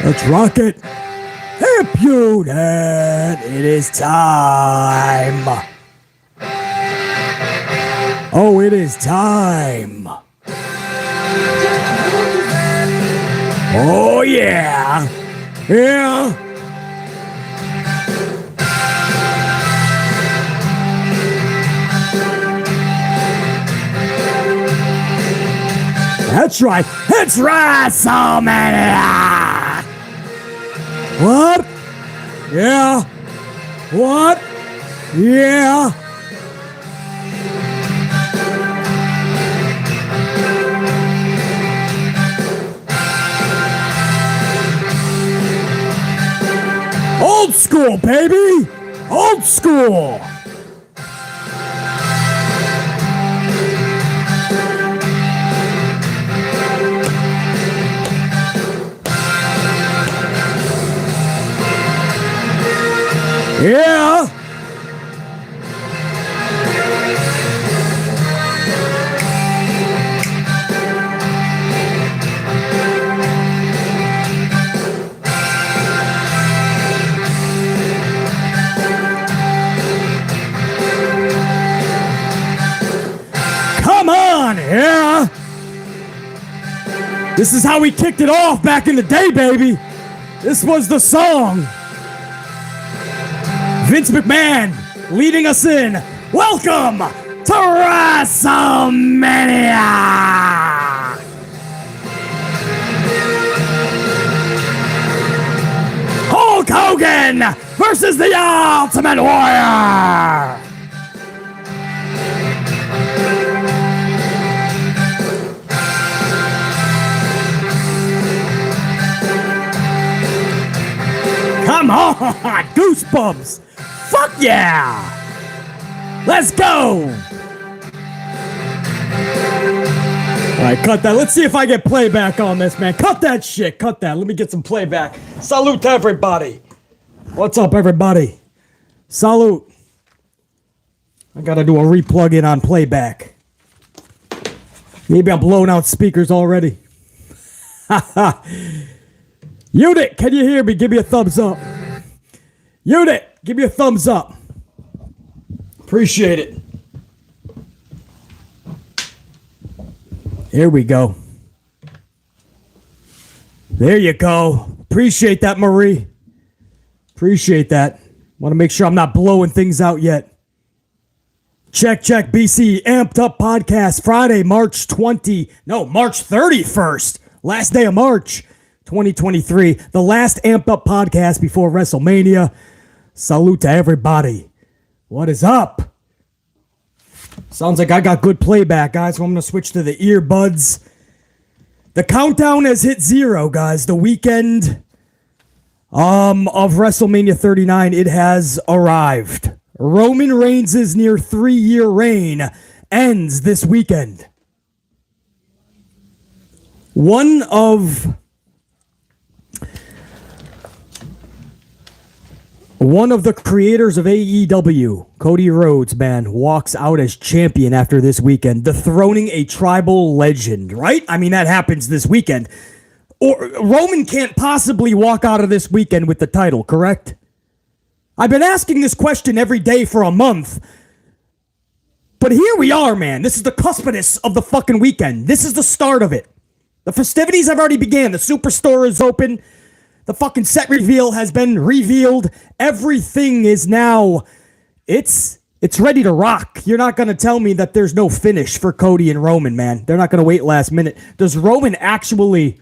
Let's rock it. Amp Unit, it is time. Oh, it is time. Oh, yeah. Yeah. That's right. It's WrestleMania. What? Yeah. What? Yeah. Old school, baby. Old school. Yeah. Come on, yeah. This is how we kicked it off back in the day, baby. This was the song. Vince McMahon leading us in. Welcome to WrestleMania! Hulk Hogan versus the Ultimate Warrior! Come on! Goosebumps! Fuck yeah! Let's go! Alright, cut that. Let's see if I get playback on this, man. Cut that shit. Cut that. Let me get some playback. Salute to everybody. What's up, everybody? Salute. I gotta do a replug in on playback. Maybe I'm blowing out speakers already. Unit, can you hear me? Give me a thumbs up. Unit, give me a thumbs up. Appreciate it. Here we go. There you go. Appreciate that, Marie. Appreciate that. Want to make sure I'm not blowing things out yet. Check, BC. Amped Up Podcast, Friday, March 31st. Last day of March 2023. The last Amped Up Podcast before WrestleMania. Salute to everybody. What is up? Sounds like I got good playback, guys, so I'm going to switch to the earbuds. The countdown has hit 0, guys. The weekend of WrestleMania 39, it has arrived. Roman Reigns' near 3-year reign ends this weekend. One of the creators of AEW, Cody Rhodes, man, walks out as champion after this weekend, dethroning a tribal legend, right? I mean, that happens this weekend. Or Roman can't possibly walk out of this weekend with the title, correct? I've been asking this question every day for a month. But here we are, man. This is the cuspidus of the fucking weekend. This is the start of it. The festivities have already began. The Superstore is open. The fucking set reveal has been revealed. Everything is now, it's ready to rock. You're not going to tell me that there's no finish for Cody and Roman, man. They're not going to wait last minute. Does Roman actually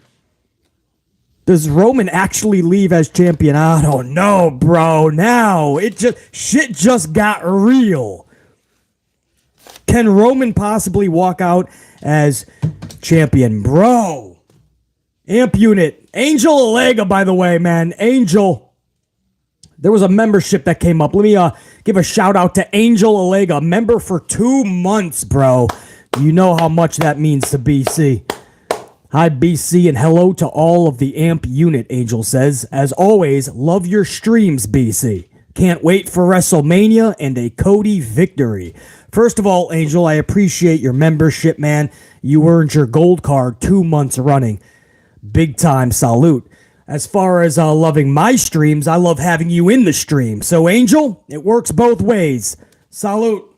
leave as champion? I don't know, bro. Now, shit just got real. Can Roman possibly walk out as champion? Bro. Amp Unit. Angel Alega, by the way, man. Angel. There was a membership that came up. Let me give a shout out to Angel Alega. Member for 2 months, bro. You know how much that means to BC. Hi, BC, and hello to all of the Amp Unit, Angel says. As always, love your streams, BC. Can't wait for WrestleMania and a Cody victory. First of all, Angel, I appreciate your membership, man. You earned your gold card 2 months running. Big time salute. As far as loving my streams, I love having you in the stream. So, Angel, it works both ways. Salute.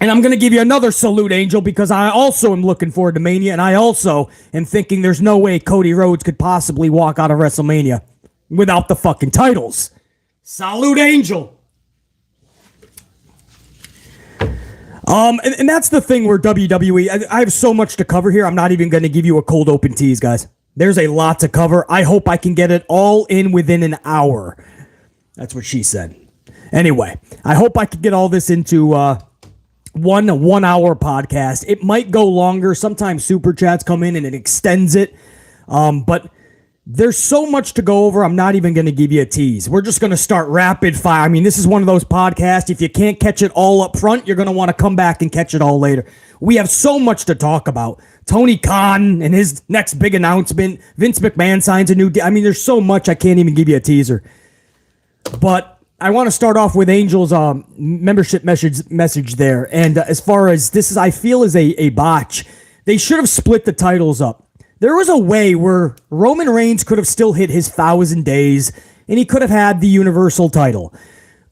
And I'm going to give you another salute, Angel, because I also am looking forward to Mania, and I also am thinking there's no way Cody Rhodes could possibly walk out of WrestleMania without the fucking titles. Salute, Angel. And that's the thing where WWE, I have so much to cover here, I'm not even going to give you a cold open tease, guys. There's a lot to cover. I hope I can get it all in within an hour. That's what she said. Anyway, I hope I can get all this into one 1 hour podcast. It might go longer. Sometimes super chats come in and it extends it. But there's so much to go over. I'm not even going to give you a tease. We're just going to start rapid fire. I mean, this is one of those podcasts. If you can't catch it all up front, you're going to want to come back and catch it all later. We have so much to talk about. Tony Khan and his next big announcement. Vince McMahon signs a new deal. I mean, there's so much I can't even give you a teaser. But I want to start off with Angel's membership message there. And as far as this is, I feel is a botch. They should have split the titles up. There was a way where Roman Reigns could have still hit his 1,000 days, and he could have had the Universal title.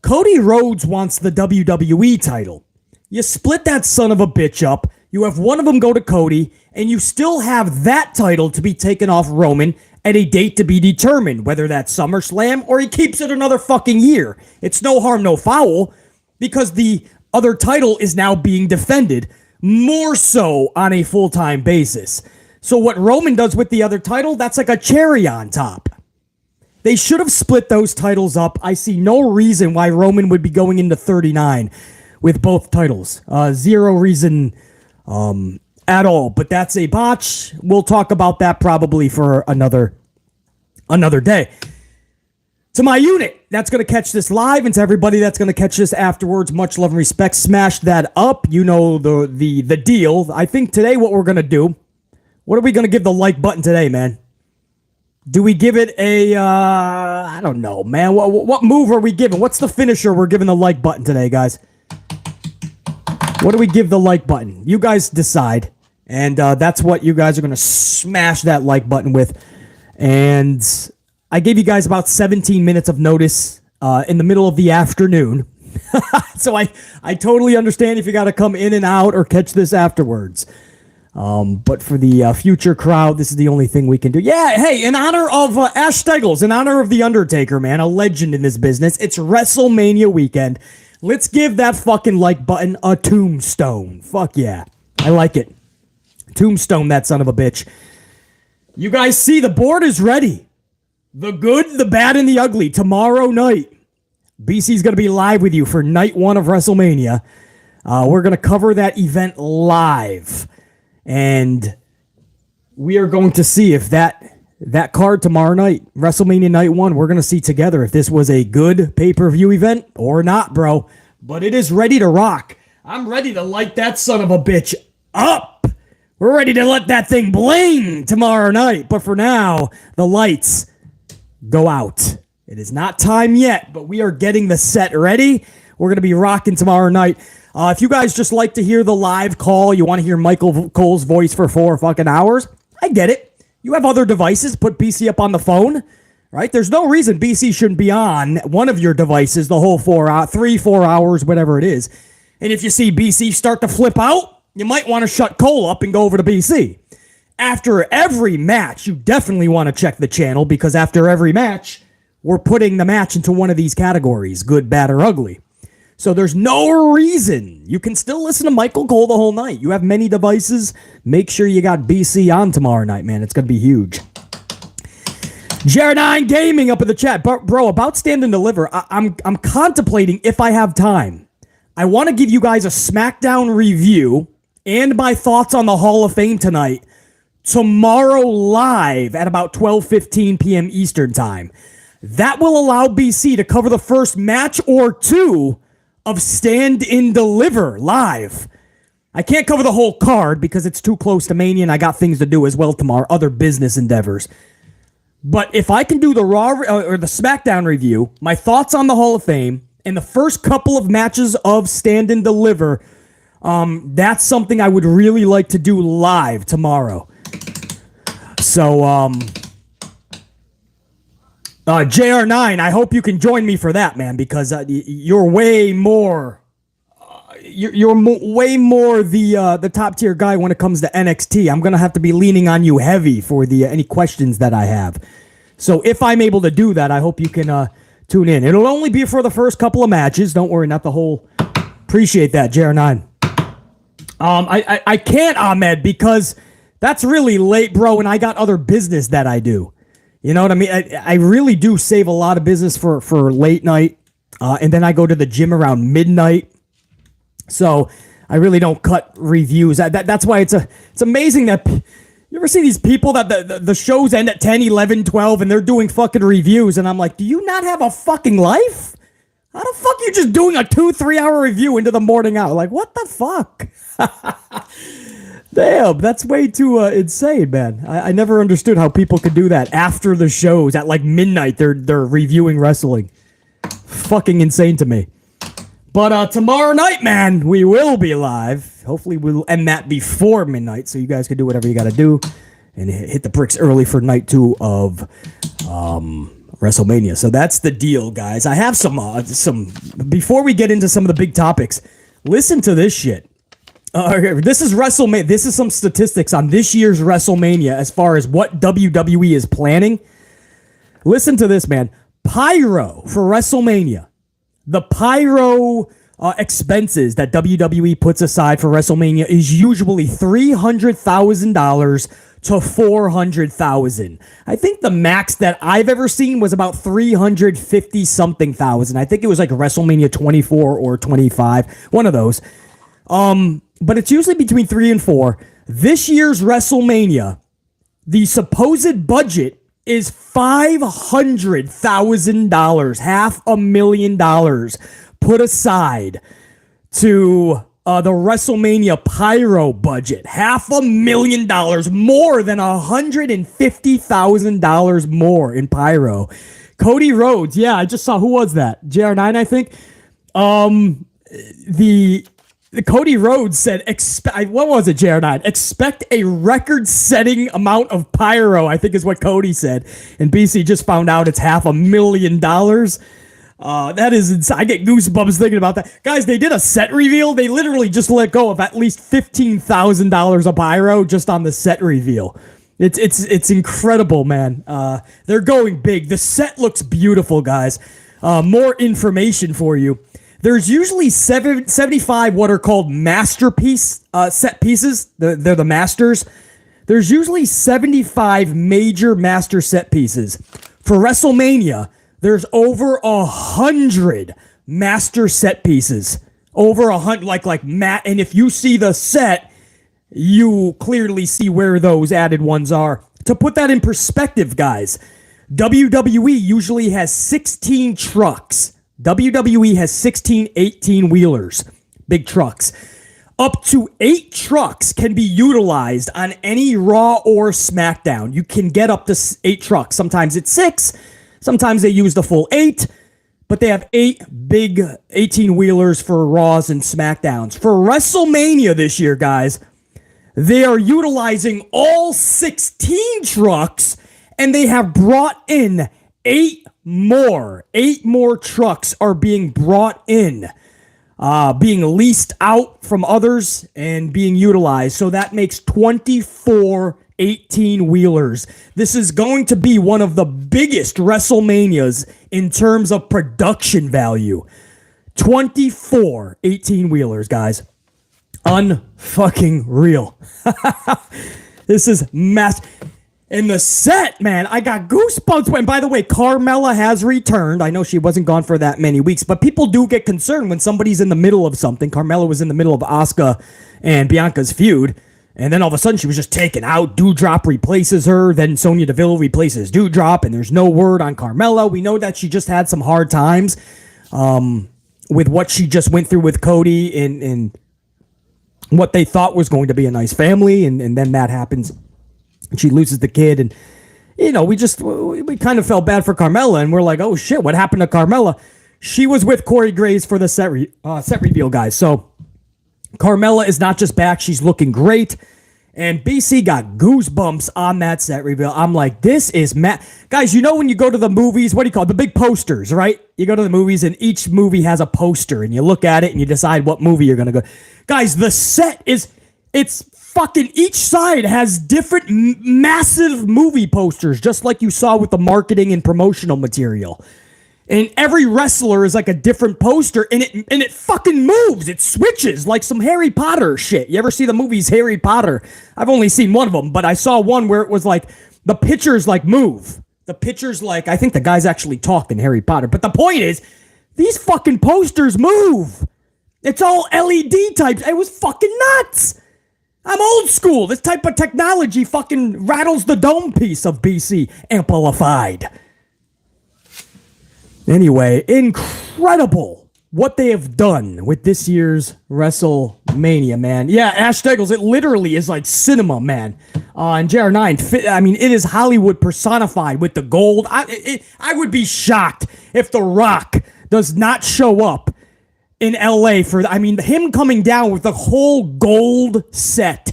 Cody Rhodes wants the WWE title. You split that son of a bitch up, you have one of them go to Cody, and you still have that title to be taken off Roman at a date to be determined, whether that's SummerSlam or he keeps it another fucking year. It's no harm, no foul, because the other title is now being defended, more so on a full-time basis. So what Roman does with the other title, that's like a cherry on top. They should have split those titles up. I see no reason why Roman would be going into 39 with both titles. Zero reason at all. But that's a botch. We'll talk about that probably for another day. To my unit that's going to catch this live, and to everybody that's going to catch this afterwards, much love and respect. Smash that up. You know the deal. I think today what we're going to do, what are we going to give the like button today, man? Do we give it a, I don't know, man. What move are we giving? What's the finisher we're giving the like button today, guys? What do we give the like button? You guys decide. And that's what you guys are going to smash that like button with. And I gave you guys about 17 minutes of notice in the middle of the afternoon. So I totally understand if you got to come in and out or catch this afterwards. But for the future crowd, this is the only thing we can do. Yeah, hey, in honor of Ash Steggles, in honor of The Undertaker, man, a legend in this business, it's WrestleMania weekend. Let's give that fucking like button a tombstone. Fuck yeah. I like it. Tombstone that son of a bitch. You guys see, the board is ready. The good, the bad, and the ugly. Tomorrow night, BC's going to be live with you for night one of WrestleMania. We're going to cover that event live. And we are going to see if that card tomorrow night, WrestleMania Night 1, we're going to see together if this was a good pay-per-view event or not, bro. But it is ready to rock. I'm ready to light that son of a bitch up. We're ready to let that thing bling tomorrow night. But for now, the lights go out. It is not time yet, but we are getting the set ready. We're going to be rocking tomorrow night. If you guys just like to hear the live call, you want to hear Michael Cole's voice for 4 fucking hours, I get it. You have other devices, put BC up on the phone, right? There's no reason BC shouldn't be on one of your devices the whole 4 hours, whatever it is. And if you see BC start to flip out, you might want to shut Cole up and go over to BC. After every match, you definitely want to check the channel, because after every match, we're putting the match into one of these categories, good, bad, or ugly. So there's no reason. You can still listen to Michael Cole the whole night. You have many devices. Make sure you got BC on tomorrow night, man. It's going to be huge. Jared9 Gaming up in the chat. Bro, about Stand and Deliver, I'm contemplating if I have time. I want to give you guys a SmackDown review and my thoughts on the Hall of Fame tonight. Tomorrow live at about 12:15 p.m. Eastern time. That will allow BC to cover the first match or two of Stand and Deliver live. I can't cover the whole card because it's too close to Mania and I got things to do as well tomorrow, other business endeavors. But if I can do the Raw or the SmackDown review, my thoughts on the Hall of Fame, and the first couple of matches of Stand and Deliver, that's something I would really like to do live tomorrow. So, JR9, I hope you can join me for that, man, because you're way more. Way more the top tier guy when it comes to NXT. I'm gonna have to be leaning on you heavy for the any questions that I have. So if I'm able to do that, I hope you can tune in. It'll only be for the first couple of matches. Don't worry, not the whole. Appreciate that, JR9. I can't, Ahmed, because that's really late, bro, and I got other business that I do. You know what I mean? I really do save a lot of business for late night, and then I go to the gym around midnight. So I really don't cut reviews. That's why it's amazing that you ever see these people that the shows end at 10, 11, 12 and they're doing fucking reviews. And I'm like, do you not have a fucking life? How the fuck are you just doing a 2-3 hour review into the morning hour? Like, what the fuck? Damn, that's way too insane, man. I never understood how people could do that after the shows at like midnight. They're reviewing wrestling. Fucking insane to me. But tomorrow night, man, we will be live. Hopefully we'll end that before midnight so you guys can do whatever you got to do and hit the bricks early for night 2 of WrestleMania. So that's the deal, guys. I have some before we get into some of the big topics, listen to this shit. This is WrestleMania. This is some statistics on this year's WrestleMania as far as what WWE is planning. Listen to this, man. Pyro for WrestleMania. The pyro expenses that WWE puts aside for WrestleMania is usually $300,000 to $400,000. I think the max that I've ever seen was about 350 something thousand. I think it was like WrestleMania 24 or 25, one of those. But it's usually between 3 and 4. This year's WrestleMania, the supposed budget is $500,000, $500,000 put aside to the WrestleMania pyro budget. $500,000 more than $150,000 more in pyro. Cody Rhodes, yeah, I just saw, who was that? JR9, I think. The Cody Rhodes said, what was it, JR9? Expect a record-setting amount of pyro, I think is what Cody said. And BC just found out it's $500,000. That is insane. I get goosebumps thinking about that. Guys, they did a set reveal. They literally just let go of at least $15,000 of pyro just on the set reveal. It's incredible, man. They're going big. The set looks beautiful, guys. More information for you. There's usually 75 what are called masterpiece set pieces. They're the masters. There's usually 75 major master set pieces. For WrestleMania, there's over 100 master set pieces. Over 100, like Matt. And if you see the set, you clearly see where those added ones are. To put that in perspective, guys, WWE usually has 16 trucks. WWE has 16 18-wheelers, big trucks. Up to 8 trucks can be utilized on any Raw or SmackDown. You can get up to 8 trucks. Sometimes it's 6. Sometimes they use the full 8. But they have 8 big 18-wheelers for Raws and SmackDowns. For WrestleMania this year, guys, they are utilizing all 16 trucks, and they have brought in 8 more. 8 more trucks are being brought in, being leased out from others and being utilized. So that makes 24 18-wheelers. This is going to be one of the biggest WrestleManias in terms of production value. 24 18-wheelers, guys. Unfucking real. This is mass. In the set, man, I got goosebumps. And by the way, Carmella has returned. I know she wasn't gone for that many weeks, but people do get concerned when somebody's in the middle of something. Carmella was in the middle of Asuka and Bianca's feud, and then all of a sudden she was just taken out. Doudrop replaces her. Then Sonya Deville replaces Doudrop, and there's no word on Carmella. We know that she just had some hard times with what she just went through with Cody and what they thought was going to be a nice family, and then that happens. She loses the kid, and you know, we kind of felt bad for Carmella, and we're like, oh shit, what happened to Carmella? She was with Corey Graves for the set reveal, guys. So Carmella is not just back; she's looking great, And BC got goosebumps on that set reveal. I'm like, this is guys, you know when you go to the movies, what do you call it? The big posters, right? You go to the movies and each movie has a poster and you look at it and you decide what movie you're going to go. Guys, the set it's fucking, each side has different massive movie posters, just like you saw with the marketing and promotional material. And every wrestler is like a different poster, and it fucking moves. It switches like some Harry Potter shit. You ever see the movies Harry Potter? I've only seen one of them, but I saw one where it was like the pictures like move. The pictures like, I think the guys actually talk in Harry Potter. But the point is, these fucking posters move. It's all LED types. It was fucking nuts. I'm old school. This type of technology fucking rattles the dome piece of BC amplified. Anyway, incredible what they have done with this year's WrestleMania, man. Yeah, Ash Steggles, it literally is like cinema, man. And JR9, I mean, it is Hollywood personified with the gold. I would be shocked if The Rock does not show up in LA him coming down with the whole gold set.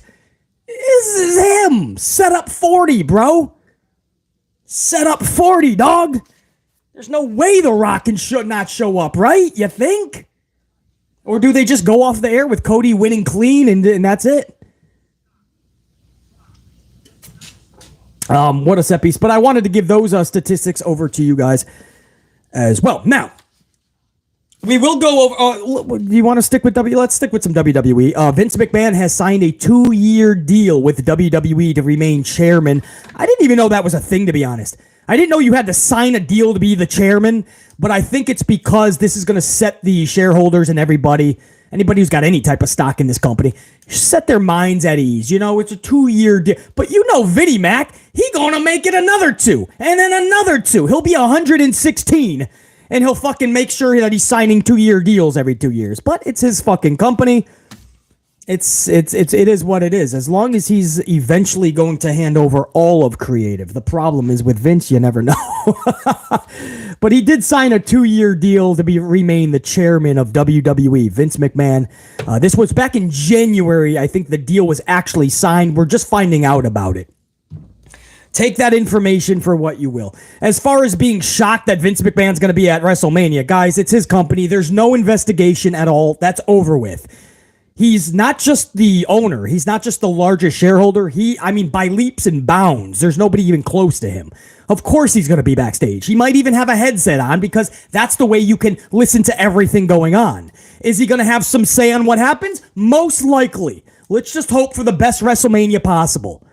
This is him. Set up 40, bro. Set up 40, dog. There's no way The Rock should not show up, right? You think? Or do they just go off the air with Cody winning clean and that's it? What a set piece. But I wanted to give those statistics over to you guys as well. Now, we will go over. Do you want to stick with Let's stick with some WWE. Vince McMahon has signed a 2-year deal with WWE to remain chairman. I didn't even know that was a thing, to be honest. I didn't know you had to sign a deal to be the chairman, but I think it's because this is going to set the shareholders and anybody who's got any type of stock in this company, set their minds at ease. You know, it's a 2-year deal. But you know Vinnie Mac, he going to make it another 2, and then another 2. He'll be 116, and he'll fucking make sure that he's signing 2-year deals every 2 years. But it's his fucking company. It is what it is. As long as he's eventually going to hand over all of creative. The problem is with Vince, you never know. But he did sign a 2-year deal to remain the chairman of WWE, Vince McMahon. This was back in January. I think the deal was actually signed. We're just finding out about it. Take that information for what you will. As far as being shocked that Vince McMahon's going to be at WrestleMania, guys, it's his company. There's no investigation at all. That's over with. He's not just the owner. He's not just the largest shareholder. By leaps and bounds, there's nobody even close to him. Of course he's going to be backstage. He might even have a headset on because that's the way you can listen to everything going on. Is he going to have some say on what happens? Most likely. Let's just hope for the best WrestleMania possible.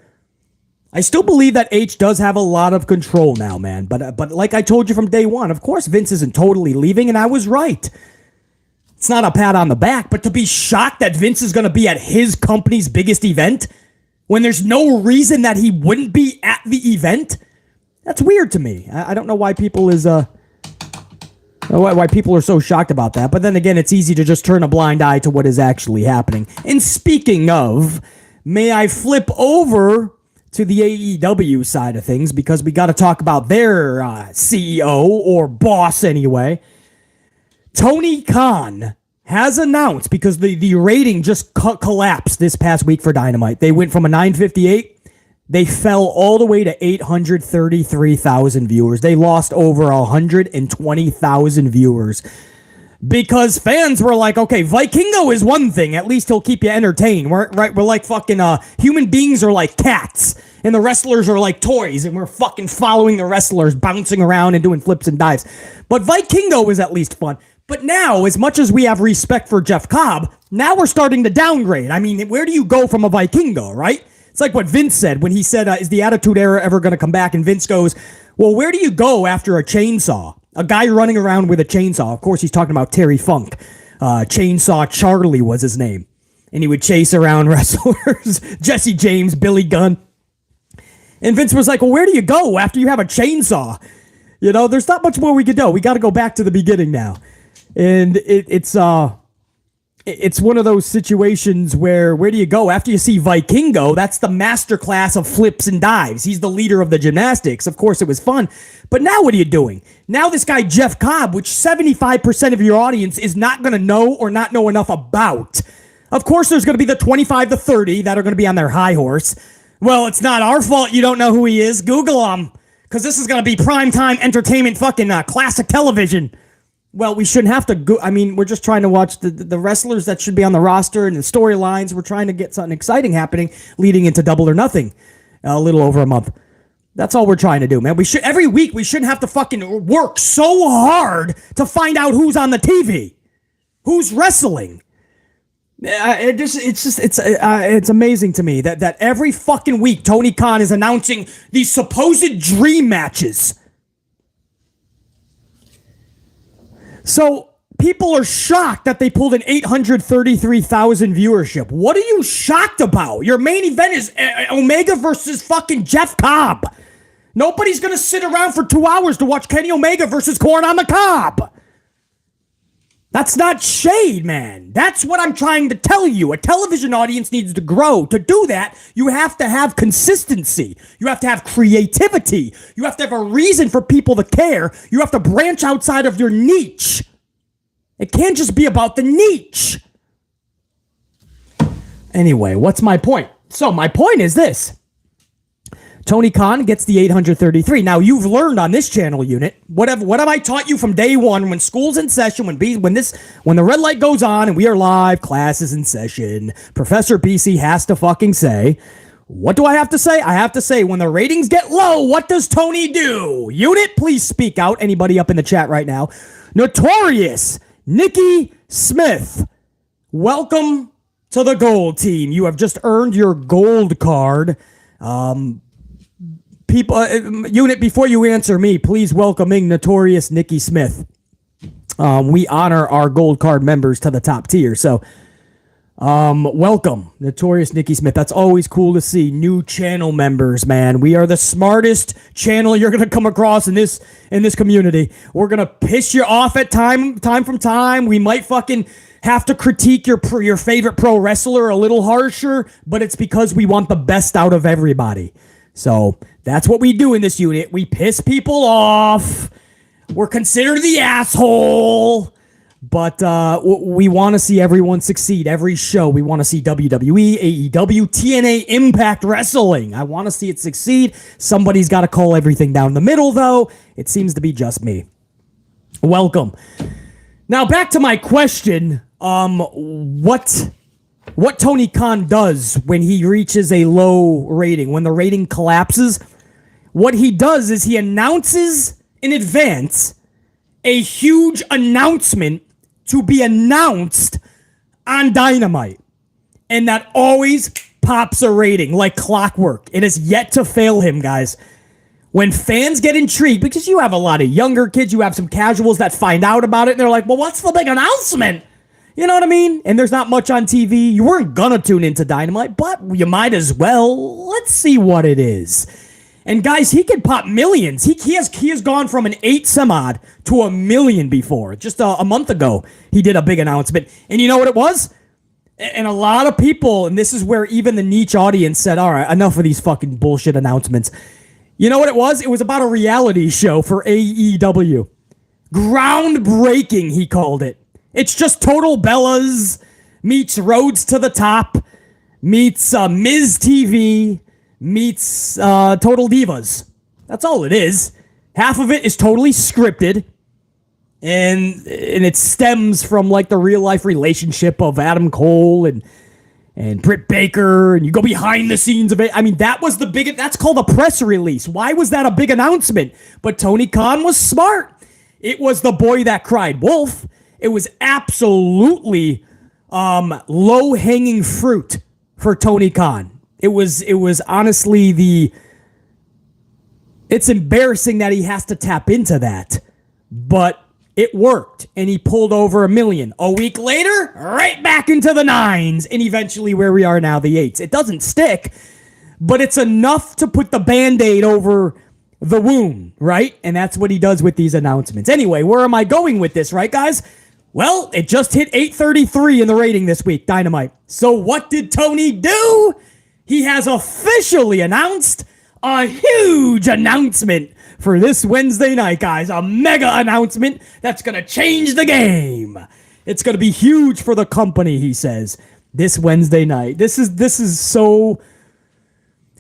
I still believe that H does have a lot of control now, man. But like I told you from day one, of course Vince isn't totally leaving, and I was right. It's not a pat on the back, but to be shocked that Vince is going to be at his company's biggest event when there's no reason that he wouldn't be at the event, that's weird to me. I don't know why people why people are so shocked about that. But then again, it's easy to just turn a blind eye to what is actually happening. And speaking of, may I flip over to the AEW side of things because we got to talk about their CEO or boss anyway. Tony Khan has announced, because the rating just collapsed this past week for Dynamite. They went from a 958, they fell all the way to 833,000 viewers. They lost over 120,000 viewers because fans were like, okay, Vikingo is one thing. At least he'll keep you entertained. We're like fucking human beings are like cats. And the wrestlers are like toys, and we're fucking following the wrestlers, bouncing around and doing flips and dives. But Vikingo is at least fun. But now, as much as we have respect for Jeff Cobb, now we're starting to downgrade. I mean, where do you go from a Vikingo, right? It's like what Vince said when he said, is the Attitude Era ever going to come back? And Vince goes, well, where do you go after a chainsaw? A guy running around with a chainsaw. Of course, he's talking about Terry Funk. Chainsaw Charlie was his name. And he would chase around wrestlers. Jesse James, Billy Gunn. And Vince was like, well, where do you go after you have a chainsaw? You know, there's not much more we could do. We got to go back to the beginning now. And it's one of those situations where do you go? After you see Vikingo, that's the masterclass of flips and dives. He's the leader of the gymnastics. Of course, it was fun. But now what are you doing? Now this guy, Jeff Cobb, which 75% of your audience is not going to know or not know enough about. Of course, there's going to be the 25 to 30 that are going to be on their high horse. Well, it's not our fault you don't know who he is. Google him, because this is going to be primetime entertainment fucking classic television. Well, we shouldn't have to go. I mean, we're just trying to watch the wrestlers that should be on the roster and the storylines. We're trying to get something exciting happening leading into Double or Nothing a little over a month. That's all we're trying to do, man. Every week we shouldn't have to fucking work so hard to find out who's on the TV, who's wrestling. It's amazing to me that every fucking week Tony Khan is announcing these supposed dream matches. So people are shocked that they pulled an 833,000 viewership. What are you shocked about? Your main event is Omega versus fucking Jeff Cobb. Nobody's going to sit around for 2 hours to watch Kenny Omega versus Corn on the Cob. That's not shade, man. That's what I'm trying to tell you. A television audience needs to grow. To do that, you have to have consistency. You have to have creativity. You have to have a reason for people to care. You have to branch outside of your niche. It can't just be about the niche. Anyway, what's my point? So my point is this. Tony Khan gets the 833. Now, you've learned on this channel unit, what have I taught you from day one when school's in session, when the red light goes on and we are live, class is in session, Professor BC has to fucking say, what do I have to say? I have to say, when the ratings get low, what does Tony do? Unit, please speak out. Anybody up in the chat right now? Notorious Nikki Smith, welcome to the gold team. You have just earned your gold card. People, unit, before you answer me, please welcoming Notorious Nikki Smith. We honor our gold card members to the top tier. So, welcome, Notorious Nikki Smith. That's always cool to see new channel members, man. We are the smartest channel you're gonna come across in this community. We're gonna piss you off at time from time. We might fucking have to critique your favorite pro wrestler a little harsher, but it's because we want the best out of everybody. So that's what we do in this unit. We piss people off. We're considered the asshole. But we want to see everyone succeed. Every show, we want to see WWE, AEW, TNA, Impact Wrestling. I want to see it succeed. Somebody's got to call everything down the middle, though. It seems to be just me. Welcome. Now, back to my question. What Tony Khan does when he reaches a low rating, when the rating collapses, what he does is he announces in advance a huge announcement to be announced on Dynamite. And that always pops a rating like clockwork. It has yet to fail him, guys. When fans get intrigued, because you have a lot of younger kids, you have some casuals that find out about it, and they're like, well, what's the big announcement? You know what I mean? And there's not much on TV. You weren't gonna tune into Dynamite, but you might as well. Let's see what it is. And guys, he can pop millions. He has gone from an 8 some odd to 1 million before. Just a month ago, he did a big announcement. And you know what it was? And a lot of people, and this is where even the niche audience said, all right, enough of these fucking bullshit announcements. You know what it was? It was about a reality show for AEW. Groundbreaking, he called it. It's just Total Bellas meets Roads to the Top meets Miz TV meets Total Divas. That's all it is. Half of it is totally scripted, and it stems from like the real life relationship of Adam Cole and Britt Baker, and you go behind the scenes of it. I mean, that was the big. That's called a press release. Why was that a big announcement? But Tony Khan was smart. It was the boy that cried wolf. It was absolutely low-hanging fruit for Tony Khan. It was honestly it's embarrassing that he has to tap into that, but it worked, and he pulled over 1 million. A week later, right back into the 9s, and eventually where we are now, the 8s. It doesn't stick, but it's enough to put the Band-Aid over the wound, right? And that's what he does with these announcements. Anyway, where am I going with this, right, guys? Well, it just hit 833 in the rating this week, Dynamite. So what did Tony do? He has officially announced a huge announcement for this Wednesday night, guys. A mega announcement that's going to change the game. It's going to be huge for the company, he says. this Wednesday night. This is so...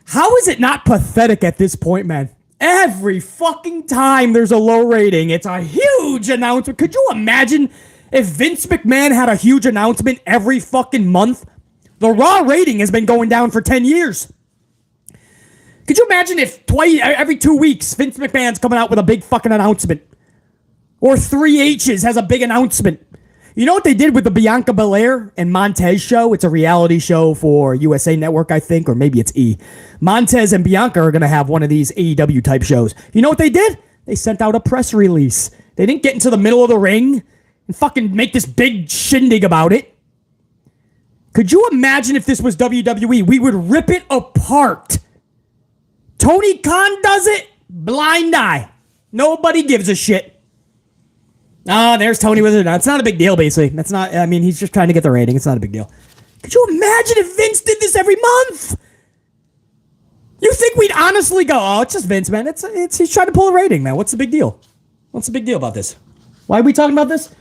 How is it not pathetic at this point, man? Every fucking time there's a low rating, it's a huge announcement. Could you imagine if Vince McMahon had a huge announcement every fucking month? The Raw rating has been going down for 10 years. Could you imagine if every 2 weeks Vince McMahon's coming out with a big fucking announcement? Or 3H's has a big announcement. You know what they did with the Bianca Belair and Montez show? It's a reality show for USA Network, I think, or maybe it's E! Montez and Bianca are going to have one of these AEW type shows. You know what they did? They sent out a press release. They didn't get into the middle of the ring and fucking make this big shindig about it. Could you imagine if this was WWE? We would rip it apart. Tony Khan does it, blind eye. Nobody gives a shit. There's Tony with it. It's not a big deal, basically. That's not, I mean, he's just trying to get the rating. It's not a big deal. Could you imagine if Vince did this every month? You think we'd honestly go, oh, it's just Vince, man. He's trying to pull a rating, man. What's the big deal? What's the big deal about this? Why are we talking about this?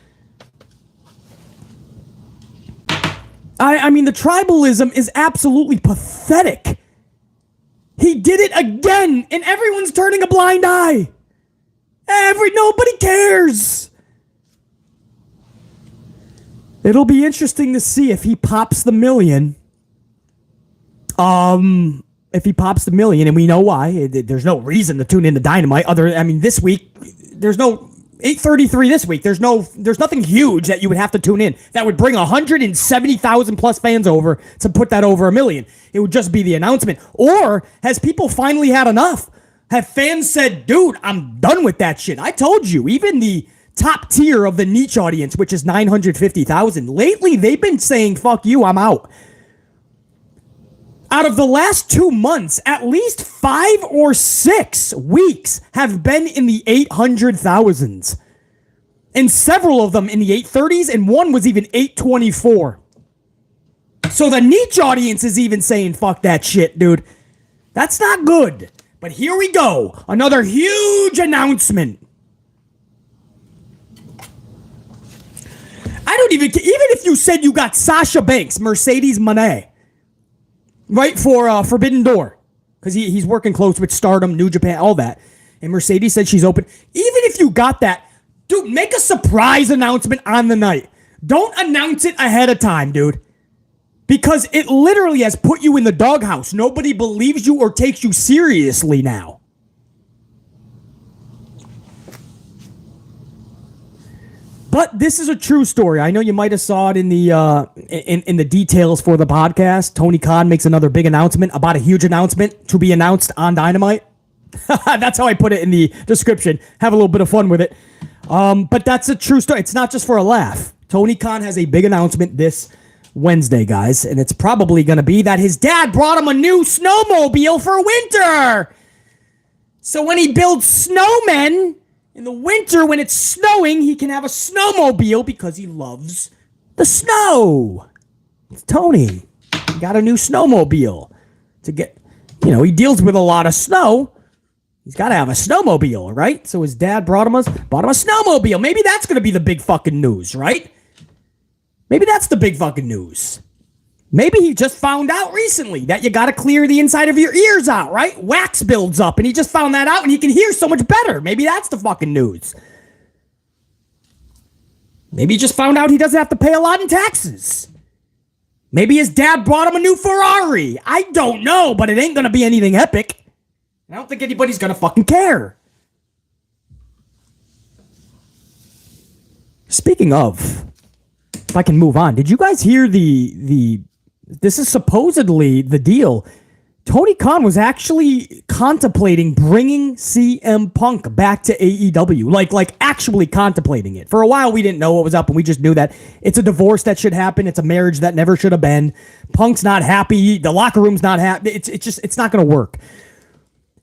I mean, the tribalism is absolutely pathetic. He did it again, and everyone's turning a blind eye. Nobody cares. It'll be interesting to see if he pops the million. If he pops the million, and we know why. There's no reason to tune into Dynamite. This week, there's no 8:33 this week. There's nothing huge that you would have to tune in that would bring 170,000 plus fans over to put that over a million. It would just be the announcement. Or has people finally had enough? Have fans said, dude, I'm done with that shit? I told you, even the top tier of the niche audience, which is 950,000, lately they've been saying, fuck you, I'm out. Out of the last 2 months, at least 5 or 6 weeks have been in the 800,000s. And several of them in the 830s, and one was even 824. So the niche audience is even saying, fuck that shit, dude. That's not good. But here we go. Another huge announcement. I don't even if you said you got Sasha Banks, Mercedes Moné, right, for Forbidden Door, because he's working close with Stardom, New Japan, all that. And Mercedes said she's open. Even if you got that, dude, make a surprise announcement on the night. Don't announce it ahead of time, dude. Because it literally has put you in the doghouse. Nobody believes you or takes you seriously now. But this is a true story. I know you might have saw it in the in the details for the podcast. Tony Khan makes another big announcement about a huge announcement to be announced on Dynamite. That's how I put it in the description. Have a little bit of fun with it. But that's a true story. It's not just for a laugh. Tony Khan has a big announcement this Wednesday, guys, and it's probably going to be that his dad brought him a new snowmobile for winter. So when he builds snowmen in the winter, when it's snowing, he can have a snowmobile because he loves the snow. It's Tony. He got a new snowmobile to get, he deals with a lot of snow. He's got to have a snowmobile, right? So his dad brought him a snowmobile. Maybe that's going to be the big fucking news, right? Maybe that's the big fucking news. Maybe he just found out recently that you got to clear the inside of your ears out, right? Wax builds up, and he just found that out, and he can hear so much better. Maybe that's the fucking news. Maybe he just found out he doesn't have to pay a lot in taxes. Maybe his dad brought him a new Ferrari. I don't know, but it ain't going to be anything epic. I don't think anybody's going to fucking care. Speaking of... If I can move on. Did you guys hear this is supposedly the deal. Tony Khan was actually contemplating bringing CM Punk back to AEW. Like actually contemplating it. For a while, we didn't know what was up, and we just knew that it's a divorce that should happen. It's a marriage that never should have been. Punk's not happy. The locker room's not happy. It's not going to work.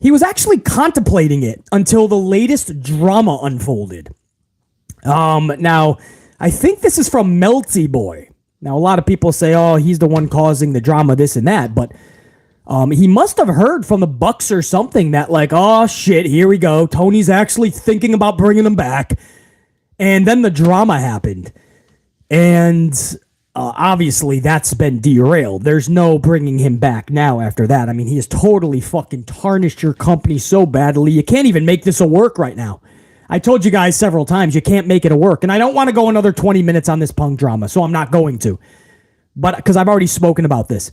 He was actually contemplating it until the latest drama unfolded. Now... I think this is from Melty Boy. Now, a lot of people say, oh, he's the one causing the drama, this and that. But he must have heard from the Bucks or something that like, oh, shit, here we go. Tony's actually thinking about bringing them back. And then the drama happened. And Obviously, that's been derailed. There's no bringing him back now after that. I mean, he has totally fucking tarnished your company so badly. You can't even make this a work right now. I told you guys several times you can't make it a work. And I don't want to go another 20 minutes on this Punk drama, so I'm not going to. But because I've already spoken about this.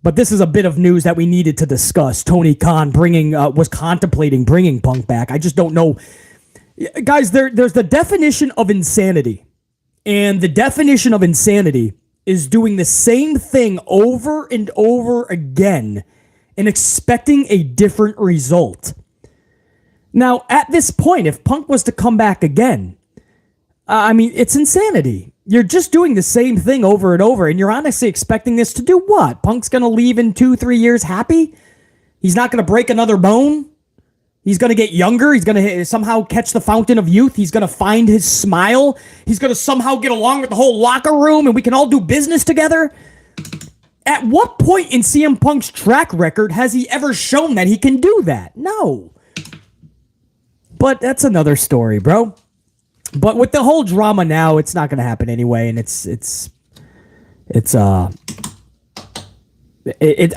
But this is a bit of news that we needed to discuss. Tony Khan was contemplating bringing Punk back. I just don't know. Guys, there's the definition of insanity. And the definition of insanity is doing the same thing over and over again and expecting a different result. Now, at this point, if Punk was to come back again, I mean, it's insanity. You're just doing the same thing over and over, and you're honestly expecting this to do what? Punk's going to leave in 2-3 years happy? He's not going to break another bone? He's going to get younger. He's going to somehow catch the fountain of youth. He's going to find his smile. He's going to somehow get along with the whole locker room and we can all do business together. At what point in CM Punk's track record has he ever shown that he can do that? No. But that's another story, bro. But with the whole drama now, it's not going to happen anyway. And I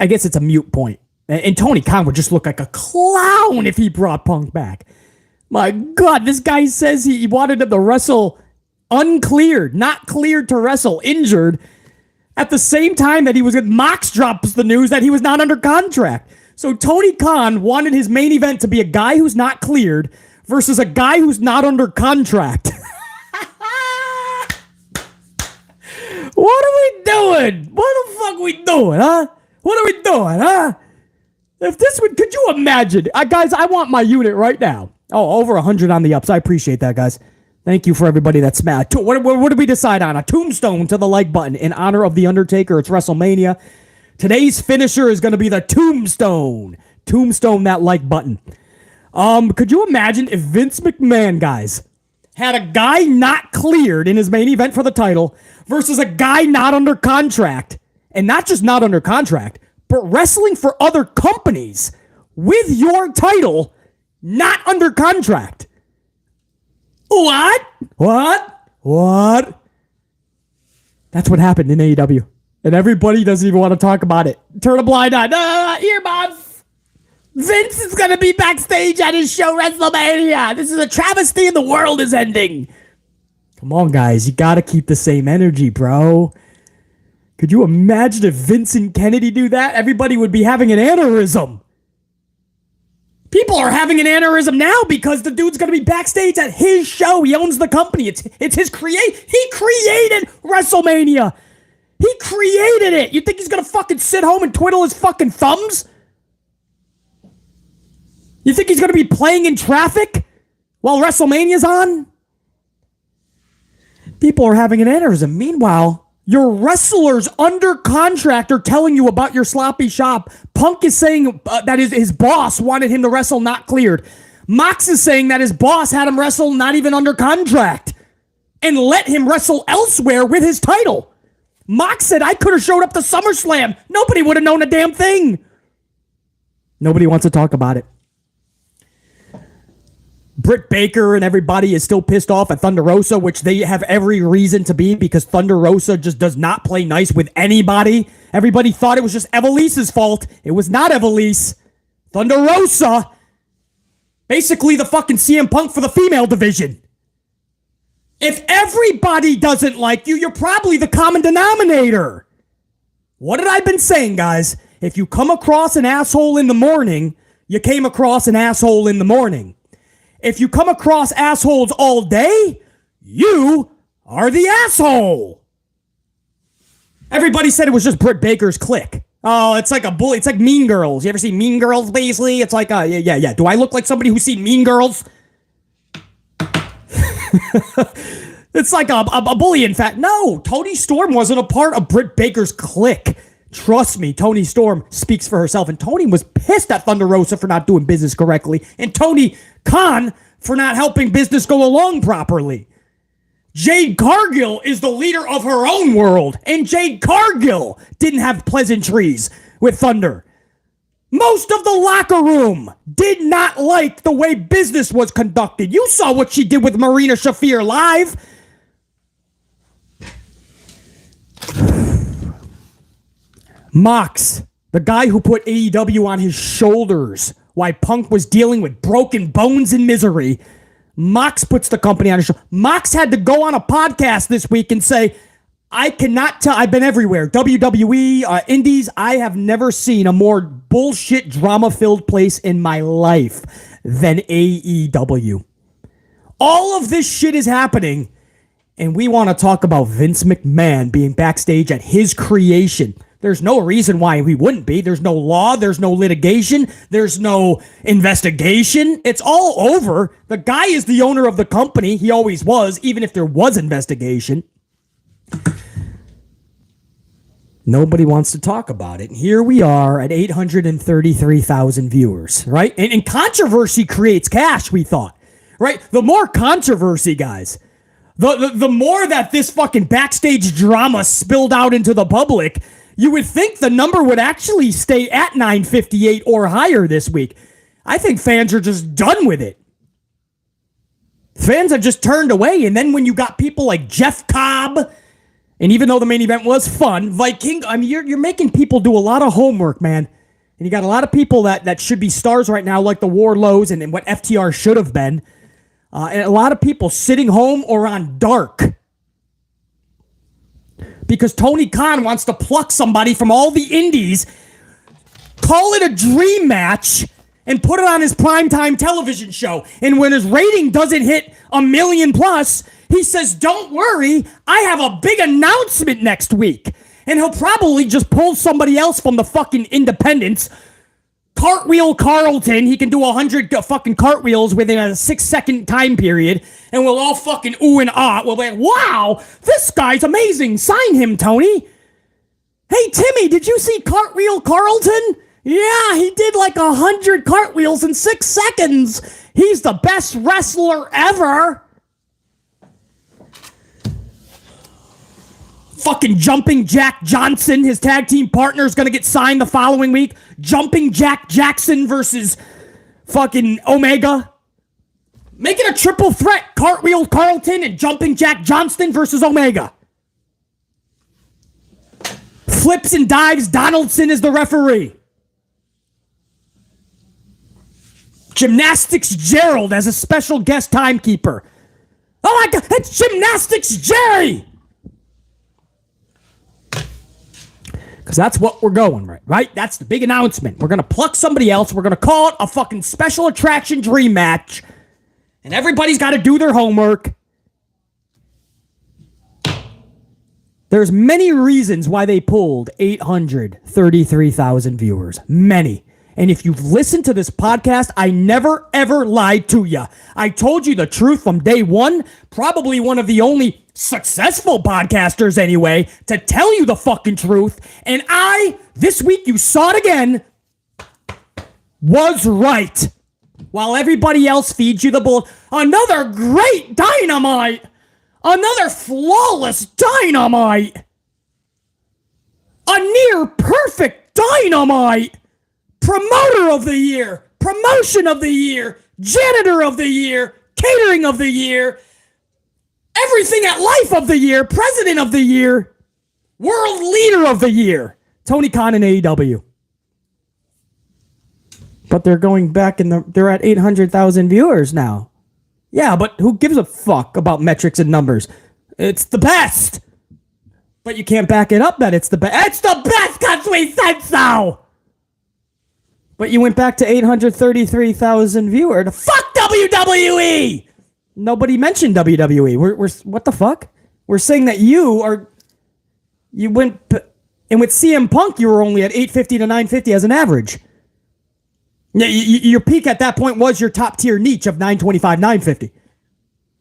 guess it's a moot point. And Tony Khan would just look like a clown if he brought Punk back. My God, this guy says he wanted him to wrestle uncleared, not cleared to wrestle, injured, at the same time that he was at Mox drops the news that he was not under contract. So Tony Khan wanted his main event to be a guy who's not cleared versus a guy who's not under contract. What are we doing? What the fuck are we doing, huh? What are we doing, huh? If this would, could you imagine? Guys, I want my unit right now. Oh, over 100 on the ups. I appreciate that, guys. Thank you for everybody that's mad. What did we decide on? A tombstone to the like button in honor of The Undertaker. It's WrestleMania. Today's finisher is going to be the tombstone. Tombstone that like button. Could you imagine if Vince McMahon, guys, had a guy not cleared in his main event for the title versus a guy not under contract, and not just not under contract, but wrestling for other companies with your title not under contract. What? That's what happened in AEW. And everybody doesn't even want to talk about it. Turn a blind eye. Here, Bob. Vince is going to be backstage at his show, WrestleMania. This is a travesty and the world is ending. Come on, guys. You got to keep the same energy, bro. Could you imagine if Vince and Kennedy do that? Everybody would be having an aneurysm. People are having an aneurysm now because the dude's going to be backstage at his show. He owns the company. It's his He created WrestleMania. He created it. You think he's going to fucking sit home and twiddle his fucking thumbs? You think he's going to be playing in traffic while WrestleMania's on? People are having an aneurysm. Meanwhile, your wrestlers under contract are telling you about your sloppy shop. Punk is saying that his boss wanted him to wrestle not cleared. Mox is saying that his boss had him wrestle not even under contract and let him wrestle elsewhere with his title. Mox said, I could have showed up to SummerSlam. Nobody would have known a damn thing. Nobody wants to talk about it. Britt Baker and everybody is still pissed off at Thunder Rosa, which they have every reason to be because Thunder Rosa just does not play nice with anybody. Everybody thought it was just Evelise's fault. It was not Evelise. Thunder Rosa. Basically the fucking CM Punk for the female division. If everybody doesn't like you, you're probably the common denominator. What had I been saying, guys? If you come across an asshole in the morning, you came across an asshole in the morning. If you come across assholes all day, you are the asshole. Everybody said it was just Britt Baker's clique. Oh, it's like a bully. It's like Mean Girls. You ever see Mean Girls, Beasley? It's like, yeah. Do I look like somebody who's seen Mean Girls? It's like a bully, in fact. No, Toni Storm wasn't a part of Britt Baker's clique. Trust me, Toni Storm speaks for herself. And Toni was pissed at Thunder Rosa for not doing business correctly. And Tony Khan for not helping business go along properly. Jade Cargill is the leader of her own world. And Jade Cargill didn't have pleasantries with Thunder. Most of the locker room did not like the way business was conducted. You saw what she did with Marina Shafir live. Mox, the guy who put AEW on his shoulders while Punk was dealing with broken bones and misery, Mox puts the company on his shoulders. Mox had to go on a podcast this week and say, I cannot tell. I've been everywhere. WWE, Indies. I have never seen a more bullshit, drama-filled place in my life than AEW. All of this shit is happening, and we want to talk about Vince McMahon being backstage at his creation. There's no reason why we wouldn't be. There's no law. There's no litigation. There's no investigation. It's all over. The guy is the owner of the company. He always was, even if there was investigation. Nobody wants to talk about it. And here we are at 833,000 viewers, right? And controversy creates cash, we thought, right? The more controversy, guys, the more that this fucking backstage drama spilled out into the public, you would think the number would actually stay at 958 or higher this week. I think fans are just done with it. Fans have just turned away. And then when you got people like Jeff Cobb, and even though the main event was fun, Viking, I mean, you're making people do a lot of homework, man. And you got a lot of people that should be stars right now, like the Warlows and what FTR should have been. And a lot of people sitting home or on dark. Because Tony Khan wants to pluck somebody from all the indies, call it a dream match, and put it on his primetime television show. And when his rating doesn't hit 1 million plus, he says, don't worry, I have a big announcement next week. And he'll probably just pull somebody else from the fucking independents. Cartwheel Carlton, he can do 100 fucking cartwheels within a 6-second time period. And we'll all fucking ooh and ah. We'll be like, wow, this guy's amazing. Sign him, Tony. Hey, Timmy, did you see Cartwheel Carlton? Yeah, he did like 100 cartwheels in 6 seconds. He's the best wrestler ever. Fucking Jumping Jack Johnson, his tag team partner, is going to get signed the following week. Jumping Jack Jackson versus fucking Omega. Make it a triple threat. Cartwheel Carlton and Jumping Jack Johnston versus Omega. Flips and dives, Donaldson is the referee. Gymnastics Gerald as a special guest timekeeper. Oh my God, it's Gymnastics Jerry! Because that's what we're going, right? That's the big announcement. We're going to pluck somebody else. We're going to call it a fucking special attraction dream match. And everybody's got to do their homework. There's many reasons why they pulled 833,000 viewers. Many. And if you've listened to this podcast, I never, ever lied to you. I told you the truth from day one. Probably one of the only successful podcasters anyway to tell you the fucking truth. And this week you saw it again, was right. While everybody else feeds you the bull. Another great Dynamite. Another flawless Dynamite. A near perfect Dynamite. Promoter of the year, promotion of the year, janitor of the year, catering of the year, everything at life of the year, president of the year, world leader of the year, Tony Khan and AEW. But they're going back and they're at 800,000 viewers now. Yeah, but who gives a fuck about metrics and numbers? It's the best. But you can't back it up that it's the best. It's the best because we said so. But you went back to 833,000 viewers. Fuck WWE! Nobody mentioned WWE. We're what the fuck? We're saying that you went, and with CM Punk, you were only at 850 to 950 as an average. Your peak at that point was your top tier niche of 925, 950,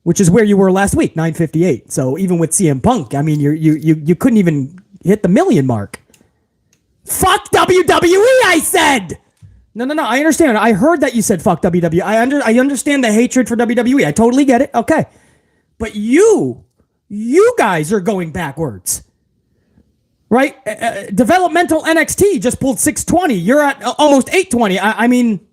which is where you were last week, 958. So even with CM Punk, I mean, you couldn't even hit the million mark. Fuck WWE, I said! No, I understand. I heard that you said fuck WWE. I understand the hatred for WWE. I totally get it. Okay. But you guys are going backwards. Right? Developmental NXT just pulled 620. You're at almost 820. I mean,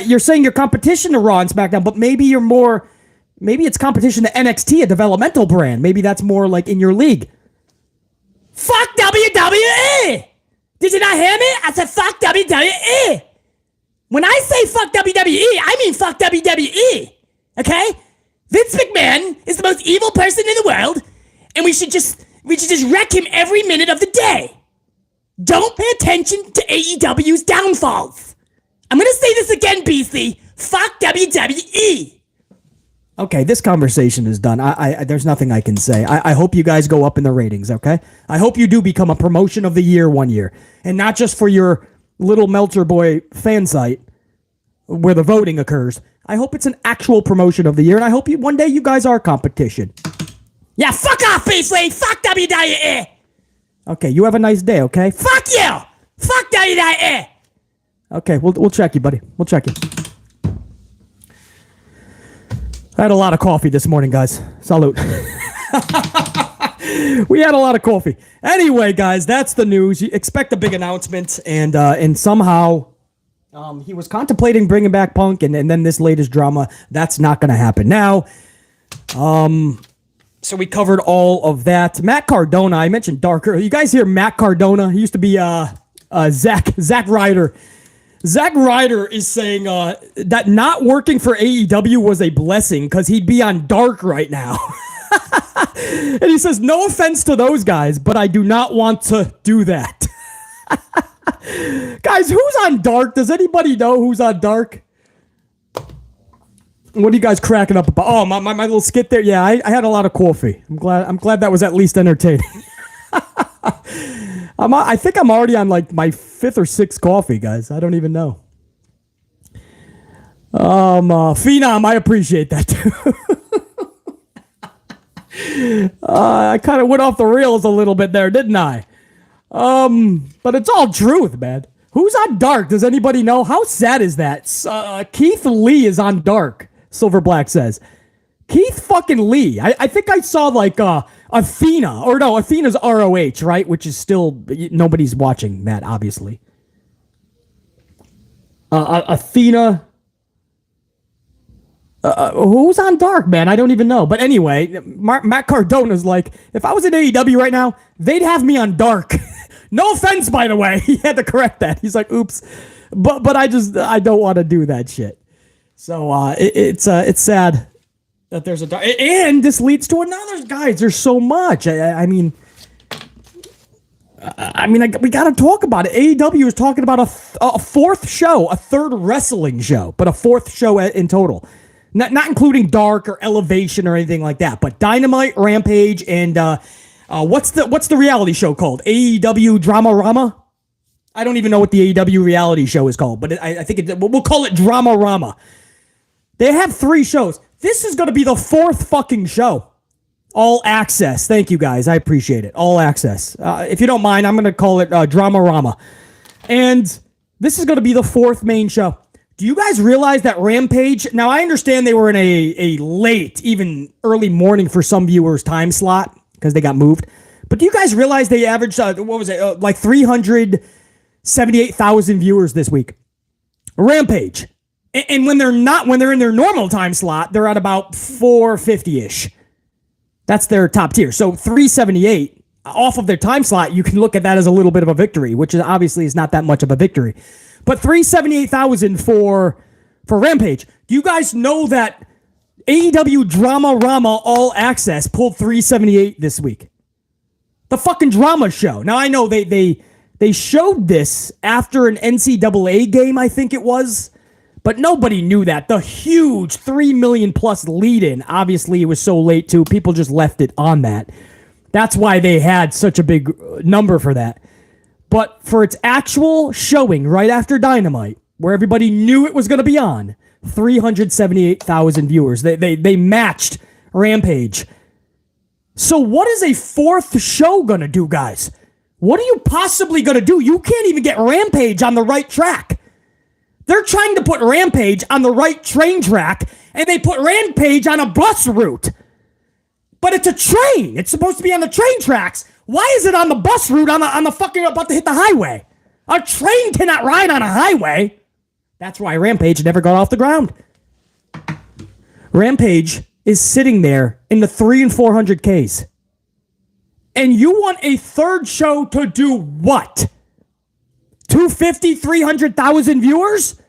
you're saying your competition to Raw and SmackDown, but maybe it's competition to NXT, a developmental brand. Maybe that's more like in your league. Fuck WWE! Did you not hear me? I said fuck WWE. When I say fuck WWE, I mean fuck WWE. Okay? Vince McMahon is the most evil person in the world, and we should just wreck him every minute of the day. Don't pay attention to AEW's downfalls. I'm gonna say this again, BC. Fuck WWE. Okay, this conversation is done. I there's nothing I can say. I hope you guys go up in the ratings, okay? I hope you do become a promotion of the year one year. And not just for your little Melter Boy fan site where the voting occurs. I hope it's an actual promotion of the year, and I hope one day you guys are competition. Yeah, fuck off, Beasley! Fuck WWE! Okay, you have a nice day, okay? Fuck you! Fuck WWE! Okay, we'll check you, buddy. We'll check you. I had a lot of coffee this morning, guys. Salute. We had a lot of coffee. Anyway, guys, that's the news. You expect a big announcement, and somehow he was contemplating bringing back Punk, and then this latest drama. That's not going to happen now. So we covered all of that. Matt Cardona, I mentioned Darker. You guys hear Matt Cardona? He used to be Zack Ryder. Zack Ryder is saying that not working for AEW was a blessing because he'd be on Dark right now. And he says, no offense to those guys, but I do not want to do that. Guys, who's on Dark? Does anybody know who's on Dark? What are you guys cracking up about? Oh, my little skit there. Yeah, I had a lot of coffee. I'm glad that was at least entertaining. I think I'm already on like my 5th or 6th coffee, guys. I don't even know. Phenom, I appreciate that too. I kind of went off the rails a little bit there, didn't I? But it's all truth, man. Who's on Dark? Does anybody know? How sad is that? Keith Lee is on Dark, Silver Black says. Keith fucking Lee. I think I saw like Athena. Or no, Athena's ROH, right? Which is still, nobody's watching that, obviously. Athena. Who's on Dark, man? I don't even know. But anyway, Matt Cardona's like, if I was in AEW right now, they'd have me on Dark. No offense, by the way. He had to correct that. He's like, oops. But I don't want to do that shit. So it's sad that there's a Dark. And this leads to another, guys. There's so much. I mean, we got to talk about it. AEW is talking about a 4th show, a 3rd wrestling show, but a 4th show in total. Not including Dark or Elevation or anything like that, but Dynamite, Rampage, and what's the reality show called? AEW Drama-Rama? I don't even know what the AEW reality show is called, but I think we'll call it Drama-Rama. They have 3 shows. This is going to be the 4th fucking show. All access. Thank you, guys. I appreciate it. All access. If you don't mind, I'm going to call it Drama-Rama. And this is going to be the 4th main show. Do you guys realize that Rampage... Now, I understand they were in a late, even early morning for some viewers time slot because they got moved. But do you guys realize they averaged, like 378,000 viewers this week? Rampage. And when they're in their normal time slot, they're at about 450-ish. That's their top tier. So 378 off of their time slot, you can look at that as a little bit of a victory, which obviously is not that much of a victory. But 378,000 for Rampage. Do you guys know that AEW Drama-Rama All Access pulled 378 this week? The fucking drama show. Now, I know they showed this after an NCAA game, I think it was. But nobody knew that. The huge 3 million plus lead-in. Obviously, it was so late, too. People just left it on that. That's why they had such a big number for that. But for its actual showing right after Dynamite, where everybody knew it was going to be on, 378,000 viewers. They matched Rampage. So what is a 4th show going to do, guys? What are you possibly going to do? You can't even get Rampage on the right track. They're trying to put Rampage on the right train track, and they put Rampage on a bus route. But it's a train. It's supposed to be on the train tracks. Why is it on the bus route on the fucking about to hit the highway? A train cannot ride on a highway. That's why Rampage never got off the ground. Rampage is sitting there in the 300 and 400 Ks. And you want a third show to do what? 250, 300,000 viewers?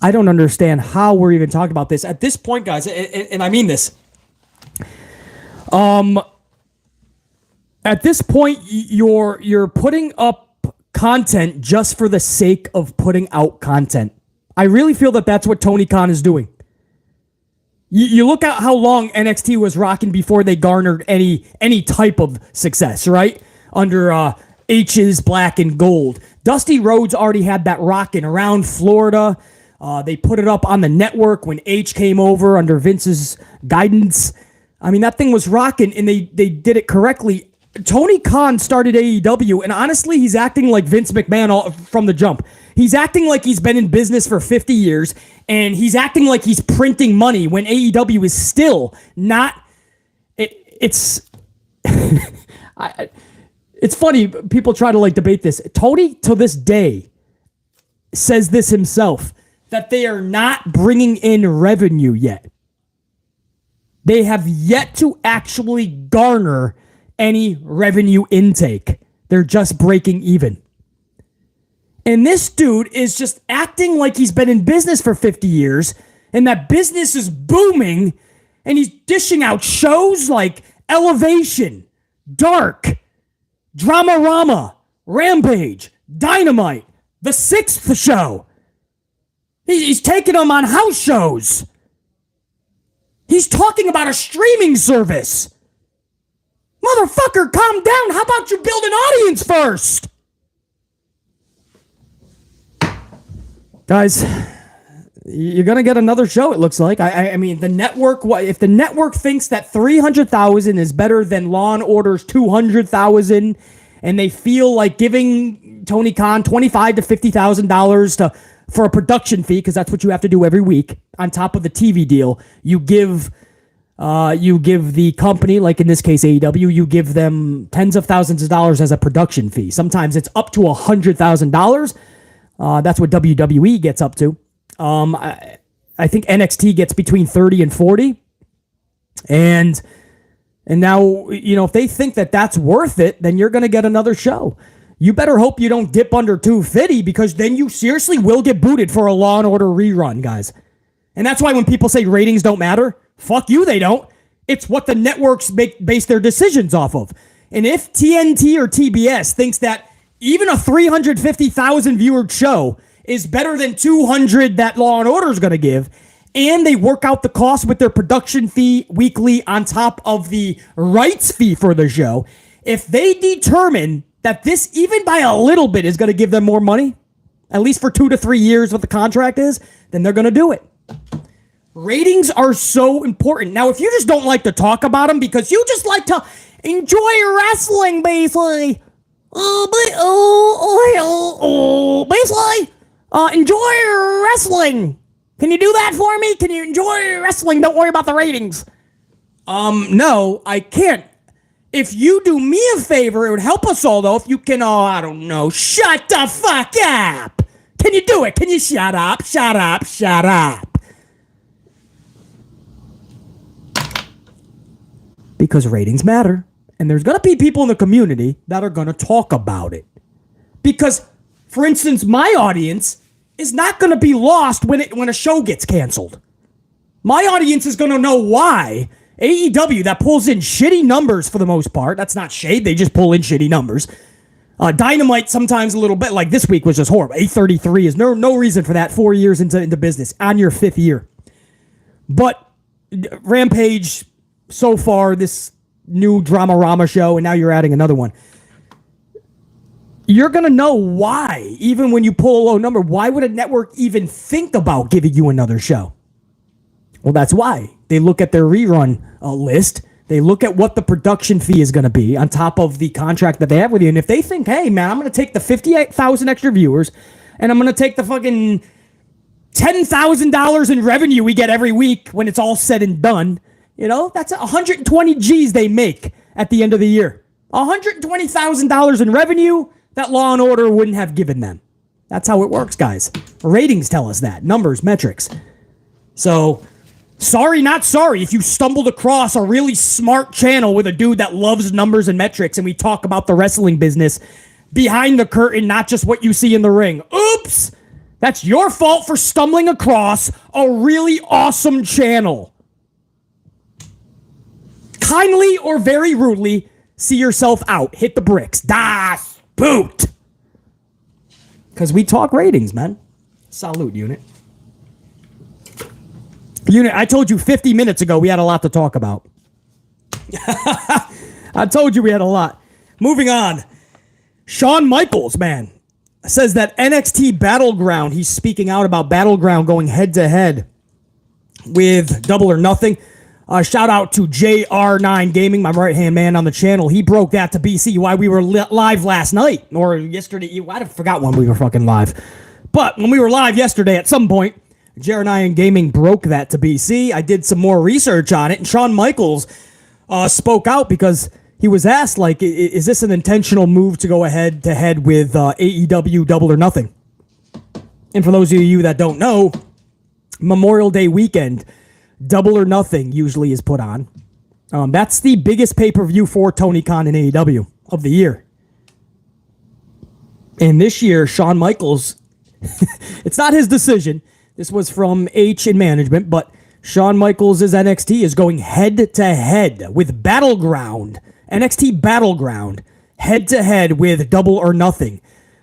I don't understand how we're even talking about this. At this point, guys, and I mean this. At this point, you're putting up content just for the sake of putting out content. I really feel that that's what Tony Khan is doing. You look at how long NXT was rocking before they garnered any type of success, right? Under H's Black and Gold. Dusty Rhodes already had that rocking around Florida. They put it up on the network when H came over under Vince's guidance. I mean, that thing was rocking, and they did it correctly. Tony Khan started AEW, and honestly, he's acting like Vince McMahon from the jump. He's acting like he's been in business for 50 years, and he's acting like he's printing money when AEW is still not... It's funny, people try to like debate this. Tony, to this day, says this himself, that they are not bringing in revenue yet. They have yet to actually garner any revenue intake. They're just breaking even. And this dude is just acting like he's been in business for 50 years and that business is booming, and he's dishing out shows like Elevation, Dark, Dramarama, Rampage, Dynamite, The Sixth Show. He's taking them on house shows. He's talking about a streaming service. Motherfucker, calm down. How about you build an audience first? Guys, you're going to get another show, it looks like. I mean, the network, if the network thinks that 300,000 is better than Law & Order's 200,000, and they feel like giving Tony Khan $25,000 to $50,000 for a production fee, because that's what you have to do every week, on top of the TV deal, you give the company, like in this case AEW, you give them tens of thousands of dollars as a production fee. Sometimes it's up to $100,000. That's what WWE gets up to. I think NXT gets between 30 and 40. And now, if they think that that's worth it, then you're going to get another show. You better hope you don't dip under 250, because then you seriously will get booted for a Law & Order rerun, guys. And that's why when people say ratings don't matter, fuck you, they don't. It's what the networks base their decisions off of. And if TNT or TBS thinks that even a 350,000 viewer show is better than 200 that Law & Order is going to give, and they work out the cost with their production fee weekly on top of the rights fee for the show, if they determine that this, even by a little bit, is going to give them more money, at least for 2 to 3 years what the contract is, then they're going to do it. Ratings are so important. Now, if you just don't like to talk about them because you just like to enjoy wrestling, basically, enjoy wrestling. Can you do that for me? Can you enjoy wrestling? Don't worry about the ratings. No, I can't. If you do me a favor, it would help us all, though, if you can, I don't know, shut the fuck up. Can you do it? Can you shut up? Shut up. Shut up. Because ratings matter. And there's going to be people in the community that are going to talk about it. Because, for instance, my audience is not going to be lost when a show gets canceled. My audience is going to know why AEW, that pulls in shitty numbers for the most part. That's not shade. They just pull in shitty numbers. Dynamite sometimes a little bit. Like this week was just horrible. 833 is no reason for that. 4 years into business. On your 5th year. But Rampage, so far, this new Dramarama show, and now you're adding another one. You're going to know why, even when you pull a low number, why would a network even think about giving you another show? Well, that's why. They look at their rerun list. They look at what the production fee is going to be on top of the contract that they have with you. And if they think, hey, man, I'm going to take the 58,000 extra viewers, and I'm going to take the fucking $10,000 in revenue we get every week when it's all said and done, that's 120 G's they make at the end of the year. $120,000 in revenue that Law & Order wouldn't have given them. That's how it works, guys. Ratings tell us that. Numbers, metrics. So Sorry, not sorry if you stumbled across a really smart channel with a dude that loves numbers and metrics and we talk about the wrestling business behind the curtain, not just what you see in the ring. Oops! That's your fault for stumbling across a really awesome channel. Kindly or very rudely, see yourself out. Hit the bricks. Das Boot. Because we talk ratings, man. Salute, Unit. Unit, I told you 50 minutes ago we had a lot to talk about. I told you we had a lot. Moving on. Shawn Michaels, man, says that NXT Battleground, he's speaking out about Battleground going head-to-head with Double or Nothing. Shout out to JR9 Gaming, my right-hand man on the channel. He broke that to BC why we were live last night, or yesterday. I forgot when we were fucking live. But when we were live yesterday at some point, JR9 Gaming broke that to BC. I did some more research on it, and Shawn Michaels spoke out because he was asked, like, is this an intentional move to go head-to-head with AEW Double or Nothing? And for those of you that don't know, Memorial Day weekend, Double or Nothing usually is put on. That's the biggest pay-per-view for Tony Khan and AEW of the year. And this year, Shawn Michaels, it's not his decision. This was from H in management, but Shawn Michaels' NXT is going head-to-head with Battleground. NXT Battleground, head-to-head with Double or Nothing.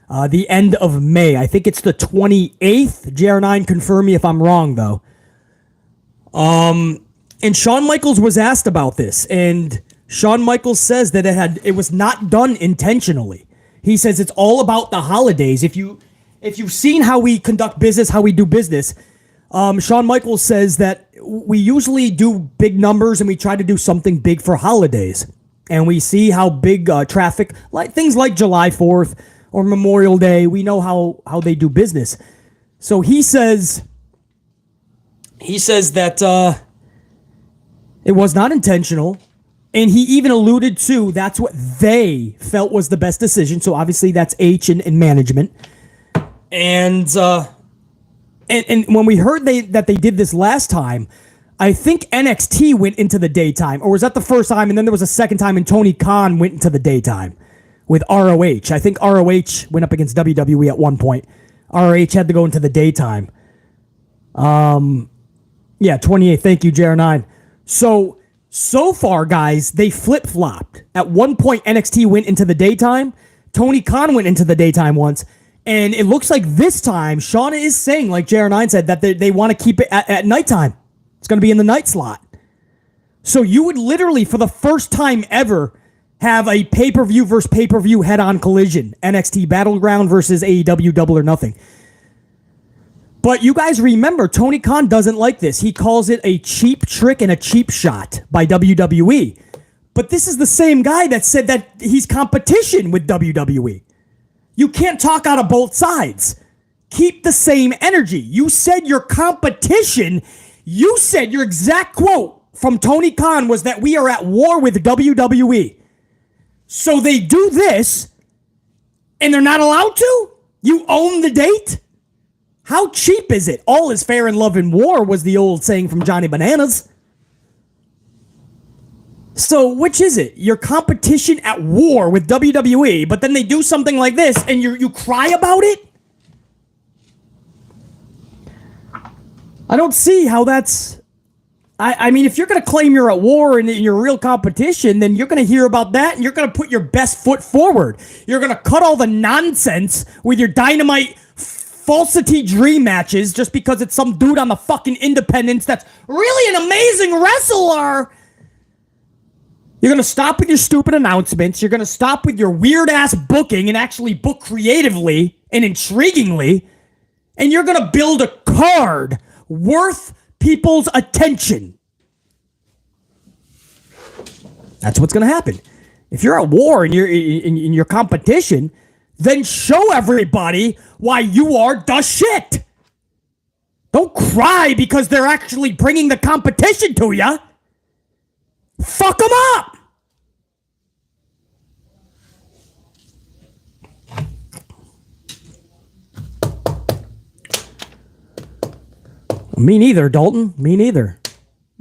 The end of May. I think it's the 28th. JR9, confirm me if I'm wrong, though. And Shawn Michaels was asked about this, and Shawn Michaels says that it was not done intentionally. He says it's all about the holidays. If you've seen how we conduct business, how we do business, Shawn Michaels says that we usually do big numbers and we try to do something big for holidays. And we see how big traffic, like things like July 4th or Memorial Day, we know how they do business. So he says that it was not intentional, and he even alluded to that's what they felt was the best decision. So obviously that's H in management. And when we heard that they did this last time, I think NXT went into the daytime, or was that the first time? And then there was a second time, and Tony Khan went into the daytime with ROH. I think ROH went up against WWE at one point. ROH had to go into the daytime. Yeah, 28. Thank you, JR9. So far, guys, they flip-flopped. At one point, NXT went into the daytime. Tony Khan went into the daytime once. And it looks like this time, Shawn is saying, like JR9 said, that they want to keep it at nighttime. It's going to be in the night slot. So you would literally, for the first time ever, have a pay-per-view versus pay-per-view head-on collision. NXT Battleground versus AEW Double or Nothing. But you guys remember, Tony Khan doesn't like this. He calls it a cheap trick and a cheap shot by WWE. But this is the same guy that said that he's competition with WWE. You can't talk out of both sides. Keep the same energy. You said your competition, you said your exact quote from Tony Khan was that we are at war with WWE. So they do this, and they're not allowed to? You own the date? How cheap is it? All is fair in love and war was the old saying from Johnny Bananas. So which is it? Your competition at war with WWE, but then they do something like this and you cry about it? I don't see how that's... I mean, if you're going to claim you're at war and you're real competition, then you're going to hear about that and you're going to put your best foot forward. You're going to cut all the nonsense with your Dynamite falsity dream matches just because it's some dude on the fucking independents that's really an amazing wrestler. You're going to stop with your stupid announcements. You're going to stop with your weird-ass booking and actually book creatively and intriguingly. And you're going to build a card worth people's attention. That's what's going to happen. If you're at war and you're in your competition, then show everybody why you are the shit. Don't cry because they're actually bringing the competition to you. Fuck them up. Me neither, Dalton. Me neither.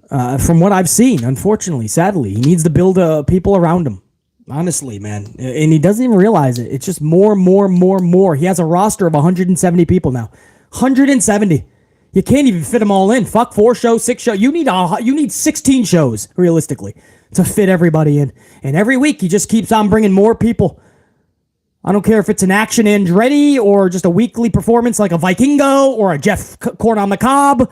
From what I've seen, unfortunately, sadly, he needs to build people around him. Honestly, man. And he doesn't even realize it. It's just more. He has a roster of 170 people now. 170. You can't even fit them all in. Fuck 4 shows, 6 shows. You need 16 shows, realistically, to fit everybody in. And every week, he just keeps on bringing more people. I don't care if it's an Action Andretti or just a weekly performance like a Vikingo or a Jeff Corn on the Cob.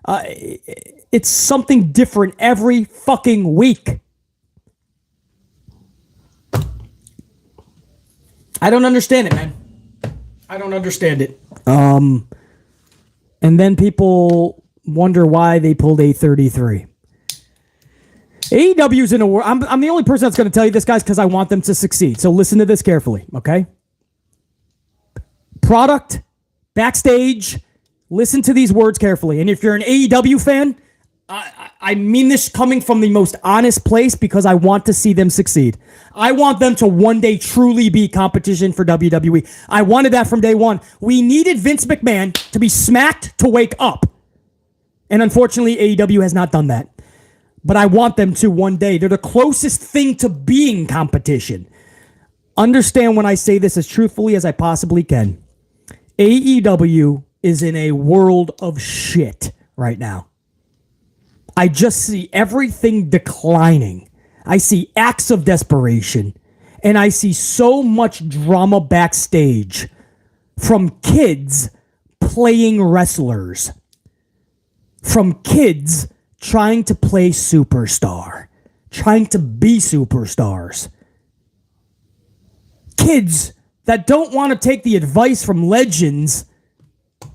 It's something different every fucking week. I don't understand it, man. I don't understand it. And then people wonder why they pulled A33. AEW's in a war. I'm the only person that's going to tell you this, guys, because I want them to succeed. So listen to this carefully, okay? Product, backstage, listen to these words carefully. And if you're an AEW fan, I mean this coming from the most honest place because I want to see them succeed. I want them to one day truly be competition for WWE. I wanted that from day one. We needed Vince McMahon to be smacked to wake up. And unfortunately, AEW has not done that. But I want them to one day. They're the closest thing to being competition. Understand when I say this as truthfully as I possibly can. AEW is in a world of shit right now. I just see everything declining. I see acts of desperation. And I see so much drama backstage from kids playing wrestlers. From kids trying to play superstar. Trying to be superstars. Kids that don't want to take the advice from legends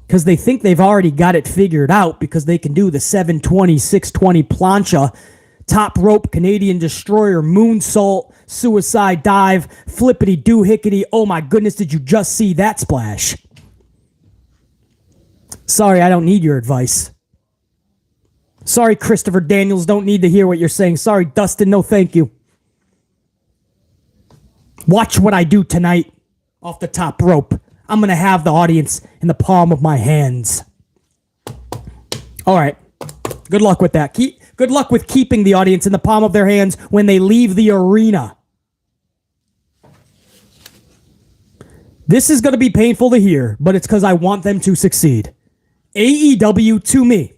because they think they've already got it figured out because they can do the 720, 620 plancha, top rope, Canadian destroyer, moonsault, suicide dive, flippity doohickety. Oh my goodness, did you just see that splash? Sorry, I don't need your advice. Sorry, Christopher Daniels, don't need to hear what you're saying. Sorry, Dustin, no thank you. Watch what I do tonight off the top rope. I'm going to have the audience in the palm of my hands. All right. Good luck with that. Good luck with keeping the audience in the palm of their hands when they leave the arena. This is going to be painful to hear, but it's because I want them to succeed. AEW, to me,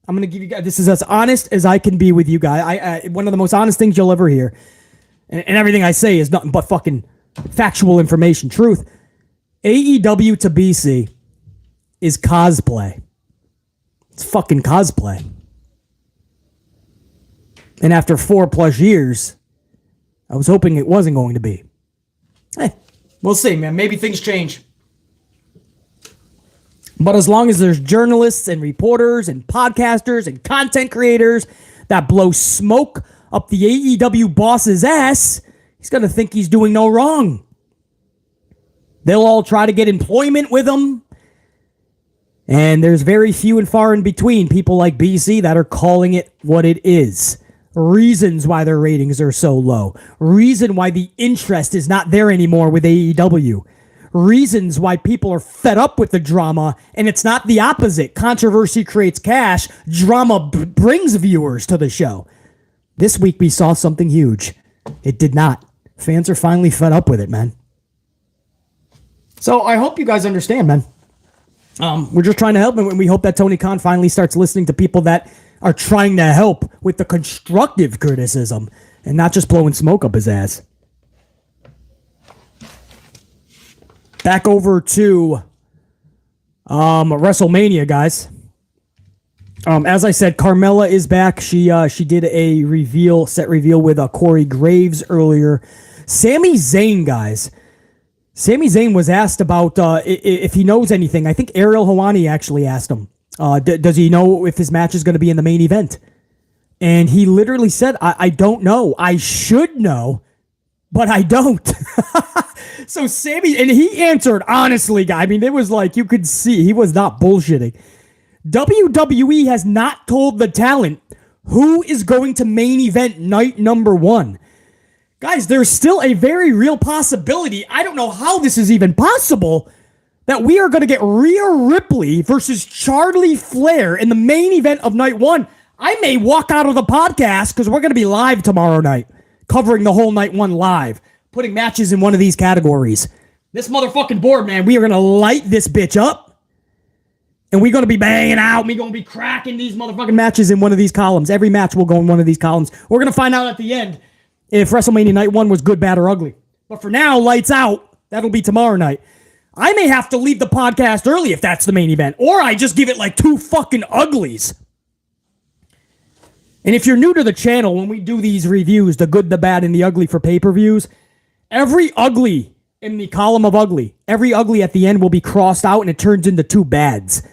I'm going to give you guys, this is as honest as I can be with you guys. One of the most honest things you'll ever hear. And everything I say is nothing but fucking factual information, truth. AEW to BC is cosplay. It's fucking cosplay. And after 4+ years, I was hoping it wasn't going to be. Hey, we'll see, man. Maybe things change. But as long as there's journalists and reporters and podcasters and content creators that blow smoke up the AEW boss's ass, he's going to think he's doing no wrong. They'll all try to get employment with him. And there's very few and far in between people like BC that are calling it what it is. Reasons why their ratings are so low. Reason why the interest is not there anymore with AEW. Reasons why people are fed up with the drama, and it's not the opposite. Controversy creates cash. Drama brings viewers to the show. This week we saw something huge. It did not. Fans are finally fed up with it, man. So I hope you guys understand, man. We're just trying to help, and we hope that Tony Khan finally starts listening to people that are trying to help with the constructive criticism and not just blowing smoke up his ass. Back over to WrestleMania, guys. As I said, Carmella is back. She did a set reveal with Corey Graves earlier. Sami Zayn, guys. Sami Zayn was asked about if he knows anything. I think Ariel Helwani actually asked him, does he know if his match is going to be in the main event? And he literally said, I don't know. I should know, but I don't. So Sami, and he answered honestly, guy. I mean, it was like you could see he was not bullshitting. WWE has not told the talent who is going to main event night number 1. Guys, there's still a very real possibility. I don't know how this is even possible that we are going to get Rhea Ripley versus Charlie Flair in the main event of night 1. I may walk out of the podcast because we're going to be live tomorrow night, covering the whole night one live, putting matches in one of these categories. This motherfucking board, man, we are going to light this bitch up, and we're going to be banging out. We're going to be cracking these motherfucking matches in one of these columns. Every match will go in one of these columns. We're going to find out at the end if WrestleMania Night 1 was good, bad, or ugly. But for now, lights out. That'll be tomorrow night. I may have to leave the podcast early if that's the main event, or I just give it like 2 fucking uglies. And if you're new to the channel, when we do these reviews, the good, the bad, and the ugly for pay-per-views, every ugly in the column of ugly, every ugly at the end will be crossed out and it turns into 2 bads.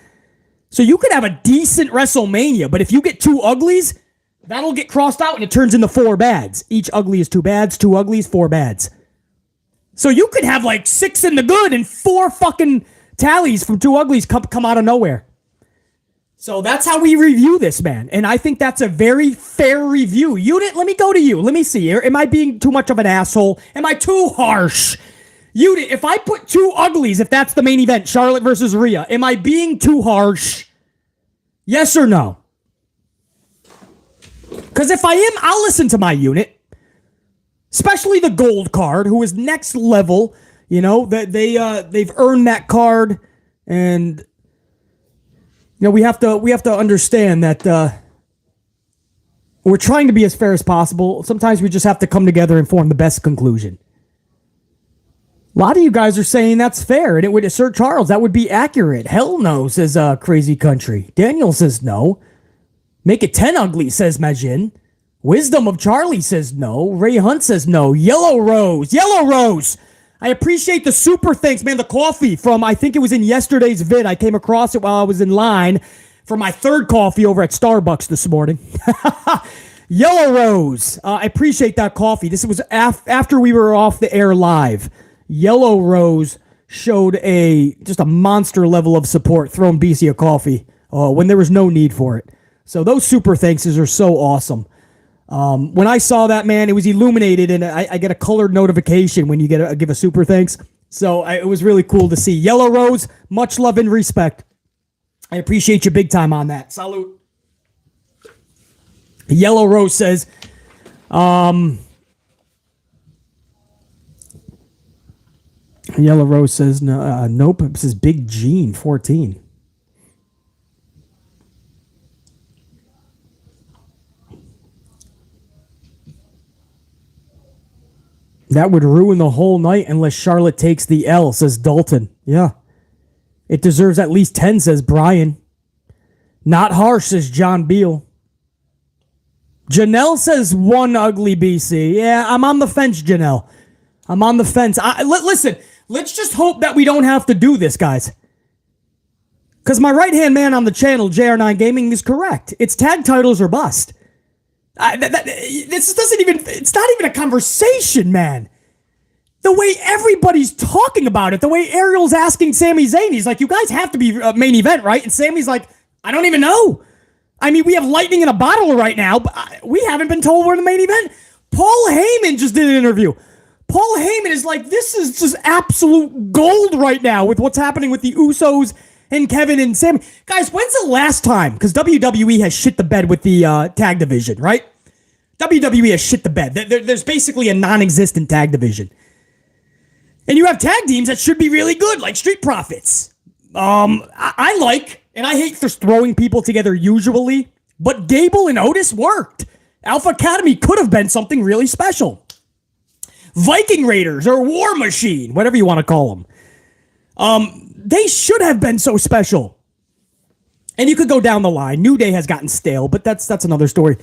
So you could have a decent WrestleMania, but if you get 2 uglies, that'll get crossed out and it turns into 4 bads. Each ugly is 2 bads, 2 uglies, 4 bads. So you could have like 6 in the good and 4 fucking tallies from 2 uglies come out of nowhere. So that's how we review this, man. And I think that's a very fair review. Unit, let me go to you. Let me see here. Am I being too much of an asshole? Am I too harsh? Unit, if I put 2 uglies, if that's the main event, Charlotte versus Rhea, am I being too harsh? Yes or no? Because if I am, I'll listen to my unit. Especially the gold card, who is next level. You know, they've earned that card, and you know we have to understand that we're trying to be as fair as possible. Sometimes we just have to come together and form the best conclusion. A lot of you guys are saying that's fair, and it would, Sir Charles, that would be accurate. Hell no, says Crazy Country. Daniel says no. Make it 10 ugly, says Majin. Wisdom of Charlie says no. Ray Hunt says no. Yellow Rose. I appreciate the super thanks, man. The coffee from, I think it was in yesterday's vid. I came across it while I was in line for my 3rd coffee over at Starbucks this morning. Yellow Rose. I appreciate that coffee. This was after we were off the air live. Yellow Rose showed just a monster level of support, throwing BC a coffee when there was no need for it. So those super thankses are so awesome. When I saw that, man, it was illuminated, and I get a colored notification when you give a super thanks. So it was really cool to see. Yellow Rose, much love and respect. I appreciate you big time on that. Salute. Yellow Rose says, Yellow Rose says, no, nope. It says Big Gene 14. That would ruin the whole night unless Charlotte takes the L, says Dalton. Yeah. It deserves at least 10, says Brian. Not harsh, says John Beal. Janelle says 1 ugly BC. Yeah, I'm on the fence, Janelle. I'm on the fence. Listen, let's just hope that we don't have to do this, guys. Because my right-hand man on the channel, JR9 Gaming, is correct. It's tag titles or bust. It's not even a conversation, man. The way everybody's talking about it, the way Ariel's asking Sami Zayn, he's like, you guys have to be a main event, right? And Sami's like, I don't even know. I mean, we have lightning in a bottle right now, but we haven't been told we're the main event. Paul Heyman just did an interview. Paul Heyman is like, this is just absolute gold right now with what's happening with the Usos and Kevin and Sami. Guys, when's the last time? Because WWE has shit the bed with the tag division, right? WWE has shit the bed. There's basically a non-existent tag division. And you have tag teams that should be really good, like Street Profits. I like, and I hate just throwing people together usually, but Gable and Otis worked. Alpha Academy could have been something really special. Viking Raiders or War Machine, whatever you want to call them. They should have been so special. And you could go down the line. New Day has gotten stale, but that's another story.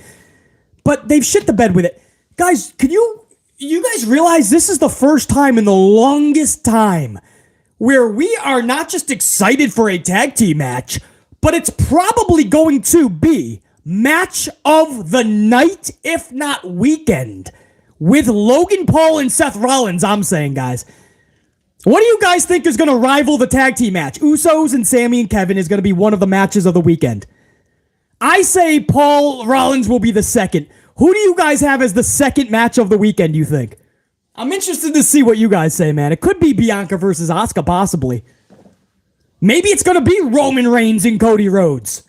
But they've shit the bed with it. Guys, you guys realize this is the first time in the longest time where we are not just excited for a tag team match, but it's probably going to be match of the night, if not weekend, with Logan Paul and Seth Rollins, I'm saying, guys. What do you guys think is going to rival the tag team match? Usos and Sami and Kevin is going to be one of the matches of the weekend. I say Paul Rollins will be the second. Who do you guys have as the second match of the weekend, you think? I'm interested to see what you guys say, man. It could be Bianca versus Asuka, possibly. Maybe it's going to be Roman Reigns and Cody Rhodes.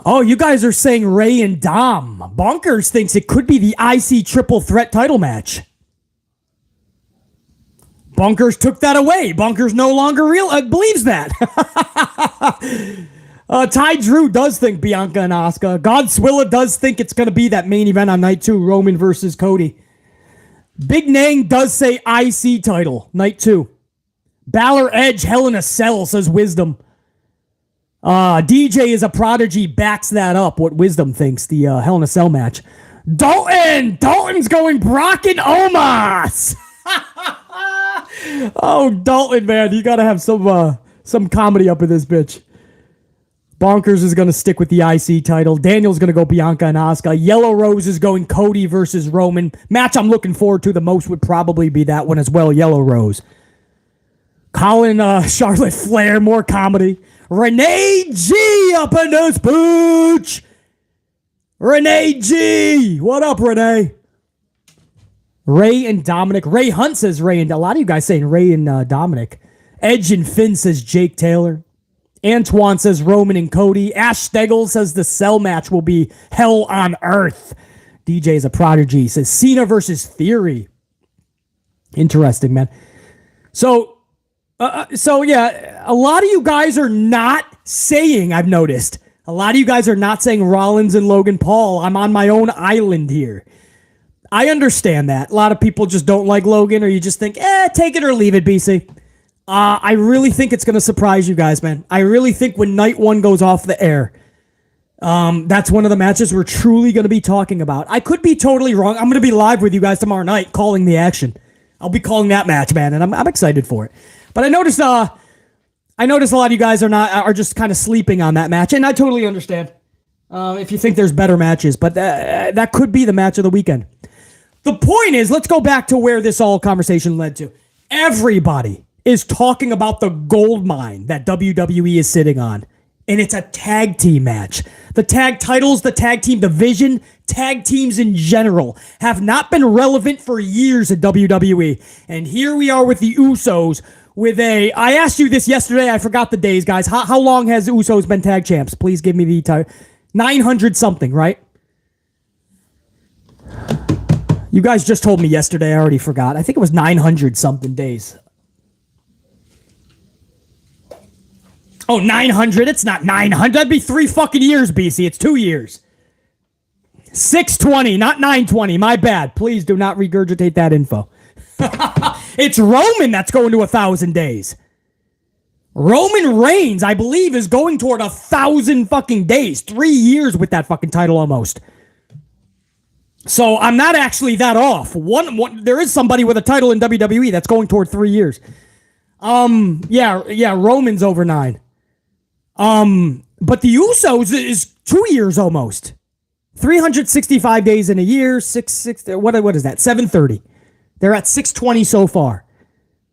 Oh, you guys are saying Ray and Dom. Bonkers thinks it could be the IC triple threat title match. Bonkers took that away. Bonkers no longer believes that. Ty Drew does think Bianca and Asuka. Godswilla does think it's going to be that main event on night 2, Roman versus Cody. Big Nang does say IC title, night 2. Balor Edge, Hell in a Cell, says Wisdom. DJ is a prodigy, backs that up, what Wisdom thinks, the Hell in a Cell match. Dalton's going Brock and Omos. Oh, Dalton, man, you got to have some comedy up in this bitch. Bonkers is going to stick with the IC title. Daniel's going to go Bianca and Asuka. Yellow Rose is going Cody versus Roman. Match I'm looking forward to the most would probably be that one as well, Yellow Rose. Colin, Charlotte Flair, more comedy. Renee G up in this booch. Renee G. What up, Renee? Ray and Dominic. Ray Hunt says Ray and... A lot of you guys saying Ray and Dominic. Edge and Finn says Jake Taylor. Antoine says Roman and Cody. Ash Stegel says the Cell match will be Hell on Earth. DJ is a prodigy. Says Cena versus Theory. Interesting, man. So yeah, a lot of you guys are not saying, I've noticed, a lot of you guys are not saying Rollins and Logan Paul. I'm on my own island here. I understand that. A lot of people just don't like Logan, or you just think, take it or leave it, BC. I really think it's going to surprise you guys, man. I really think when night 1 goes off the air, that's one of the matches we're truly going to be talking about. I could be totally wrong. I'm going to be live with you guys tomorrow night calling the action. I'll be calling that match, man, and I'm excited for it. But I noticed a lot of you guys are just kind of sleeping on that match, and I totally understand if you think there's better matches, but that could be the match of the weekend. The point is, let's go back to where this all conversation led to. Everybody is talking about the gold mine that WWE is sitting on, and it's a tag team match. The tag titles, the tag team division, tag teams in general have not been relevant for years at WWE. And here we are with the Usos with I asked you this yesterday, I forgot the days, guys. How long has Usos been tag champs? Please give me the time. 900 something, right? You guys just told me yesterday, I already forgot. I think it was 900 something days. Oh, 900? It's not 900. That'd be 3 fucking years, BC. It's 2 years. 620, not 920. My bad. Please do not regurgitate that info. It's Roman that's going to 1,000 days. Roman Reigns, I believe, is going toward 1,000 fucking days. 3 years with that fucking title almost. So I'm not actually that off. There is somebody with a title in WWE that's going toward 3 years. Yeah, Roman's over 9. But the Usos is 2 years almost. 365 days in a year, what is that? 730. They're at 620 so far.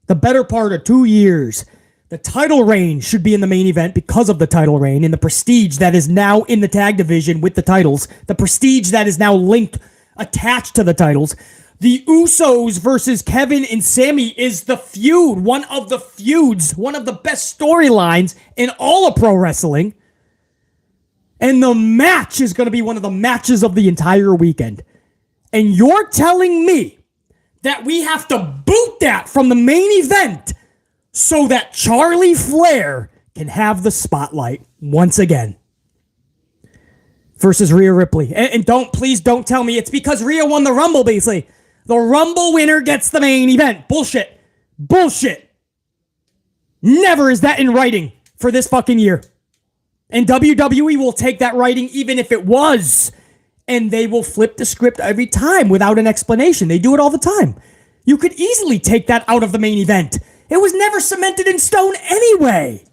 The better part of 2 years. The title reign should be in the main event because of the title reign and the prestige that is now in the tag division with the titles. The prestige that is now linked, attached to the titles. The Usos versus Kevin and Sami is the feud, one of the feuds, one of the best storylines in all of pro wrestling. And the match is going to be one of the matches of the entire weekend. And you're telling me that we have to boot that from the main event so that Charlie Flair can have the spotlight once again. Versus Rhea Ripley. And please don't tell me it's because Rhea won the Rumble, basically. The Rumble winner gets the main event. Bullshit. Never is that in writing for this fucking year. And WWE will take that writing even if it was. And they will flip the script every time without an explanation. They do it all the time. You could easily take that out of the main event. It was never cemented in stone anyway.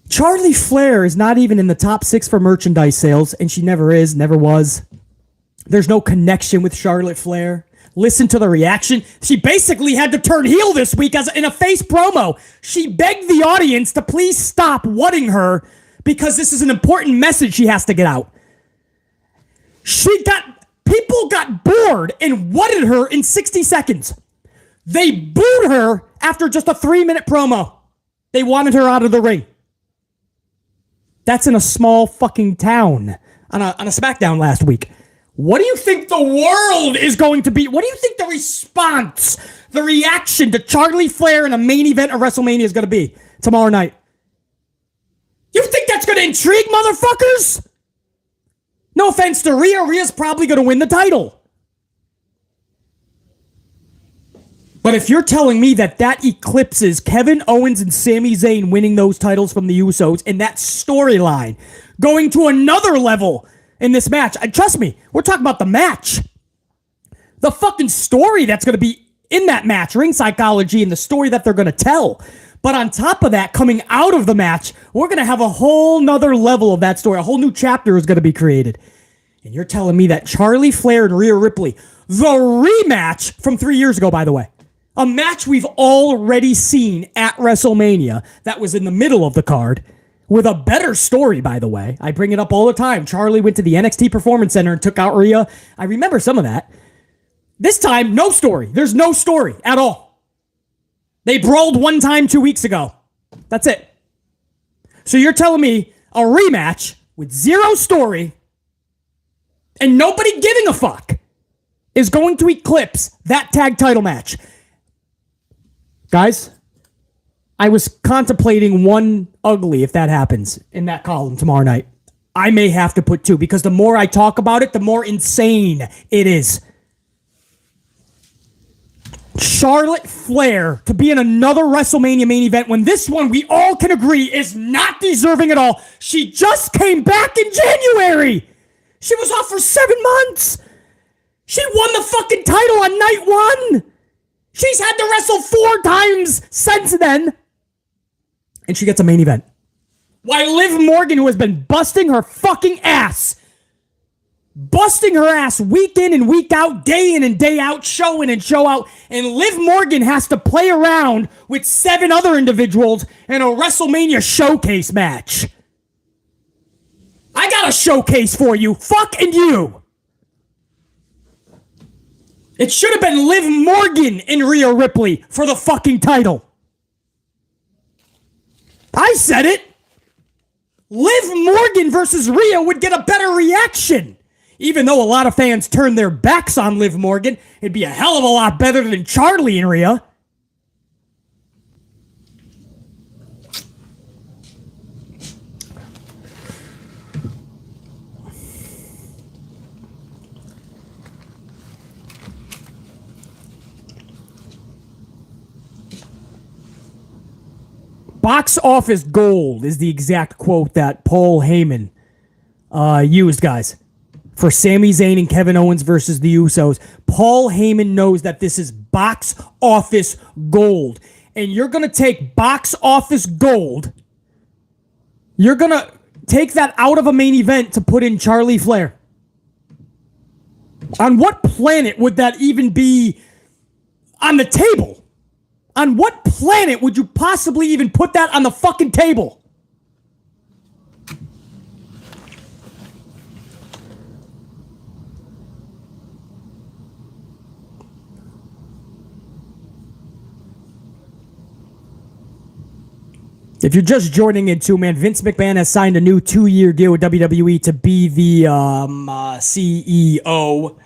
Charlie Flair is not even in the top 6 for merchandise sales, and she never is, never was. There's no connection with Charlotte Flair. Listen to the reaction. She basically had to turn heel this week in a face promo. She begged the audience to please stop wutting her because this is an important message she has to get out. People got bored and wutted her in 60 seconds. They booed her after just a 3-minute promo. They wanted her out of the ring. That's in a small fucking town on a SmackDown last week. What do you think the world is going to be? What do you think the response, the reaction to Charlie Flair in a main event of WrestleMania is going to be tomorrow night? You think that's going to intrigue motherfuckers? No offense to Rhea. Rhea's probably going to win the title. But if you're telling me that eclipses Kevin Owens and Sami Zayn winning those titles from the Usos and that storyline going to another level in this match, trust me, we're talking about the match. The fucking story that's going to be in that match, ring psychology, and the story that they're going to tell. But on top of that, coming out of the match, we're going to have a whole nother level of that story. A whole new chapter is going to be created. And you're telling me that Charlie Flair and Rhea Ripley, the rematch from 3 years ago, by the way, a match we've already seen at WrestleMania that was in the middle of the card with a better story, by the way. I bring it up all the time. Charlie went to the NXT Performance Center and took out Rhea. I remember some of that. This time, no story. There's no story at all. They brawled one time 2 weeks ago. That's it. So you're telling me a rematch with zero story and nobody giving a fuck is going to eclipse that tag title match? Guys, I was contemplating one ugly if that happens in that column tomorrow night. I may have to put two because the more I talk about it, the more insane it is. Charlotte Flair to be in another WrestleMania main event when this one we all can agree is not deserving at all. She just came back in January. She was off for 7 months. She won the fucking title on night one. She's had to wrestle 4 times since then. And she gets a main event. Why Liv Morgan, who has been busting her fucking ass, week in and week out, day in and day out, show in and show out, and Liv Morgan has to play around with 7 other individuals in a WrestleMania showcase match. I got a showcase for you. Fuck and you. It should have been Liv Morgan and Rhea Ripley for the fucking title. I said it. Liv Morgan versus Rhea would get a better reaction. Even though a lot of fans turned their backs on Liv Morgan, it'd be a hell of a lot better than Charlie and Rhea. Box office gold is the exact quote that Paul Heyman used, guys, for Sami Zayn and Kevin Owens versus the Usos. Paul Heyman knows that this is box office gold. And you're going to take box office gold. You're going to take that out of a main event to put in Charlie Flair. On what planet would that even be on the table? On what planet would you possibly even put that on the fucking table? If you're just joining in too, man, Vince McMahon has signed a new 2-year deal with WWE to be the CEO.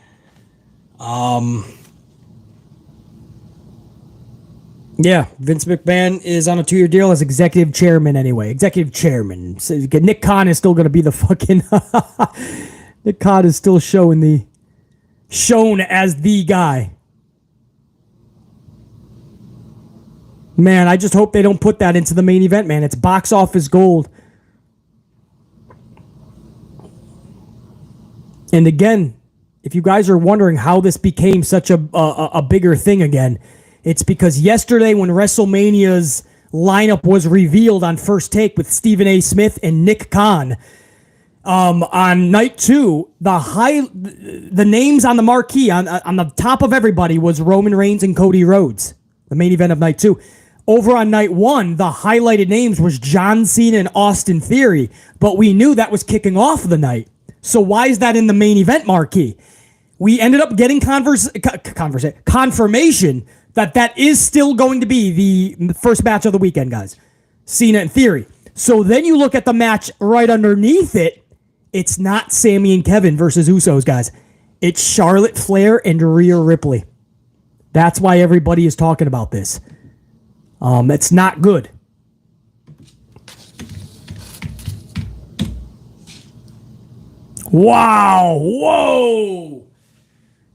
Yeah, Vince McMahon is on a 2-year deal as executive chairman anyway. Executive chairman. So Nick Khan is still going to be the fucking... Nick Khan is still shown as the guy. Man, I just hope they don't put that into the main event, man. It's box office gold. And again, if you guys are wondering how this became such a bigger thing again, it's because yesterday when WrestleMania's lineup was revealed on First Take with Stephen A. Smith and Nick Khan, on night 2, the names on the marquee, on the top of everybody was Roman Reigns and Cody Rhodes, the main event of night 2. Over on night 1, the highlighted names was John Cena and Austin Theory, but we knew that was kicking off the night. So why is that in the main event marquee? We ended up getting confirmation that is still going to be the first match of the weekend, guys. Cena and Theory. So then you look at the match right underneath it. It's not Sami and Kevin versus Usos, guys. It's Charlotte Flair and Rhea Ripley. That's why everybody is talking about this. It's not good. Wow. Whoa.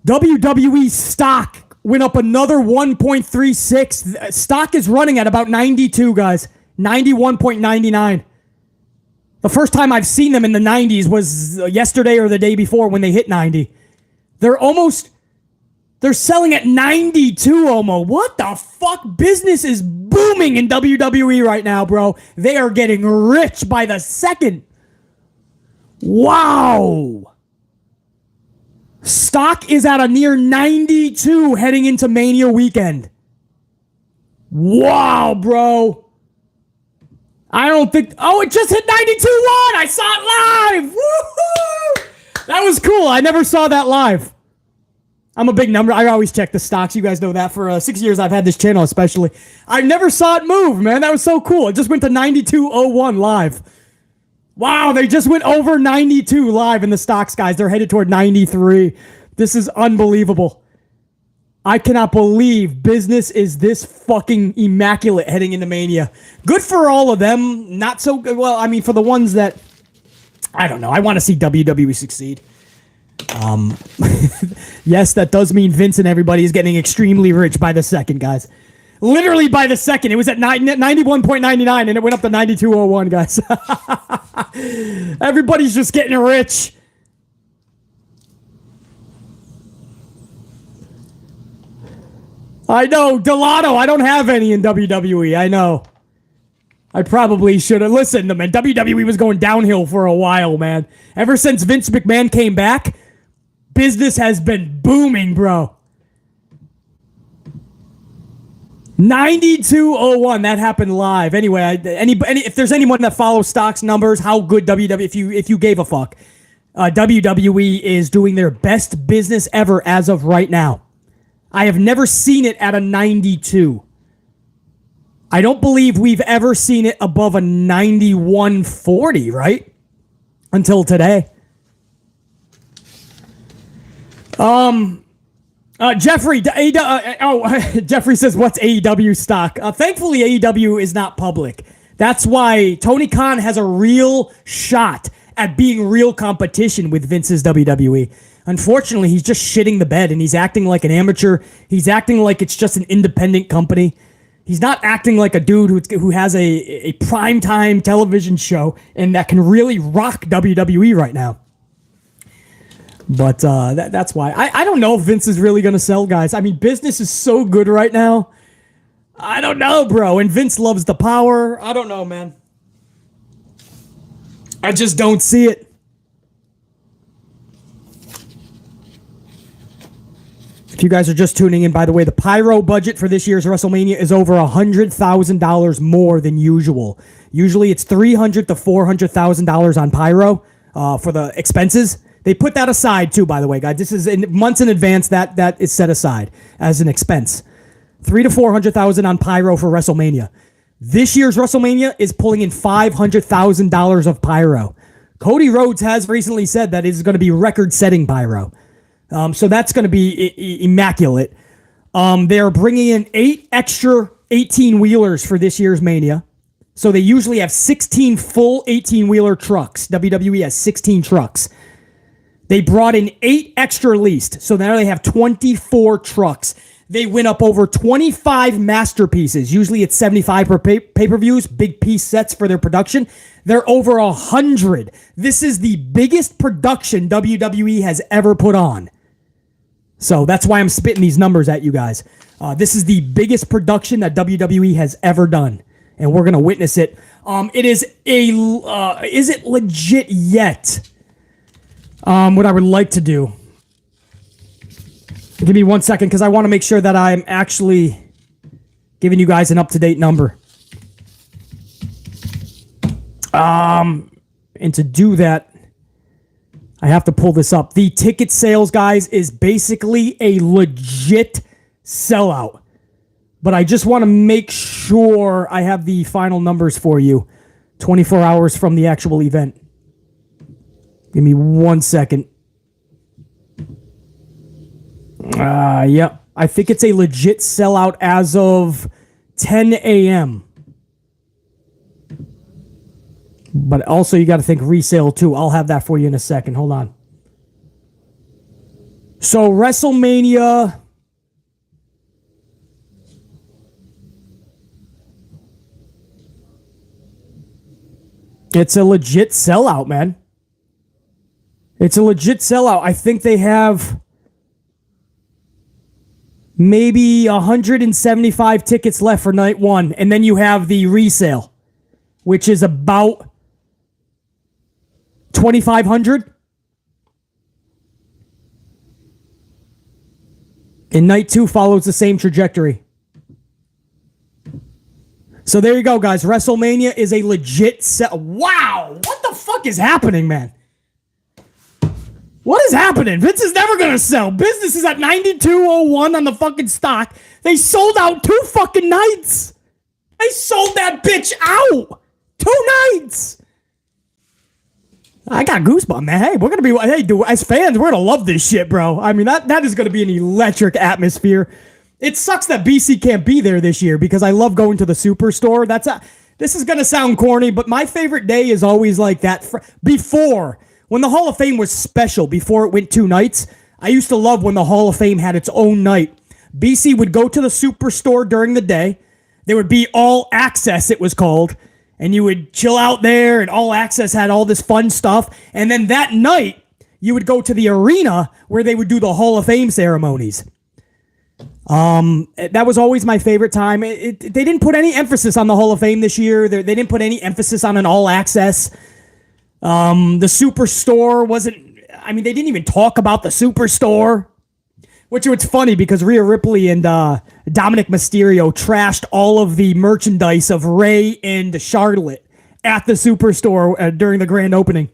WWE stock went up another 1.36. Stock is running at about 92, guys. 91.99. The first time I've seen them in the 90s was yesterday or the day before when they hit 90. They're selling at 92 almost. What the fuck? Business is booming in WWE right now, bro. They are getting rich by the second. Wow. Stock is at a near 92 heading into Mania weekend. Wow, bro. I don't think... Oh, it just hit 92.1. I saw it live. Woohoo! That was cool. I never saw that live. I'm a big number. I always check the stocks. You guys know that. For 6 years I've had this channel especially. I never saw it move, man. That was so cool. It just went to 92.01 live. Wow, they just went over 92 live in the stocks, guys. They're headed toward 93. This is unbelievable. I cannot believe business is this fucking immaculate heading into Mania. Good for all of them. Not so good. Well, I mean, for the ones that... I don't know. I want to see WWE succeed. Yes, that does mean Vince and everybody is getting extremely rich by the second, guys. Literally by the second. It was at 91.99 and it went up to 92.01, guys. Everybody's just getting rich. I know, Delato, I don't have any in WWE, I know. I probably should have listened to them, man. WWE was going downhill for a while, man. Ever since Vince McMahon came back, business has been booming, bro. 92.01, that happened live. Anyway, if there's anyone that follows stocks numbers, how good WWE, if you gave a fuck, WWE is doing their best business ever as of right now. I have never seen it at a 92. I don't believe we've ever seen it above a 91.40, right? Until today. Jeffrey, Jeffrey says, what's AEW stock? Thankfully, AEW is not public. That's why Tony Khan has a real shot at being real competition with Vince's WWE. Unfortunately, he's just shitting the bed and he's acting like an amateur. He's acting like it's just an independent company. He's not acting like a dude who has a primetime television show and that can really rock WWE right now. But that's why. I don't know if Vince is really going to sell, guys. I mean, business is so good right now. I don't know, bro. And Vince loves the power. I don't know, man. I just don't see it. If you guys are just tuning in, by the way, the pyro budget for this year's WrestleMania is over $100,000 more than usual. Usually it's $300,000 to $400,000 on pyro for the expenses. They put that aside too, by the way, guys. This is months in advance that is set aside as an expense. $300,000 to $400,000 on pyro for WrestleMania. This year's WrestleMania is pulling in $500,000 of pyro. Cody Rhodes has recently said that it is going to be record-setting pyro. So that's going to be immaculate. They're bringing in 8 extra 18-wheelers for this year's Mania. So they usually have 16 full 18-wheeler trucks. WWE has 16 trucks. They brought in 8 extra leased. So now they have 24 trucks. They went up over 25 masterpieces. Usually it's 75 per pay-per-views, big piece sets for their production. They're over 100. This is the biggest production WWE has ever put on. So that's why I'm spitting these numbers at you guys. This is the biggest production that WWE has ever done. And we're going to witness it. Is it legit yet? What I would like to do. Give me 1 second because I want to make sure that I'm actually giving you guys an up-to-date number. And to do that, I have to pull this up. The ticket sales, guys, is basically a legit sellout. But I just want to make sure I have the final numbers for you. 24 hours from the actual event. Give me 1 second. Yep. I think it's a legit sellout as of 10 a.m. But also you got to think resale too. I'll have that for you in a second. Hold on. So WrestleMania... It's a legit sellout, man. It's a legit sellout. I think they have maybe 175 tickets left for night one. And then you have the resale, which is about 2,500. And night two follows the same trajectory. So there you go, guys. WrestleMania is a legit set. Wow! What the fuck is happening, man? What is happening? Vince is never going to sell. Business is at 92.01 on the fucking stock. They sold out 2 fucking nights. They sold that bitch out. 2 nights. I got goosebumps, man. Hey, we're going to be, hey, dude, as fans, we're going to love this shit, bro. I mean, that is going to be an electric atmosphere. It sucks that BC can't be there this year because I love going to the Superstore. This is going to sound corny, but my favorite day is always like that. Before, when the Hall of Fame was special, before it went 2 nights, I used to love when the Hall of Fame had its own night. BC would go to the Superstore during the day. There would be All Access, it was called, and you would chill out there, and All Access had all this fun stuff. And then that night, you would go to the arena where they would do the Hall of Fame ceremonies. That was always my favorite time. They didn't put any emphasis on the Hall of Fame this year. They didn't put any emphasis on an All Access. The Superstore wasn't, I mean, they didn't even talk about the Superstore, which was funny because Rhea Ripley and Dominic Mysterio trashed all of the merchandise of Rey and Charlotte at the Superstore during the grand opening.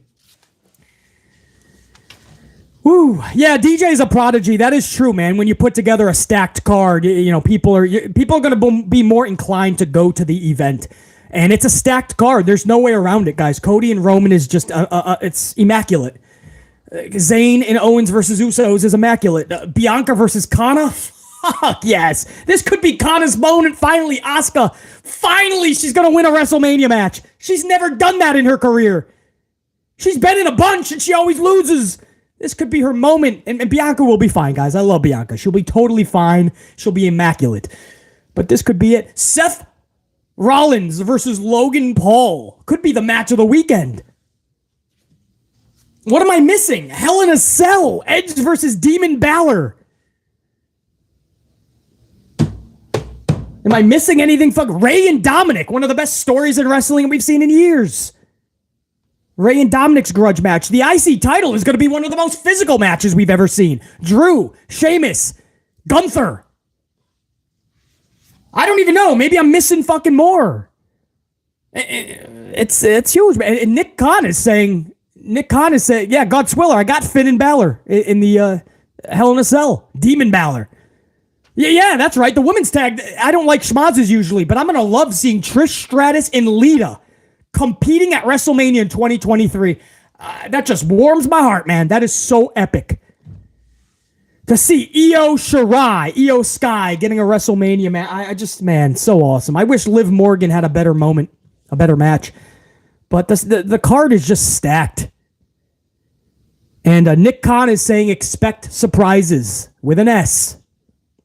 Woo. Yeah, DJ is a prodigy. That is true, man. When you put together a stacked card, you know, people are going to be more inclined to go to the event. And it's a stacked card. There's no way around it, guys. Cody and Roman is just, it's immaculate. Zayn and Owens versus Usos is immaculate. Bianca versus Kana? Fuck yes. This could be Kana's moment. Finally, Asuka. Finally, she's going to win a WrestleMania match. She's never done that in her career. She's been in a bunch and she always loses. This could be her moment. And Bianca will be fine, guys. I love Bianca. She'll be totally fine. She'll be immaculate. But this could be it. Seth Rollins versus Logan Paul could be the match of the weekend. What am I missing? Hell in a Cell. Edge versus Demon Balor. Am I missing anything? Fuck, Ray and Dominic. One of the best stories in wrestling we've seen in years. Ray and Dominic's grudge match. The IC title is going to be one of the most physical matches we've ever seen. Drew, Sheamus, Gunther. I don't even know. Maybe I'm missing fucking more. It's huge, man. And Nick Khan is saying, yeah, God Swiller, I got Finn and Balor in the Hell in a Cell. Demon Balor. Yeah, that's right. The women's tag, I don't like schmozzes usually, but I'm going to love seeing Trish Stratus and Lita competing at WrestleMania in 2023. That just warms my heart, man. That is so epic. To see Io Shirai, Io Sky getting a WrestleMania, man. I just, man, so awesome. I wish Liv Morgan had a better moment, a better match. But the card is just stacked. And Nick Khan is saying expect surprises with an S.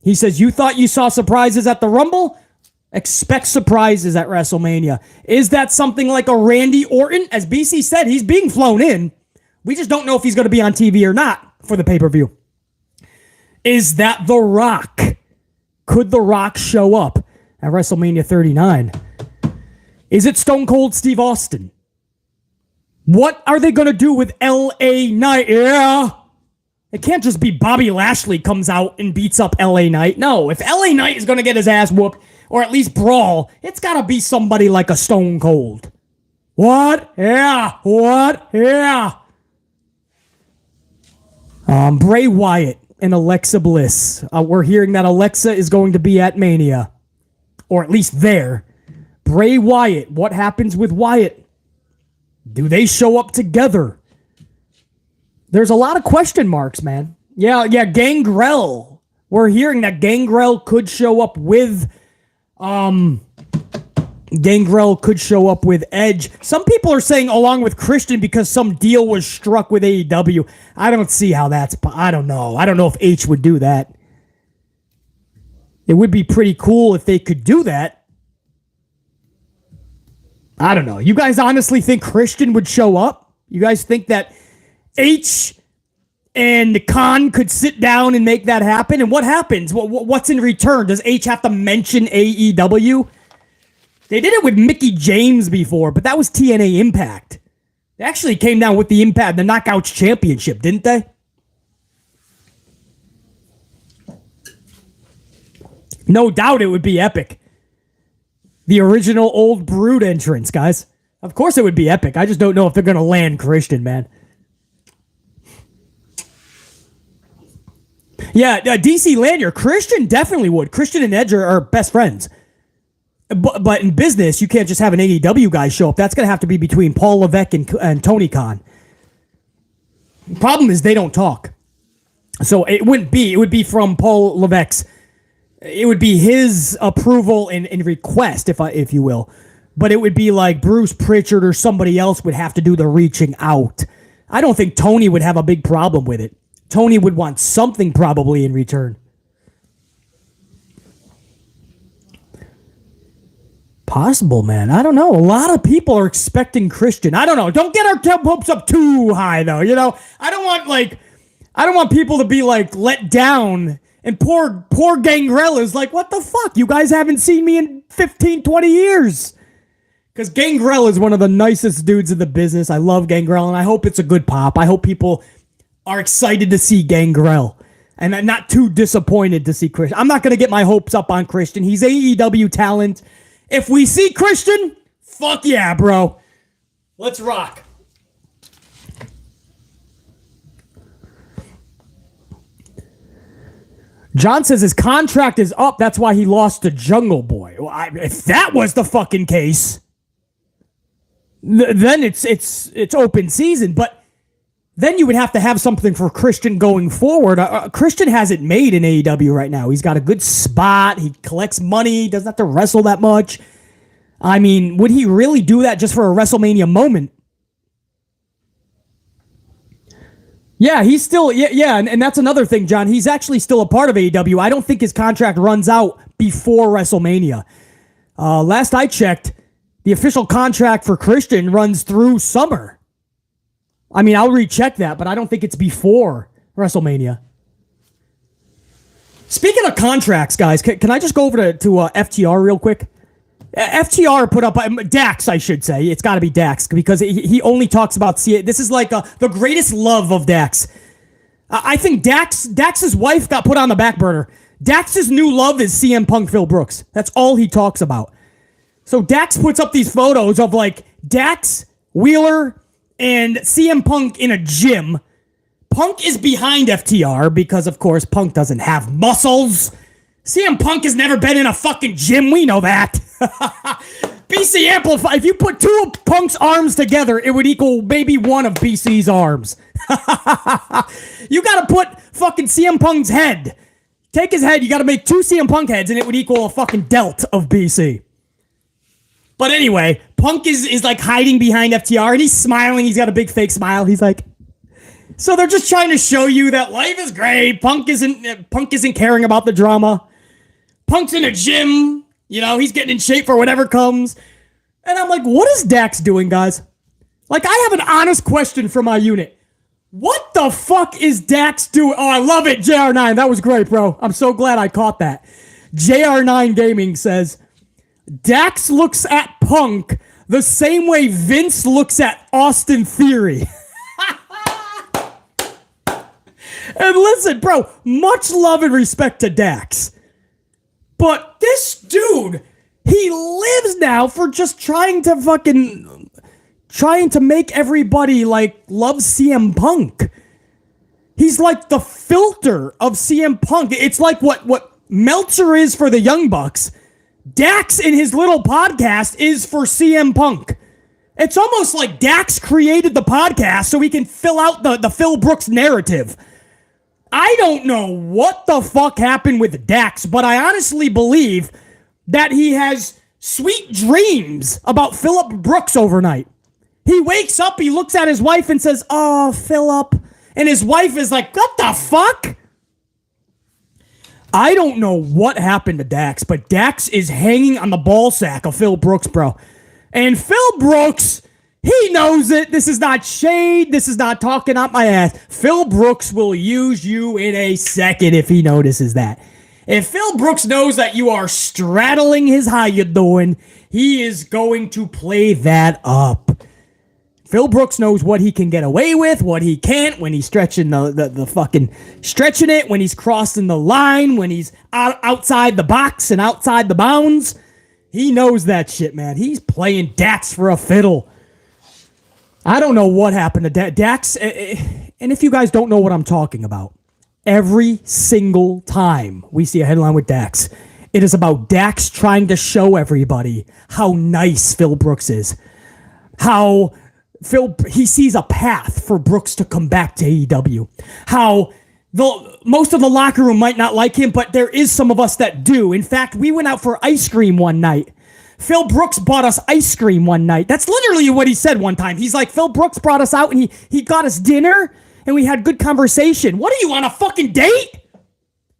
He says, you thought you saw surprises at the Rumble? Expect surprises at WrestleMania. Is that something like a Randy Orton? As BC said, he's being flown in. We just don't know if he's going to be on TV or not for the pay-per-view. Is that The Rock? Could The Rock show up at WrestleMania 39? Is it Stone Cold Steve Austin? What are they going to do with LA Knight? Yeah. It can't just be Bobby Lashley comes out and beats up LA Knight. No, if LA Knight is going to get his ass whooped, or at least brawl, it's got to be somebody like a Stone Cold. What? Yeah. What? Yeah. Bray Wyatt and Alexa Bliss. We're hearing that Alexa is going to be at Mania. Or at least there. Bray Wyatt. What happens with Wyatt? Do they show up together? There's a lot of question marks, man. Yeah, Gangrel. We're hearing that Gangrel could show up with Edge. Some people are saying along with Christian because some deal was struck with AEW. I don't see how I don't know. I don't know if H would do that. It would be pretty cool if they could do that. I don't know. You guys honestly think Christian would show up? You guys think that H and Khan could sit down and make that happen? And what happens? What's in return? Does H have to mention AEW? They did it with Mickey James before, but that was TNA Impact. They actually came down with the Impact, the Knockouts Championship, didn't they? No doubt it would be epic. The original Old Brood entrance, guys. Of course it would be epic. I just don't know if they're going to land Christian, man. Yeah, DC Lanyard. Christian definitely would. Christian and Edge are best friends. But in business, you can't just have an AEW guy show up. That's going to have to be between Paul Levesque and Tony Khan. The problem is they don't talk. So it would be from Paul Levesque. It would be his approval and request, if you will. But it would be like Bruce Pritchard or somebody else would have to do the reaching out. I don't think Tony would have a big problem with it. Tony would want something probably in return. Possible, man. I don't know. A lot of people are expecting Christian. I don't know. Don't get our hopes up too high, though. You know, I don't want people to be like let down. And poor Gangrel is like, what the fuck? You guys haven't seen me in 15, 20 years. Because Gangrel is one of the nicest dudes in the business. I love Gangrel, and I hope it's a good pop. I hope people are excited to see Gangrel. And I'm not too disappointed to see Christian. I'm not going to get my hopes up on Christian. He's AEW talent. If we see Christian, fuck yeah, bro. Let's rock. John says his contract is up. That's why he lost to Jungle Boy. Well, if that was the fucking case, then it's open season. But then you would have to have something for Christian going forward. Christian hasn't made in AEW right now. He's got a good spot. He collects money. He doesn't have to wrestle that much. I mean, would he really do that just for a WrestleMania moment? Yeah, he's still, and that's another thing, John. He's actually still a part of AEW. I don't think his contract runs out before WrestleMania. Last I checked, the official contract for Christian runs through summer. I mean, I'll recheck that, but I don't think it's before WrestleMania. Speaking of contracts, guys, can I just go over to FTR real quick? FTR put up Dax, I should say. It's got to be Dax because he only talks about this is like the greatest love of Dax. I think Dax's wife got put on the back burner. Dax's new love is CM Punk Phil Brooks. That's all he talks about. So Dax puts up these photos of like Dax, Wheeler, and CM Punk in a gym. Punk is behind FTR because, of course, Punk doesn't have muscles. CM Punk has never been in a fucking gym. We know that. BC Amplify. If you put two of Punk's arms together, it would equal maybe one of BC's arms. You got to put fucking CM Punk's head. Take his head. You got to make two CM Punk heads, and it would equal a fucking delt of BC. But anyway, Punk is like hiding behind FTR, and he's smiling. He's got a big fake smile. He's like... So they're just trying to show you that life is great. Punk isn't caring about the drama. Punk's in a gym. You know, he's getting in shape for whatever comes. And I'm like, what is Dax doing, guys? Like, I have an honest question for my unit. What the fuck is Dax doing? Oh, I love it, JR9. That was great, bro. I'm so glad I caught that. JR9 Gaming says, Dax looks at Punk the same way Vince looks at Austin Theory. And listen, bro, much love and respect to Dax. But this dude, he lives now for just trying to make everybody like love CM Punk. He's like the filter of CM Punk. It's like what Meltzer is for the Young Bucks. Dax in his little podcast is for CM Punk. It's almost like Dax created the podcast so he can fill out the Phil Brooks narrative. I don't know what the fuck happened with Dax, but I honestly believe that he has sweet dreams about Phillip Brooks overnight. He wakes up, he looks at his wife and says, "Oh, Phillip." And his wife is like, "What the fuck?" I don't know what happened to Dax, but Dax is hanging on the ball sack of Phil Brooks, bro. And Phil Brooks, he knows it. This is not shade. This is not talking up my ass. Phil Brooks will use you in a second if he notices that. If Phil Brooks knows that you are straddling his how you doing, he is going to play that up. Phil Brooks knows what he can get away with, what he can't, when he's stretching the fucking stretching it, when he's crossing the line, when he's outside the box and outside the bounds. He knows that shit, man. He's playing Dax for a fiddle. I don't know what happened to Dax. And if you guys don't know what I'm talking about, every single time we see a headline with Dax, it is about Dax trying to show everybody how nice Phil Brooks is. How he sees a path for Brooks to come back to AEW. How most of the locker room might not like him, but there is some of us that do. In fact, we went out for ice cream one night. Phil Brooks bought us ice cream one night. That's literally what he said one time. He's like, Phil Brooks brought us out and he got us dinner and we had good conversation. What are you, on a fucking date?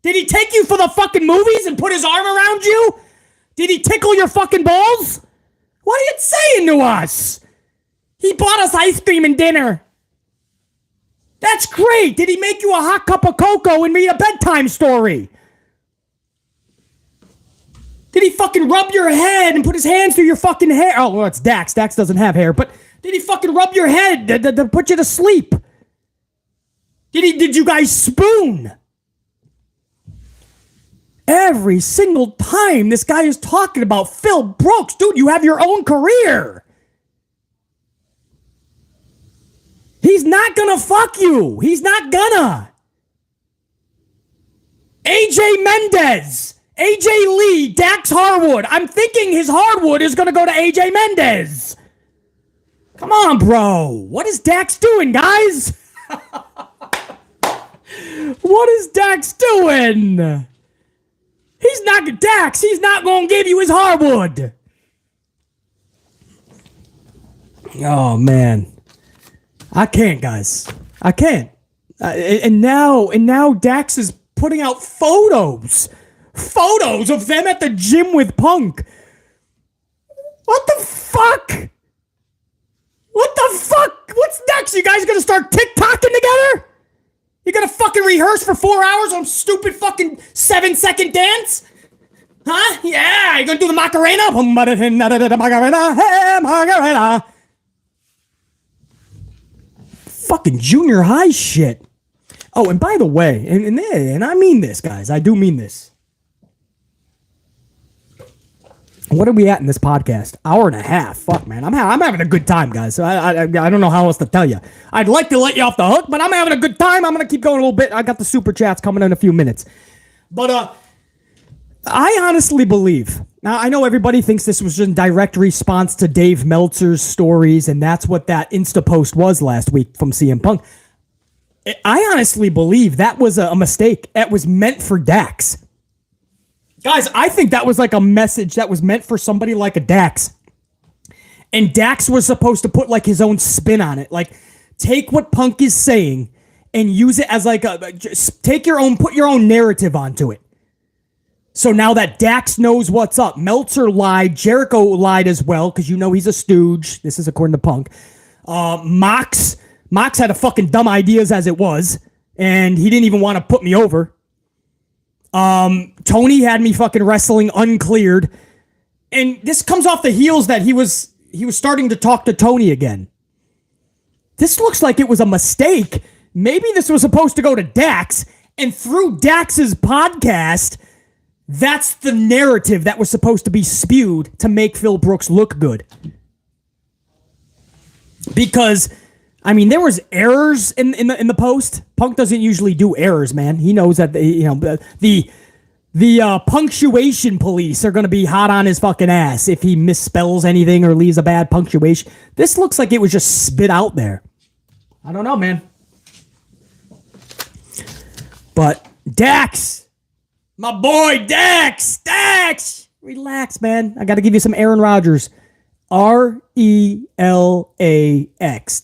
Did he take you for the fucking movies and put his arm around you? Did he tickle your fucking balls? What are you saying to us? He bought us ice cream and dinner. That's great. Did he make you a hot cup of cocoa and read a bedtime story? Did he fucking rub your head and put his hands through your fucking hair? Oh, well, it's Dax. Dax doesn't have hair. But did he fucking rub your head to put you to sleep? Did you guys spoon? Every single time this guy is talking about Phil Brooks. Dude, you have your own career. He's not gonna fuck you. He's not gonna. AJ Mendez, AJ Lee, Dax Harwood. I'm thinking his hardwood is gonna go to AJ Mendez. Come on, bro. What is Dax doing, guys? What is Dax doing? He's not Dax. He's not gonna give you his hardwood. Oh man. I can't, guys. I can't. And now Dax is putting out photos of them at the gym with Punk. What the fuck? What the fuck? What's next? You guys gonna start TikToking together? You gonna fucking rehearse for 4 hours on stupid fucking 7-second dance? Huh? Yeah, you gonna do the Macarena? Macarena. Fucking junior high shit. Oh, and by the way, and I mean this, guys. I do mean this. What are we at in this podcast? Hour and a half. Fuck, man. I'm having a good time, guys. I don't know how else to tell you. I'd like to let you off the hook, but I'm having a good time. I'm going to keep going a little bit. I got the super chats coming in a few minutes. But I honestly believe, now I know everybody thinks this was just a direct response to Dave Meltzer's stories, and that's what that Insta post was last week from CM Punk. I honestly believe that was a mistake. That was meant for Dax. Guys, I think that was like a message that was meant for somebody like a Dax. And Dax was supposed to put like his own spin on it. Like, take what Punk is saying and use it as like put your own narrative onto it. So now that Dax knows what's up, Meltzer lied, Jericho lied as well, because you know he's a stooge. This is according to Punk. Mox had a fucking dumb ideas as it was, and he didn't even want to put me over. Tony had me fucking wrestling uncleared, and this comes off the heels that he was starting to talk to Tony again. This looks like it was a mistake. Maybe this was supposed to go to Dax, and through Dax's podcast, that's the narrative that was supposed to be spewed to make Phil Brooks look good. Because, I mean, there was errors in the post. Punk doesn't usually do errors, man. He knows that the The punctuation police are going to be hot on his fucking ass if he misspells anything or leaves a bad punctuation. This looks like it was just spit out there. I don't know, man. But Dax, my boy Dax, relax, man. I got to give you some Aaron Rodgers. RELAX.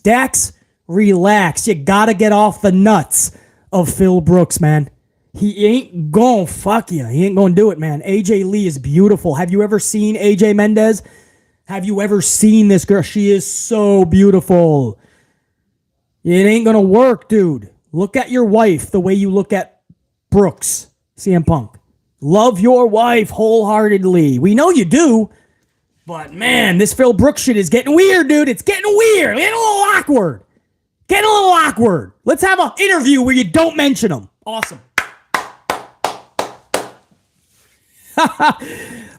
Dax, relax. You got to get off the nuts of Phil Brooks, man. He ain't gonna fuck you. He ain't gonna do it, man. AJ Lee is beautiful. Have you ever seen AJ Mendez? Have you ever seen this girl? She is so beautiful. It ain't gonna work, dude. Look at your wife the way you look at Brooks, CM Punk. Love your wife wholeheartedly. We know you do. But, man, this Phil Brooks shit is getting weird, dude. It's getting weird. Getting a little awkward. Let's have an interview where you don't mention him. Awesome.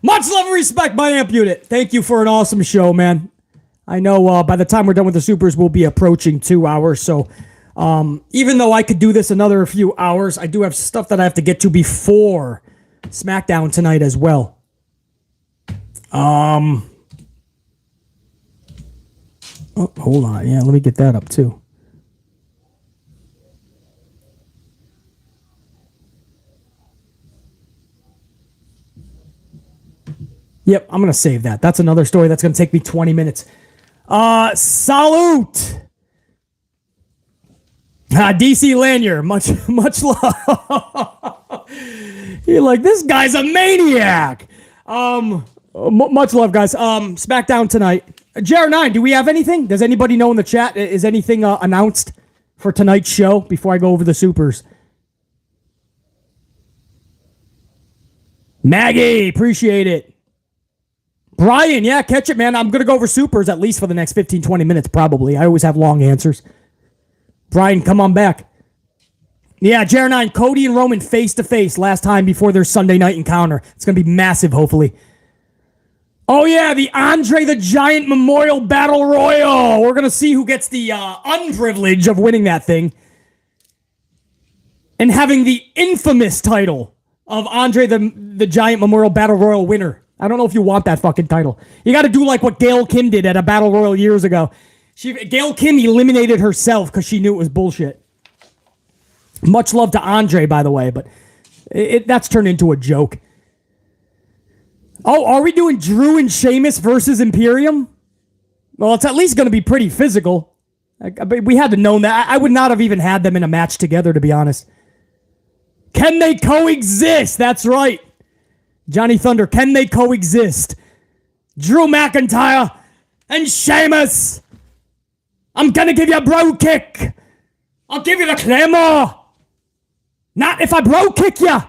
Much love and respect, my amp unit. Thank you for an awesome show, man. I know by the time we're done with the Supers, we'll be approaching 2 hours. So even though I could do this another few hours, I do have stuff that I have to get to before SmackDown tonight as well. Oh, hold on. Yeah, let me get that up too. Yep, I'm going to save that. That's another story that's going to take me 20 minutes. Salute! DC Lanier, much love. You're like, this guy's a maniac. Much love, guys. SmackDown tonight. JR9, do we have anything? Does anybody know in the chat? Is anything announced for tonight's show before I go over the Supers? Maggie, appreciate it. Brian, yeah, catch it, man. I'm going to go over Supers at least for the next 15, 20 minutes, probably. I always have long answers. Brian, come on back. Yeah, JR9, Cody and Roman face-to-face last time before their Sunday night encounter. It's going to be massive, hopefully. Oh, yeah, the Andre the Giant Memorial Battle Royal. We're going to see who gets the unprivilege of winning that thing and having the infamous title of Andre the Giant Memorial Battle Royal winner. I don't know if you want that fucking title. You got to do like what Gail Kim did at a Battle Royal years ago. Gail Kim eliminated herself because she knew it was bullshit. Much love to Andre, by the way, but that's turned into a joke. Oh, are we doing Drew and Sheamus versus Imperium? Well, it's at least going to be pretty physical. We had to know that. I would not have even had them in a match together, to be honest. Can they coexist? That's right. Johnny Thunder, can they coexist? Drew McIntyre and Sheamus. I'm going to give you a bro kick. I'll give you the Claymore. Not if I bro kick you.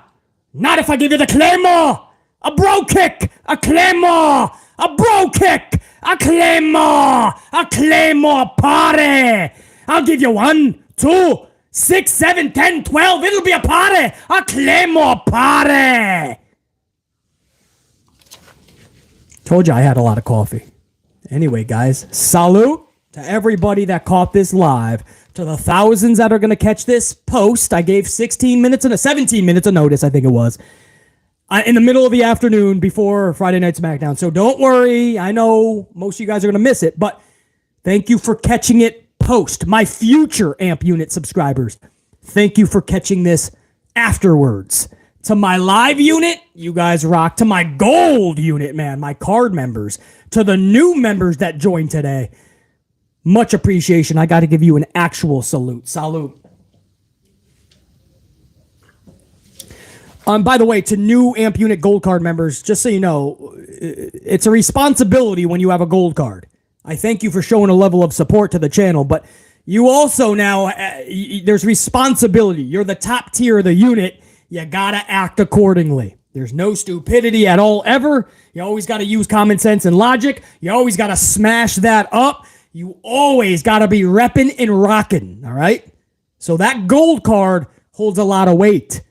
Not if I give you the Claymore. A bro kick. A Claymore. A bro kick. A Claymore. A Claymore party. I'll give you 1, 2, 6, 7, 10, 12. It'll be a party. A Claymore party. Told you I had a lot of coffee. Anyway, guys, salute to everybody that caught this live. To the thousands that are going to catch this post, I gave 17 minutes of notice, I think it was, in the middle of the afternoon before Friday Night SmackDown. So don't worry. I know most of you guys are going to miss it, but thank you for catching it post. My future Amp Unit subscribers, thank you for catching this afterwards. To my live unit, you guys rock. To my gold unit, man, my card members. To the new members that joined today, much appreciation. I got to give you an actual salute. Salute. By the way, to new Amp Unit Gold Card members, just so you know, it's a responsibility when you have a Gold Card. I thank you for showing a level of support to the channel, but you also now, there's responsibility. You're the top tier of the unit. You gotta act accordingly. There's no stupidity at all, ever. You always gotta use common sense and logic. You always gotta smash that up. You always gotta be repping and rocking, all right? So that gold card holds a lot of weight.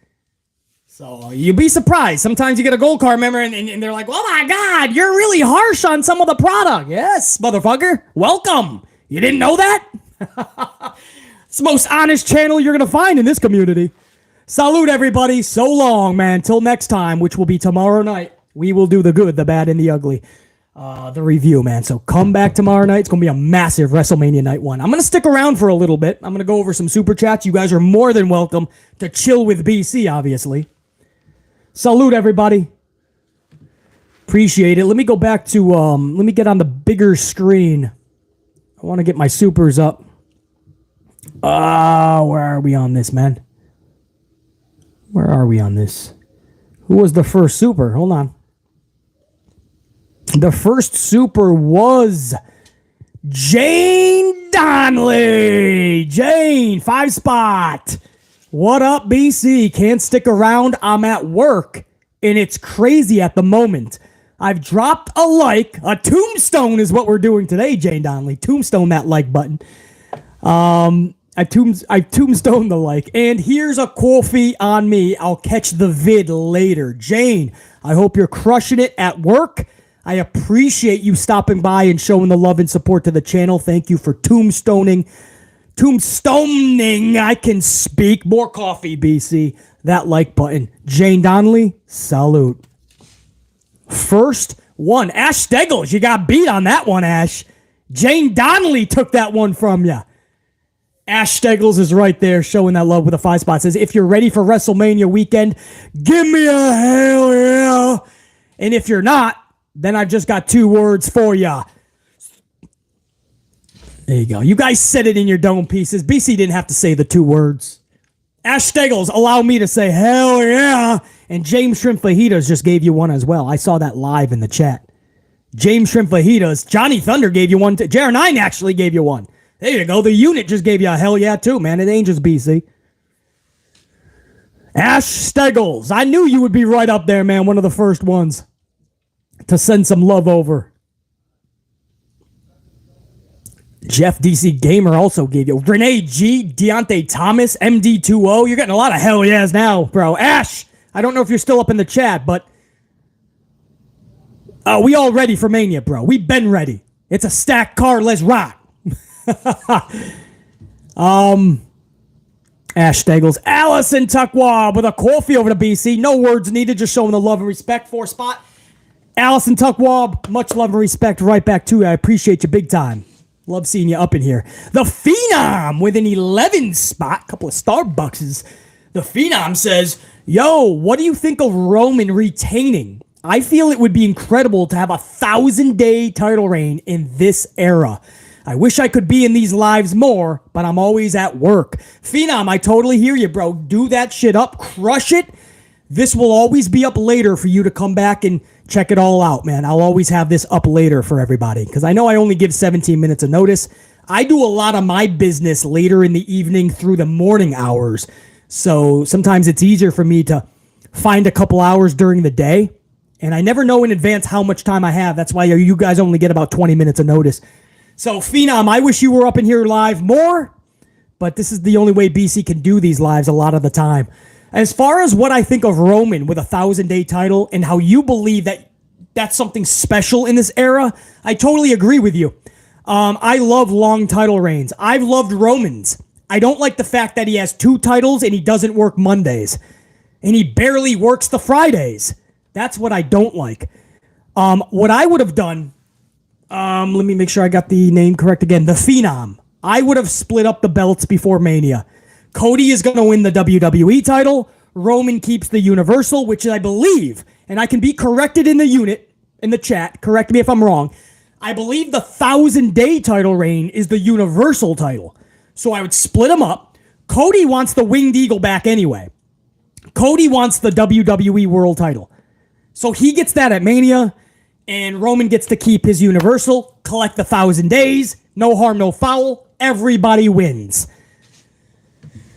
So you'd be surprised. Sometimes you get a gold card member and they're like, oh my God, you're really harsh on some of the product. Yes, motherfucker. Welcome. You didn't know that? It's the most honest channel you're gonna find in this community. Salute, everybody. So long, man. Till next time, which will be tomorrow night. We will do the good, the bad, and the ugly. The review, man. So come back tomorrow night. It's going to be a massive WrestleMania Night 1. I'm going to stick around for a little bit. I'm going to go over some super chats. You guys are more than welcome to chill with BC, obviously. Salute, everybody. Appreciate it. Let me go back to, let me get on the bigger screen. I want to get my supers up. Where are we on this, man? Where are we on this? Who was the first super? Hold on. The first super was Jane Donnelly. Jane, 5 spot. What up, BC? Can't stick around. I'm at work, and it's crazy at the moment. I've dropped a like. A tombstone is what we're doing today, Jane Donnelly. Tombstone that like button. I tombstone the like. And here's a coffee on me. I'll catch the vid later. Jane, I hope you're crushing it at work. I appreciate you stopping by and showing the love and support to the channel. Thank you for tombstoning. I can speak. More coffee, BC. That like button. Jane Donnelly, salute. First one. Ash Steggles, you got beat on that one, Ash. Jane Donnelly took that one from you. Ash Steggles is right there showing that love with a 5 spot. Says, if you're ready for WrestleMania weekend, give me a hell yeah. And if you're not, then I've just got 2 words for ya. There you go. You guys said it in your dome pieces. BC didn't have to say the 2 words. Ash Steggles, allow me to say hell yeah. And James Shrimp Fajitas just gave you one as well. I saw that live in the chat. James Shrimp Fajitas. Johnny Thunder gave you one. JR9 actually gave you one. There you go. The unit just gave you a hell yeah too, man. It ain't just BC. Ash Steggles. I knew you would be right up there, man. One of the first ones to send some love over. Jeff DC Gamer also gave you. Renee G, Deontay Thomas, MD2O. You're getting a lot of hell yeahs now, bro. Ash, I don't know if you're still up in the chat, but we all ready for Mania, bro. We've been ready. It's a stacked card. Let's rock. Ash Steggles. Allison Tuckwab with a coffee over to BC. No words needed, just showing the love and respect. 4 spot. Allison Tuckwab, much love and respect right back to you. I appreciate you big time. Love seeing you up in here. The Phenom with an 11 spot. Couple of Starbuckses. The Phenom says, yo, what do you think of Roman retaining? I feel it would be incredible to have a 1,000-day title reign in this era. I wish I could be in these lives more, but I'm always at work. Phenom, I totally hear you, bro. Do that shit up. Crush it. This will always be up later for you to come back and check it all out, man. I'll always have this up later for everybody because I know I only give 17 minutes of notice. I do a lot of my business later in the evening through the morning hours. So sometimes it's easier for me to find a couple hours during the day. And I never know in advance how much time I have. That's why you guys only get about 20 minutes of notice. So, Phenom, I wish you were up in here live more, but this is the only way BC can do these lives a lot of the time. As far as what I think of Roman with a 1,000-day title and how you believe that that's something special in this era, I totally agree with you. I love long title reigns. I've loved Roman's. I don't like the fact that he has 2 titles and he doesn't work Mondays. And he barely works the Fridays. That's what I don't like. What I would have done... let me make sure I got the name correct again. The Phenom. I would have split up the belts before Mania. Cody is going to win the WWE title. Roman keeps the Universal, which I believe, and I can be corrected in the chat. Correct me if I'm wrong. I believe the 1,000-day title reign is the Universal title. So I would split them up. Cody wants the Winged Eagle back anyway. Cody wants the WWE World title. So he gets that at Mania. And Roman gets to keep his Universal, collect the 1,000 days, no harm, no foul, everybody wins.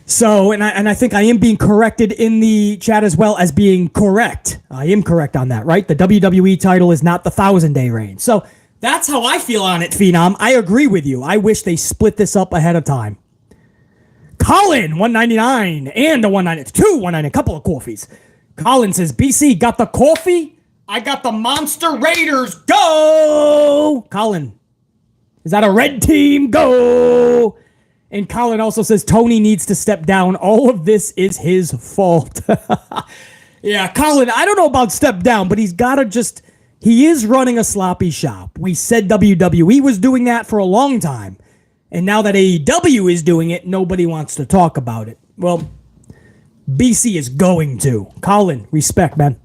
So, and I think I am being corrected in the chat as well as being correct. I am correct on that, right? The WWE title is not the 1,000-day reign. So that's how I feel on it, Phenom. I agree with you. I wish they split this up ahead of time. Colin, 199, and a 199, 219, a couple of coffees. Colin says, BC, got the coffee? I got the Monster Raiders. Go! Colin, is that a red team? Go! And Colin also says Tony needs to step down. All of this is his fault. Yeah, Colin, I don't know about step down, but he's got to just... He is running a sloppy shop. We said WWE was doing that for a long time. And now that AEW is doing it, nobody wants to talk about it. Well, BC is going to. Colin, respect, man.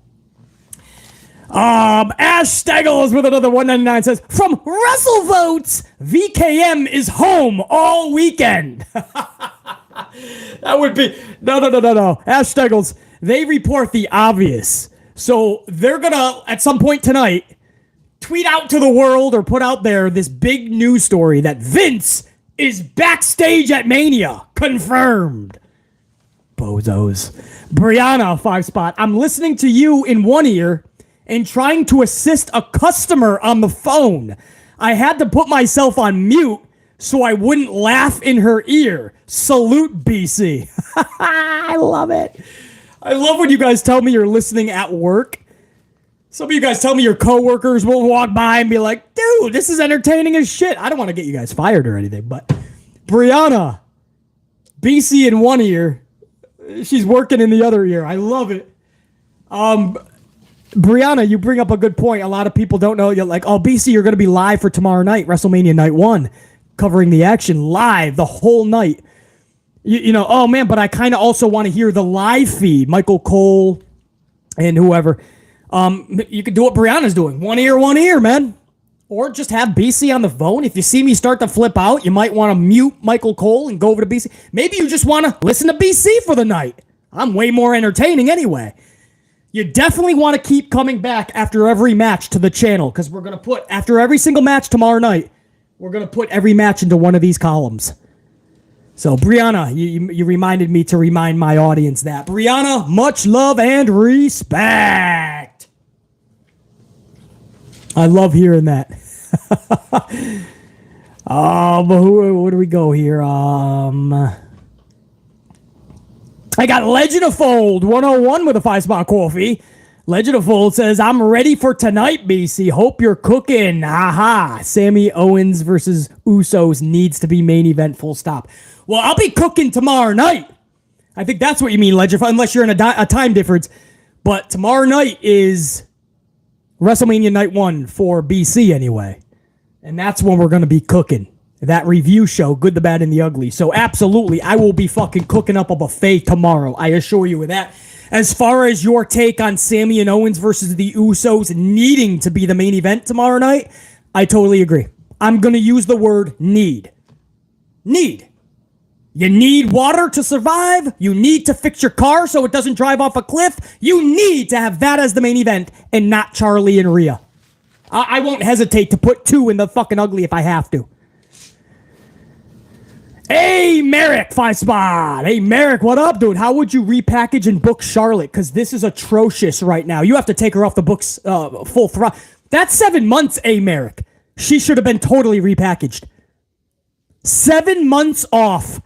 Ash Steggles with another 199 says, from WrestleVotes, VKM is home all weekend. That would be... No. Ash Steggles, they report the obvious. So they're going to, at some point tonight, tweet out to the world or put out there this big news story that Vince is backstage at Mania. Confirmed. Bozos. Brianna, 5-spot. I'm listening to you in one ear and trying to assist a customer on the phone. I had to put myself on mute so I wouldn't laugh in her ear. Salute, BC. I love it. I love when you guys tell me you're listening at work. Some of you guys tell me your coworkers will walk by and be like, dude, this is entertaining as shit. I don't want to get you guys fired or anything, but Brianna, BC in one ear, she's working in the other ear. I love it. Brianna, you bring up a good point. A lot of people don't know. You're like, oh, BC, you're going to be live for tomorrow night, WrestleMania Night 1, covering the action live the whole night. You know, oh man, but I kind of also want to hear the live feed, Michael Cole and whoever. You could do what Brianna's doing. One ear, man. Or just have BC on the phone. If you see me start to flip out, you might want to mute Michael Cole and go over to BC. Maybe you just want to listen to BC for the night. I'm way more entertaining anyway. You definitely want to keep coming back after every match to the channel, because we're going to put, after every single match tomorrow night, we're going to put every match into one of these columns. So, Brianna, you reminded me to remind my audience that. Brianna, much love and respect. I love hearing that. Where do we go here? I got Legend of Fold 101 with a 5-spot coffee. Legend of Fold says, I'm ready for tonight, BC. Hope you're cooking. Aha. Sami Owens versus Usos needs to be main event, full stop. Well, I'll be cooking tomorrow night. I think that's what you mean, Legend, unless you're in a time difference. But tomorrow night is WrestleMania Night 1 for BC anyway. And that's when we're going to be cooking. That review show, Good, the Bad, and the Ugly. So absolutely, I will be fucking cooking up a buffet tomorrow. I assure you of that. As far as your take on Sami and Owens versus the Usos needing to be the main event tomorrow night, I totally agree. I'm going to use the word need. Need. You need water to survive. You need to fix your car so it doesn't drive off a cliff. You need to have that as the main event and not Charlie and Rhea. I won't hesitate to put two in the fucking ugly if I have to. Hey, Merrick, 5-spot. Hey, Merrick, what up, dude? How would you repackage and book Charlotte? Because this is atrocious right now. You have to take her off the books full throttle. That's 7 months, Merrick. She should have been totally repackaged. 7 months off.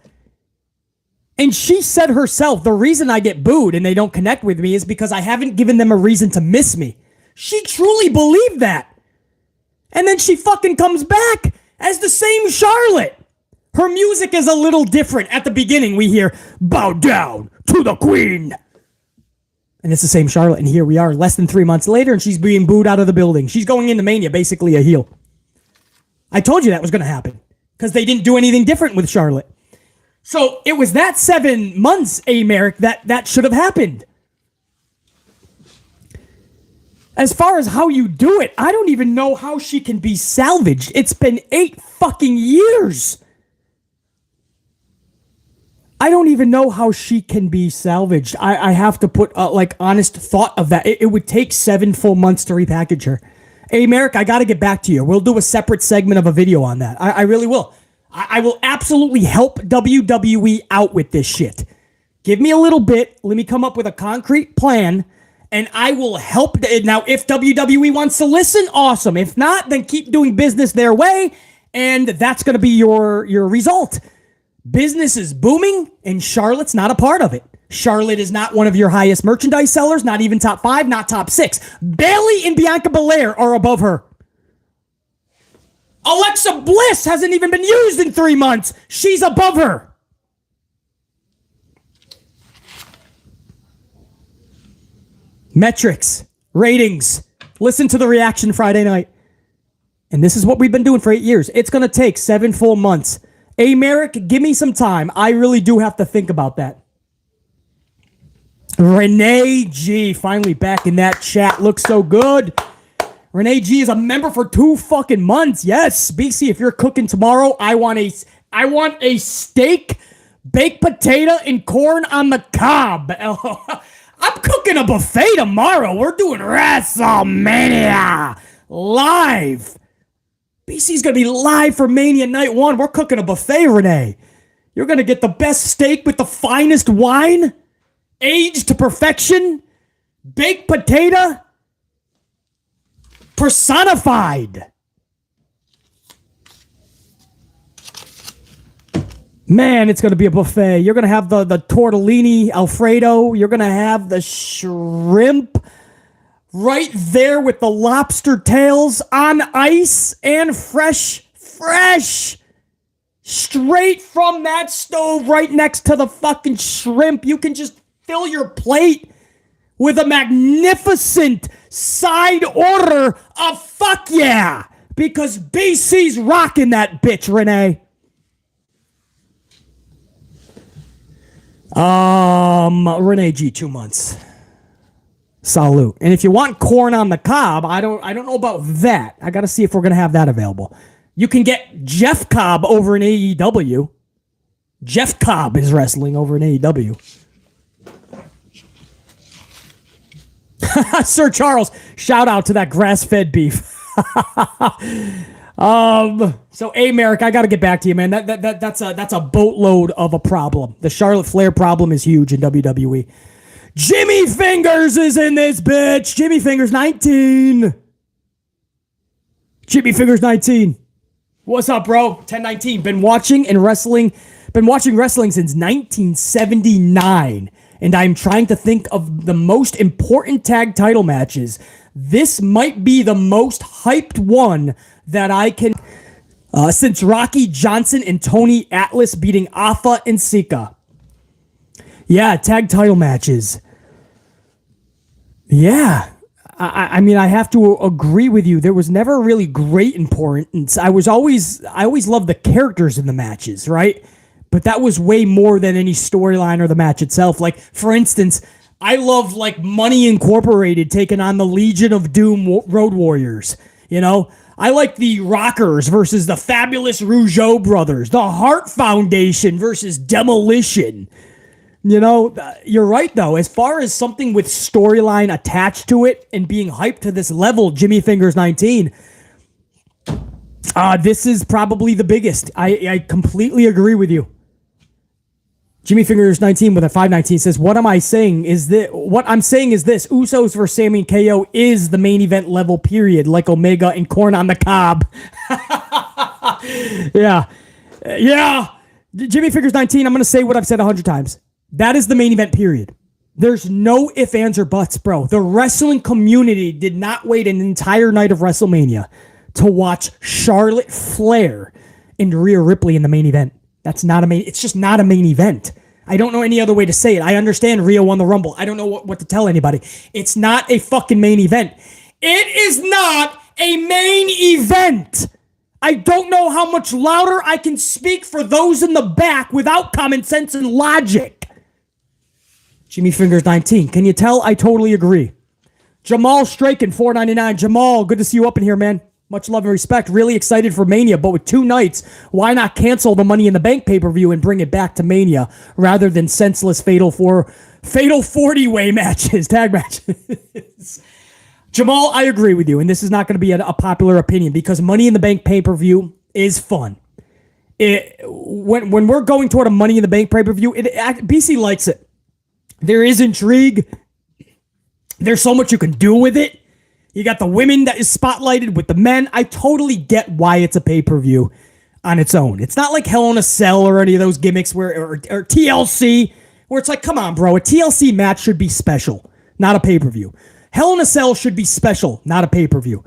And she said herself, the reason I get booed and they don't connect with me is because I haven't given them a reason to miss me. She truly believed that. And then she fucking comes back as the same Charlotte. Her music is a little different. At the beginning, we hear, bow down to the queen. And it's the same Charlotte. And here we are less than 3 months later, and she's being booed out of the building. She's going into Mania, basically a heel. I told you that was going to happen because they didn't do anything different with Charlotte. So it was that 7 months, Merrick, that should have happened. As far as how you do it, I don't even know how she can be salvaged. It's been 8 fucking years. I don't even know how she can be salvaged. I have to put honest thought of that. It would take 7 full months to repackage her. Hey, Merrick, I got to get back to you. We'll do a separate segment of a video on that. I really will. I will absolutely help WWE out with this shit. Give me a little bit. Let me come up with a concrete plan, and I will help. Now, if WWE wants to listen, awesome. If not, then keep doing business their way, and that's going to be your result. Business is booming, and Charlotte's not a part of it. Charlotte is not one of your highest merchandise sellers, not even top 5, not top 6. Bayley and Bianca Belair are above her. Alexa Bliss hasn't even been used in 3 months. She's above her. Metrics, ratings. Listen to the reaction Friday night. And this is what we've been doing for 8 years. It's going to take 7 full months. Hey, Merrick, give me some time. I really do have to think about that. Renee G, finally back in that chat. Looks so good. Renee G is a member for 2 fucking months. Yes, BC, if you're cooking tomorrow, I want a steak, baked potato, and corn on the cob. I'm cooking a buffet tomorrow. We're doing WrestleMania live. BC's going to be live for Mania Night 1. We're cooking a buffet, Renee. You're going to get the best steak with the finest wine, aged to perfection, baked potato, personified. Man, it's going to be a buffet. You're going to have the tortellini Alfredo. You're going to have the shrimp right there with the lobster tails on ice and fresh, straight from that stove right next to the fucking shrimp. You can just fill your plate with a magnificent side order of fuck yeah, because BC's rocking that bitch, Renee. Renee G, 2 months. Salute. And if you want corn on the cob, I don't know about that. I got to see if we're going to have that available. You can get Jeff Cobb over in AEW. Jeff Cobb is wrestling over in AEW. Sir Charles, shout out to that grass-fed beef. So, hey, Merrick, I got to get back to you, man. That's a boatload of a problem. The Charlotte Flair problem is huge in WWE. Jimmy Fingers is in this bitch. Jimmy Fingers 19. Jimmy Fingers 19. What's up, bro? 1019. Been watching wrestling since 1979. And I'm trying to think of the most important tag title matches. This might be the most hyped one that I can... since Rocky Johnson and Tony Atlas beating Alpha and Sika. Yeah, tag title matches. Yeah. I mean, I have to agree with you. There was never really great importance. I always loved the characters in the matches, right? But that was way more than any storyline or the match itself. Like, for instance, I love, like, Money Incorporated taking on the Legion of Doom Road Warriors. You know? I like the Rockers versus the Fabulous Rougeau Brothers. The Hart Foundation versus Demolition. You know, you're right, though. As far as something with storyline attached to it and being hyped to this level, Jimmy Fingers 19, this is probably the biggest. I completely agree with you. Jimmy Fingers 19 with a 519 says, what I'm saying is this. Usos versus Sami and KO is the main event level, period. Like Omega and corn on the cob. Yeah. Jimmy Fingers 19, I'm going to say what I've said 100 times. That is the main event, period. There's no ifs, ands, or buts, bro. The wrestling community did not wait an entire night of WrestleMania to watch Charlotte Flair and Rhea Ripley in the main event. It's just not a main event. I don't know any other way to say it. I understand Rhea won the Rumble. I don't know what to tell anybody. It's not a fucking main event. It is not a main event. I don't know how much louder I can speak for those in the back without common sense and logic. Jimmy Fingers 19. Can you tell? I totally agree. Jamal Straken, 499. Jamal, good to see you up in here, man. Much love and respect. Really excited for Mania, but with 2 nights, why not cancel the Money in the Bank pay-per-view and bring it back to Mania rather than senseless fatal 40-way matches, tag matches? Jamal, I agree with you, and this is not going to be a popular opinion because Money in the Bank pay-per-view is fun. When we're going toward a Money in the Bank pay-per-view, BC likes it. There is intrigue. There's so much you can do with it. You got the women that is spotlighted with the men. I totally get why it's a pay-per-view on its own. It's not like Hell in a Cell or any of those gimmicks or TLC, where it's like, come on, bro. A TLC match should be special, not a pay-per-view. Hell in a Cell should be special, not a pay-per-view.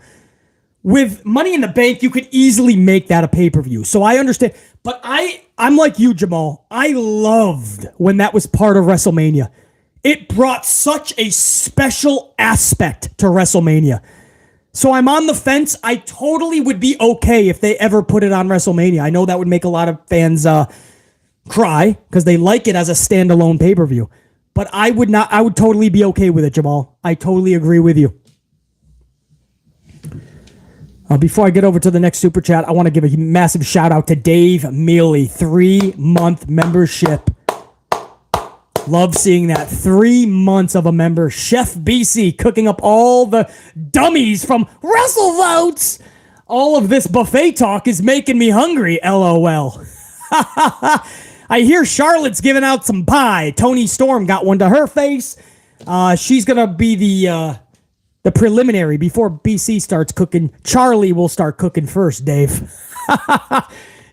with Money in the Bank, you could easily make that a pay-per-view. So I understand. But I'm like you, Jamal. I loved when that was part of WrestleMania. It brought such a special aspect to WrestleMania. So I'm on the fence. I totally would be okay if they ever put it on WrestleMania. I know that would make a lot of fans cry because they like it as a standalone pay-per-view. But I would not. I would totally be okay with it, Jamal. I totally agree with you. Before I get over to the next super chat, I want to give a massive shout out to Dave Mealy, 3-month membership. Love seeing that. 3 months of a member. Chef BC cooking up all the dummies from WrestleVotes. All of this buffet talk is making me hungry, LOL. I hear Charlotte's giving out some pie. Tony Storm got one to her face. She's going to be the preliminary before BC starts cooking. Charlie will start cooking first, Dave.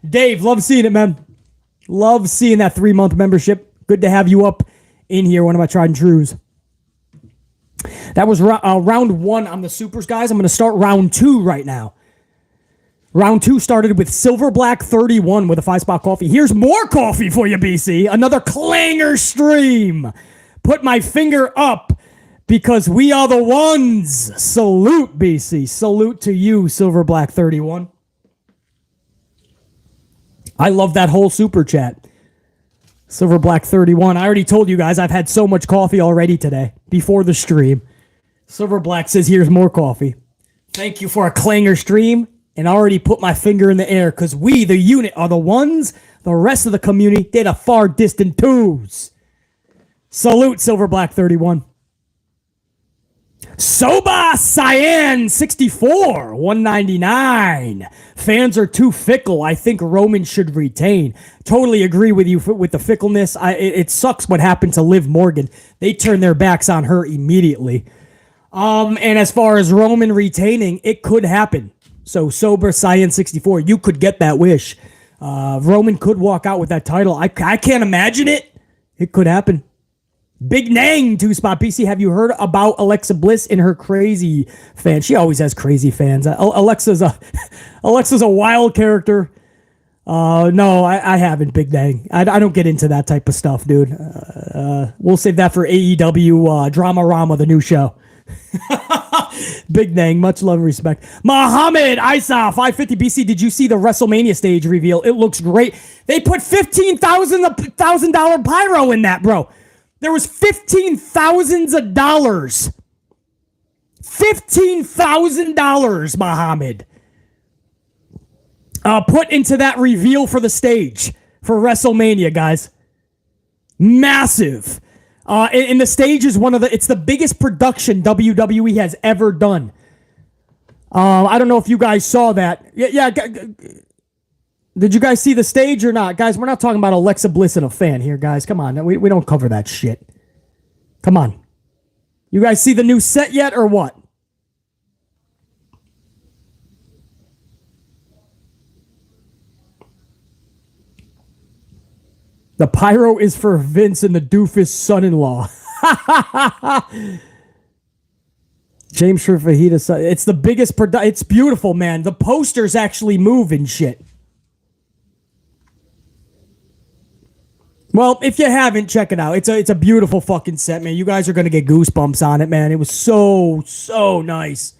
Dave, love seeing it, man. Love seeing that 3-month membership. Good to have you up in here, one of my tried and trues. That was round 1 on the supers, guys. I'm going to start round 2 right now. Round 2 started with Silver Black 31 with a 5-spot coffee. Here's more coffee for you, BC. Another clanger stream. Put my finger up because we are the ones. Salute, BC. Salute to you, Silver Black 31. I love that whole super chat. Silver Black 31. I already told you guys I've had so much coffee already today before the stream. Silver Black says here's more coffee. Thank you for a clanger stream. And I already put my finger in the air because we, the unit, are the ones. The rest of the community, they're the far distant twos. Salute, Silver Black 31. Soba Cyan 64, 199. Fans are too fickle. I think Roman should retain. Totally agree with you with the fickleness. It sucks what happened to Liv Morgan. They turned their backs on her immediately. And as far as Roman retaining, it could happen. So Sober Cyan 64, you could get that wish. Roman could walk out with that title. I can't imagine it. It could happen. Big Nang 2-spot PC. Have you heard about Alexa Bliss and her crazy fans? She always has crazy fans. Alexa's a wild character. No, I haven't, Big Nang. I don't get into that type of stuff, dude. We'll save that for AEW Drama-Rama, the new show. Big Nang, much love and respect. Muhammad Isa 550 BC. Did you see the WrestleMania stage reveal? It looks great. They put $15,000 pyro in that, bro. There was $15,000. $15,000, Muhammad. Put into that reveal for the stage for WrestleMania, guys. Massive. And the stage is it's the biggest production WWE has ever done. I don't know if you guys saw that. Yeah. Did you guys see the stage or not? Guys, we're not talking about Alexa Bliss and a fan here, guys. Come on. We don't cover that shit. Come on. You guys see the new set yet or what? The pyro is for Vince and the doofus son-in-law. James Fajita. It's the biggest it's beautiful, man. The posters actually move and shit. Well, if you haven't, check it out. It's a beautiful fucking set, man. You guys are going to get goosebumps on it, man. It was so nice.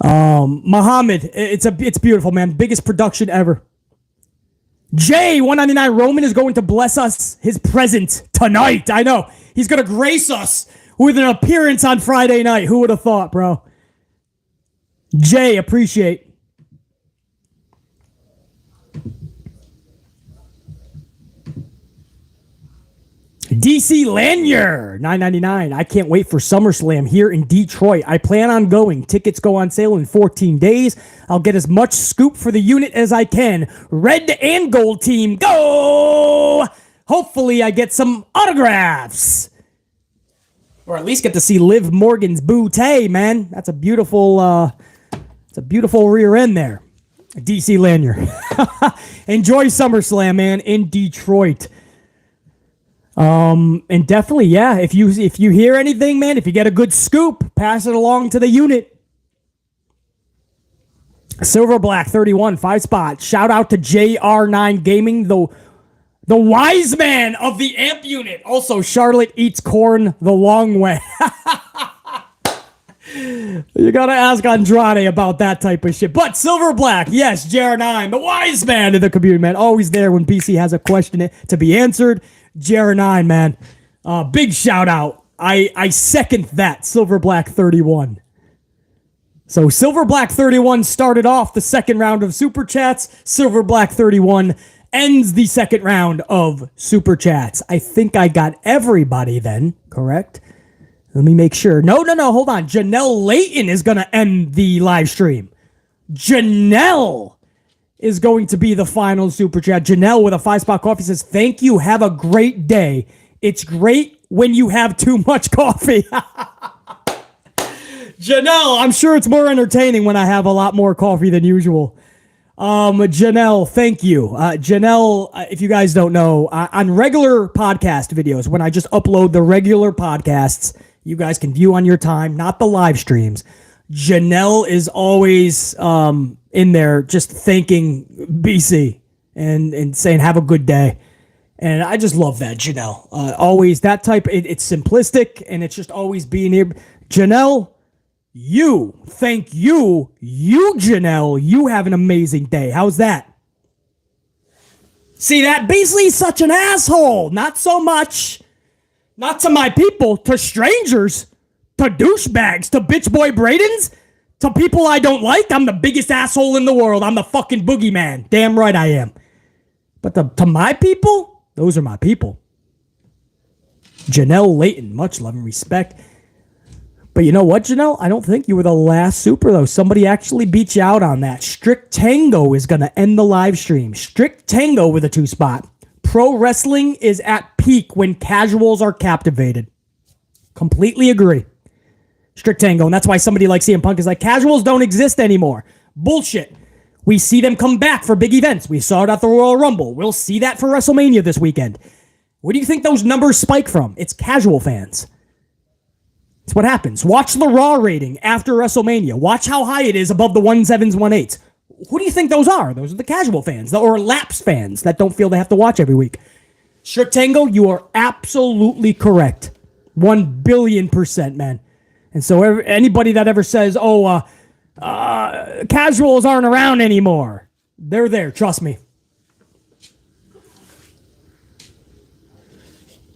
Muhammad, it's beautiful, man. Biggest production ever. J199 Roman is going to bless us his present tonight. I know. He's going to grace us with an appearance on Friday night. Who would have thought, bro? Jay, appreciate. DC Lanier, $9.99. I can't wait for SummerSlam here in Detroit. I plan on going. Tickets go on sale in 14 days. I'll get as much scoop for the unit as I can. Red and gold team, go! Hopefully I get some autographs. Or at least get to see Liv Morgan's bootay, man. That's a beautiful rear end there. DC Lanier. Enjoy SummerSlam, man, in Detroit. And definitely, yeah, if you hear anything, man, if you get a good scoop, pass it along to the unit. Silver Black 31, 5 spot. Shout out to JR9 Gaming, the wise man of the amp unit. Also, Charlotte eats corn the long way. You gotta ask Andrade about that type of shit. But Silver Black, yes, JR9, the wise man of the community, man. Always there when PC has a question to be answered. JR9, man. Big shout out. I second that, Silver Black 31. So Silver Black 31 started off the second round of Super Chats. Silver Black 31 ends the second round of Super Chats. I think I got everybody then, correct? Let me make sure. No, hold on. Janelle Layton is going to end the live stream. Janelle is going to be the final Super Chat. Janelle with a 5-spot coffee says, thank you. Have a great day. It's great when you have too much coffee. Janelle, I'm sure it's more entertaining when I have a lot more coffee than usual. Janelle, thank you. Janelle, if you guys don't know, on regular podcast videos, when I just upload the regular podcasts, you guys can view on your time, not the live streams. Janelle is always in there just thanking BC and saying, have a good day. And I just love that, Janelle. Always that type. It's simplistic, and it's just always being here. Janelle, thank you, Janelle. You have an amazing day. How's that? See, that Beasley's such an asshole. Not so much. Not to my people, to strangers, to douchebags, to bitch boy Bradens, to people I don't like. I'm the biggest asshole in the world. I'm the fucking boogeyman. Damn right I am. But to my people, those are my people. Janelle Layton, much love and respect. But you know what, Janelle? I don't think you were the last super, though. Somebody actually beat you out on that. Strict Tango is going to end the live stream. Strict Tango with a 2-spot. Pro wrestling is at peak when casuals are captivated. Completely agree. Strict Tango. And that's why somebody like CM Punk is like, casuals don't exist anymore. Bullshit. We see them come back for big events. We saw it at the Royal Rumble. We'll see that for WrestleMania this weekend. Where do you think those numbers spike from? It's casual fans. It's what happens. Watch the Raw rating after WrestleMania. Watch how high it is above the 1.7s, 1.8s. Who do you think those are? Those are the casual fans, or lapsed fans that don't feel they have to watch every week. Strict Tango, you are absolutely correct. 1 billion%, man. And so anybody that ever says, casuals aren't around anymore, they're there, trust me.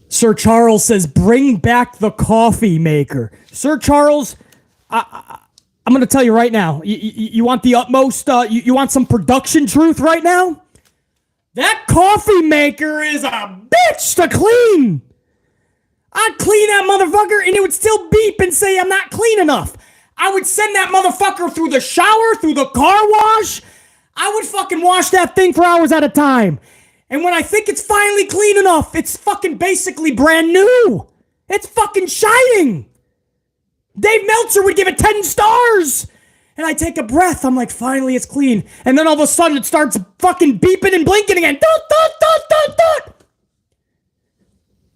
Sir Charles says, bring back the coffee maker. Sir Charles, I'm going to tell you right now, you want the utmost, you want some production truth right now? That coffee maker is a bitch to clean. I'd clean that motherfucker and it would still beep and say I'm not clean enough. I would send that motherfucker through the shower, through the car wash. I would fucking wash that thing for hours at a time. And when I think it's finally clean enough, it's fucking basically brand new. It's fucking shining. Dave Meltzer would give it 10 stars. And I take a breath. I'm like, finally, it's clean. And then all of a sudden, it starts fucking beeping and blinking again. Dot, dot, dot, dot, dot.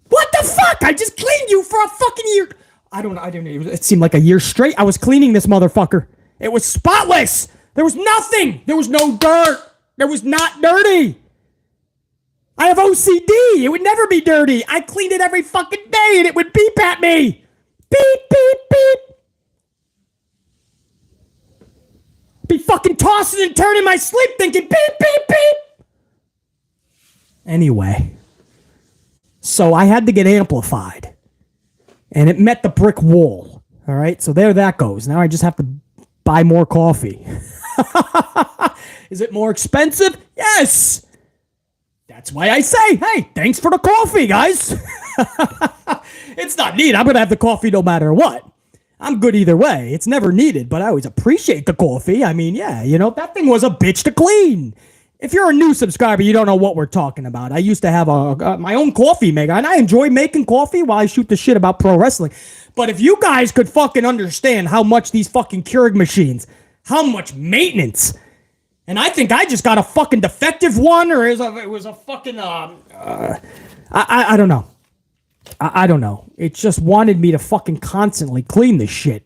What the fuck? I just cleaned you for a fucking year. I don't know. It seemed like a year straight. I was cleaning this motherfucker. It was spotless. There was nothing. There was no dirt. There was not dirty. I have OCD. It would never be dirty. I cleaned it every fucking day and it would beep at me. Beep, beep, beep. Be fucking tossing and turning my sleep thinking beep, beep, beep. Anyway. So I had to get amplified. And it met the brick wall. All right. So there that goes. Now I just have to buy more coffee. Is it more expensive? Yes. That's why I say, hey, thanks for the coffee, guys. It's not needed. I'm going to have the coffee no matter what. I'm good either way. It's never needed, but I always appreciate the coffee. I mean, yeah, that thing was a bitch to clean. If you're a new subscriber, you don't know what we're talking about. I used to have my own coffee maker, and I enjoy making coffee while I shoot the shit about pro wrestling. But if you guys could fucking understand how much these fucking Keurig machines, how much maintenance, and I think I just got a fucking defective one, or it was a fucking, I don't know. I don't know. It just wanted me to fucking constantly clean this shit.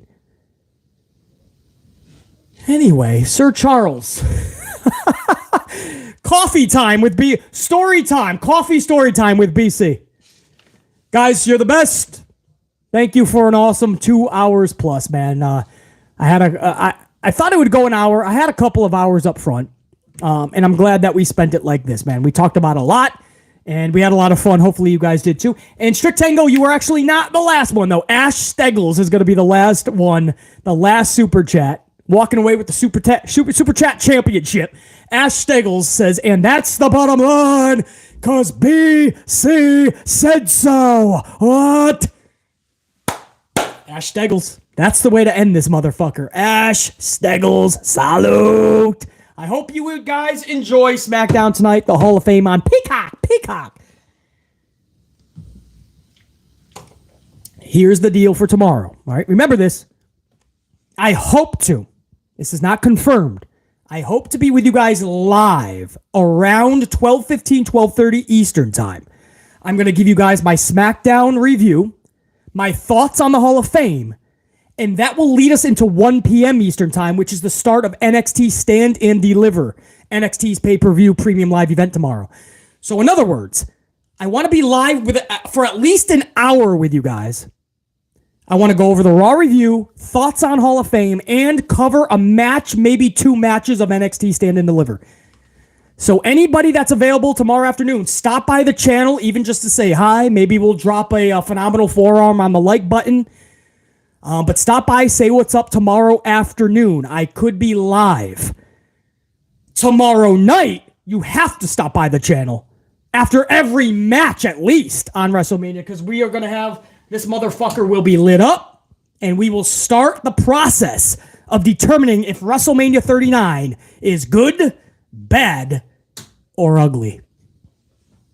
Anyway, Sir Charles. Coffee time with story time. Coffee story time with BC. Guys, you're the best. Thank you for an awesome 2 hours plus, man. I thought it would go an hour. I had a couple of hours up front. And I'm glad that we spent it like this, man. We talked about a lot, and we had a lot of fun. Hopefully you guys did too. And Strict Tango, you were actually not the last one, though. Ash Steggles is going to be the last one, the last Super Chat. Walking away with the Super Chat Championship. Ash Steggles says, and that's the bottom line, because BC said so. What? Ash Steggles. That's the way to end this motherfucker. Ash Steggles. Salute. I hope you guys enjoy SmackDown tonight, the Hall of Fame on Peacock. Here's the deal for tomorrow. All right, remember this. I hope to. This is not confirmed. I hope to be with you guys live around 12:15, 12:30 Eastern time. I'm going to give you guys my SmackDown review, my thoughts on the Hall of Fame, and that will lead us into 1 p.m. Eastern time, which is the start of NXT Stand and Deliver, NXT's pay-per-view premium live event tomorrow. So in other words, I want to be live for at least an hour with you guys. I want to go over the Raw review, thoughts on Hall of Fame, and cover a match, maybe 2 matches of NXT Stand and Deliver. So anybody that's available tomorrow afternoon, stop by the channel, even just to say hi. Maybe we'll drop a phenomenal forearm on the like button. But stop by, say what's up tomorrow afternoon. I could be live. Tomorrow night, you have to stop by the channel. After every match, at least, on WrestleMania, because we are going to have... This motherfucker will be lit up, and we will start the process of determining if WrestleMania 39 is good, bad, or ugly.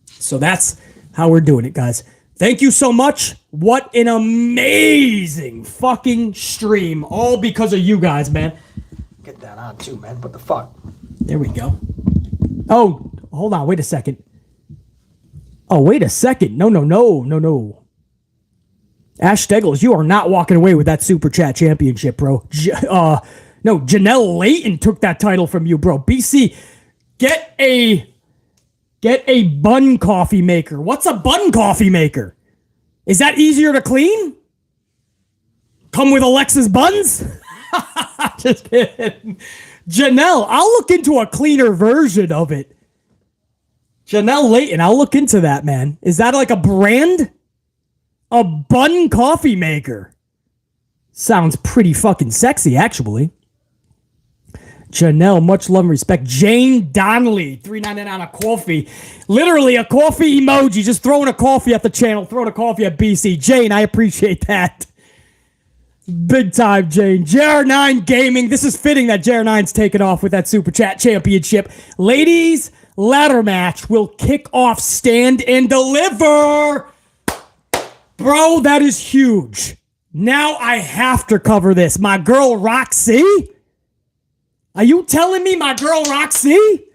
So that's how we're doing it, guys. Thank you so much. What an amazing fucking stream. All because of you guys, man. Get that on too, man. What the fuck? There we go. Oh, hold on. Wait a second. Oh, wait a second. No. Ash Steggles, you are not walking away with that Super Chat Championship, bro. No, Janelle Layton took that title from you, bro. BC, get a bun coffee maker. What's a bun coffee maker? Is that easier to clean? Come with Alexa's buns? Just kidding. Janelle, I'll look into a cleaner version of it. Janelle Layton, I'll look into that, man. Is that like a brand? A bun coffee maker. Sounds pretty fucking sexy, actually. Janelle, much love and respect. Jane Donnelly, $3.99 on a coffee. Literally a coffee emoji. Just throwing a coffee at the channel. Throwing a coffee at BC. Jane, I appreciate that. Big time, Jane. JR9 Gaming. This is fitting that JR9's taken off with that Super Chat Championship. Ladies, ladder match will kick off Stand and Deliver. Bro, that is huge. Now I have to cover this. My girl Roxy? Are you telling me my girl Roxy?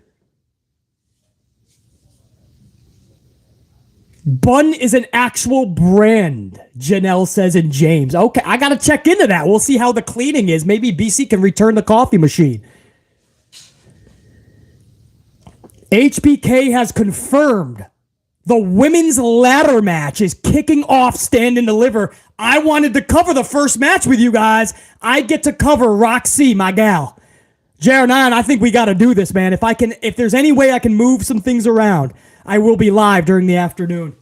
Bun is an actual brand, Janelle says in James. Okay, I got to check into that. We'll see how the cleaning is. Maybe BC can return the coffee machine. HBK has confirmed the women's ladder match is kicking off Stand and Deliver. I wanted to cover the first match with you guys. I get to cover Roxy, my gal. JR9, I think we got to do this, man. If there's any way I can move some things around, I will be live during the afternoon.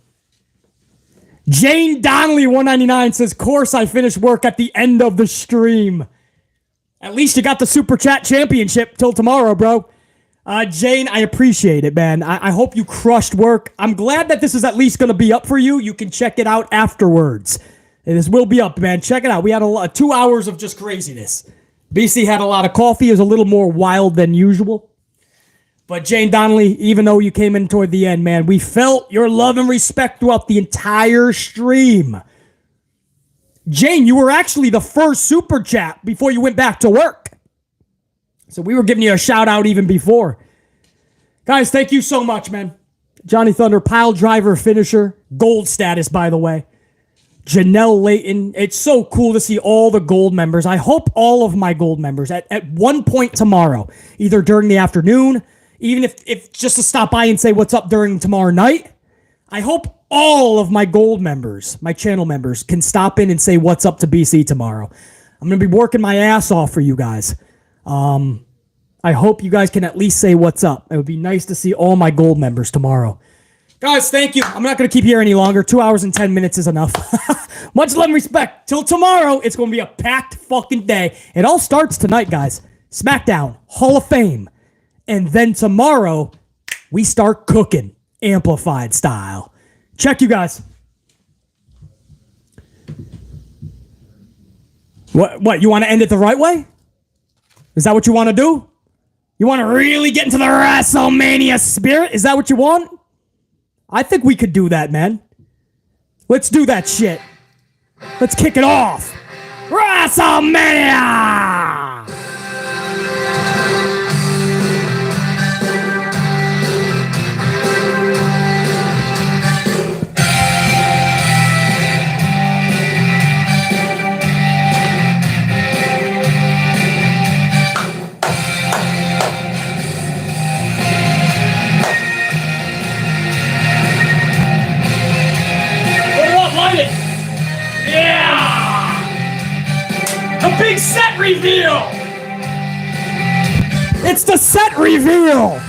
Jane Donnelly, 199 says, course I finished work at the end of the stream. At least you got the Super Chat Championship till tomorrow, bro. Jane, I appreciate it, man. I hope you crushed work. I'm glad that this is at least going to be up for you. You can check it out afterwards. And this will be up, man. Check it out. We had 2 hours of just craziness. BC had a lot of coffee. It was a little more wild than usual. But Jane Donnelly, even though you came in toward the end, man, we felt your love and respect throughout the entire stream. Jane, you were actually the first Super Chat before you went back to work. So we were giving you a shout out even before. Guys, thank you so much, man. Johnny Thunder, pile driver finisher. Gold status, by the way. Janelle Layton. It's so cool to see all the gold members. I hope all of my gold members at one point tomorrow, either during the afternoon, even if just to stop by and say what's up during tomorrow night, I hope all of my gold members, my channel members, can stop in and say what's up to BC tomorrow. I'm going to be working my ass off for you guys. I hope you guys can at least say what's up. It would be nice to see all my gold members tomorrow. Guys, thank you. I'm not going to keep you here any longer. 2 hours and 10 minutes is enough. Much love and respect. Till tomorrow, it's going to be a packed fucking day. It all starts tonight, guys. SmackDown, Hall of Fame. And then tomorrow, we start cooking. Amplified style. Check, you guys. What? You want to end it the right way? Is that what you want to do? You want to really get into the WrestleMania spirit? Is that what you want? I think we could do that, man. Let's do that shit. Let's kick it off. WrestleMania! Big set reveal! It's the set reveal!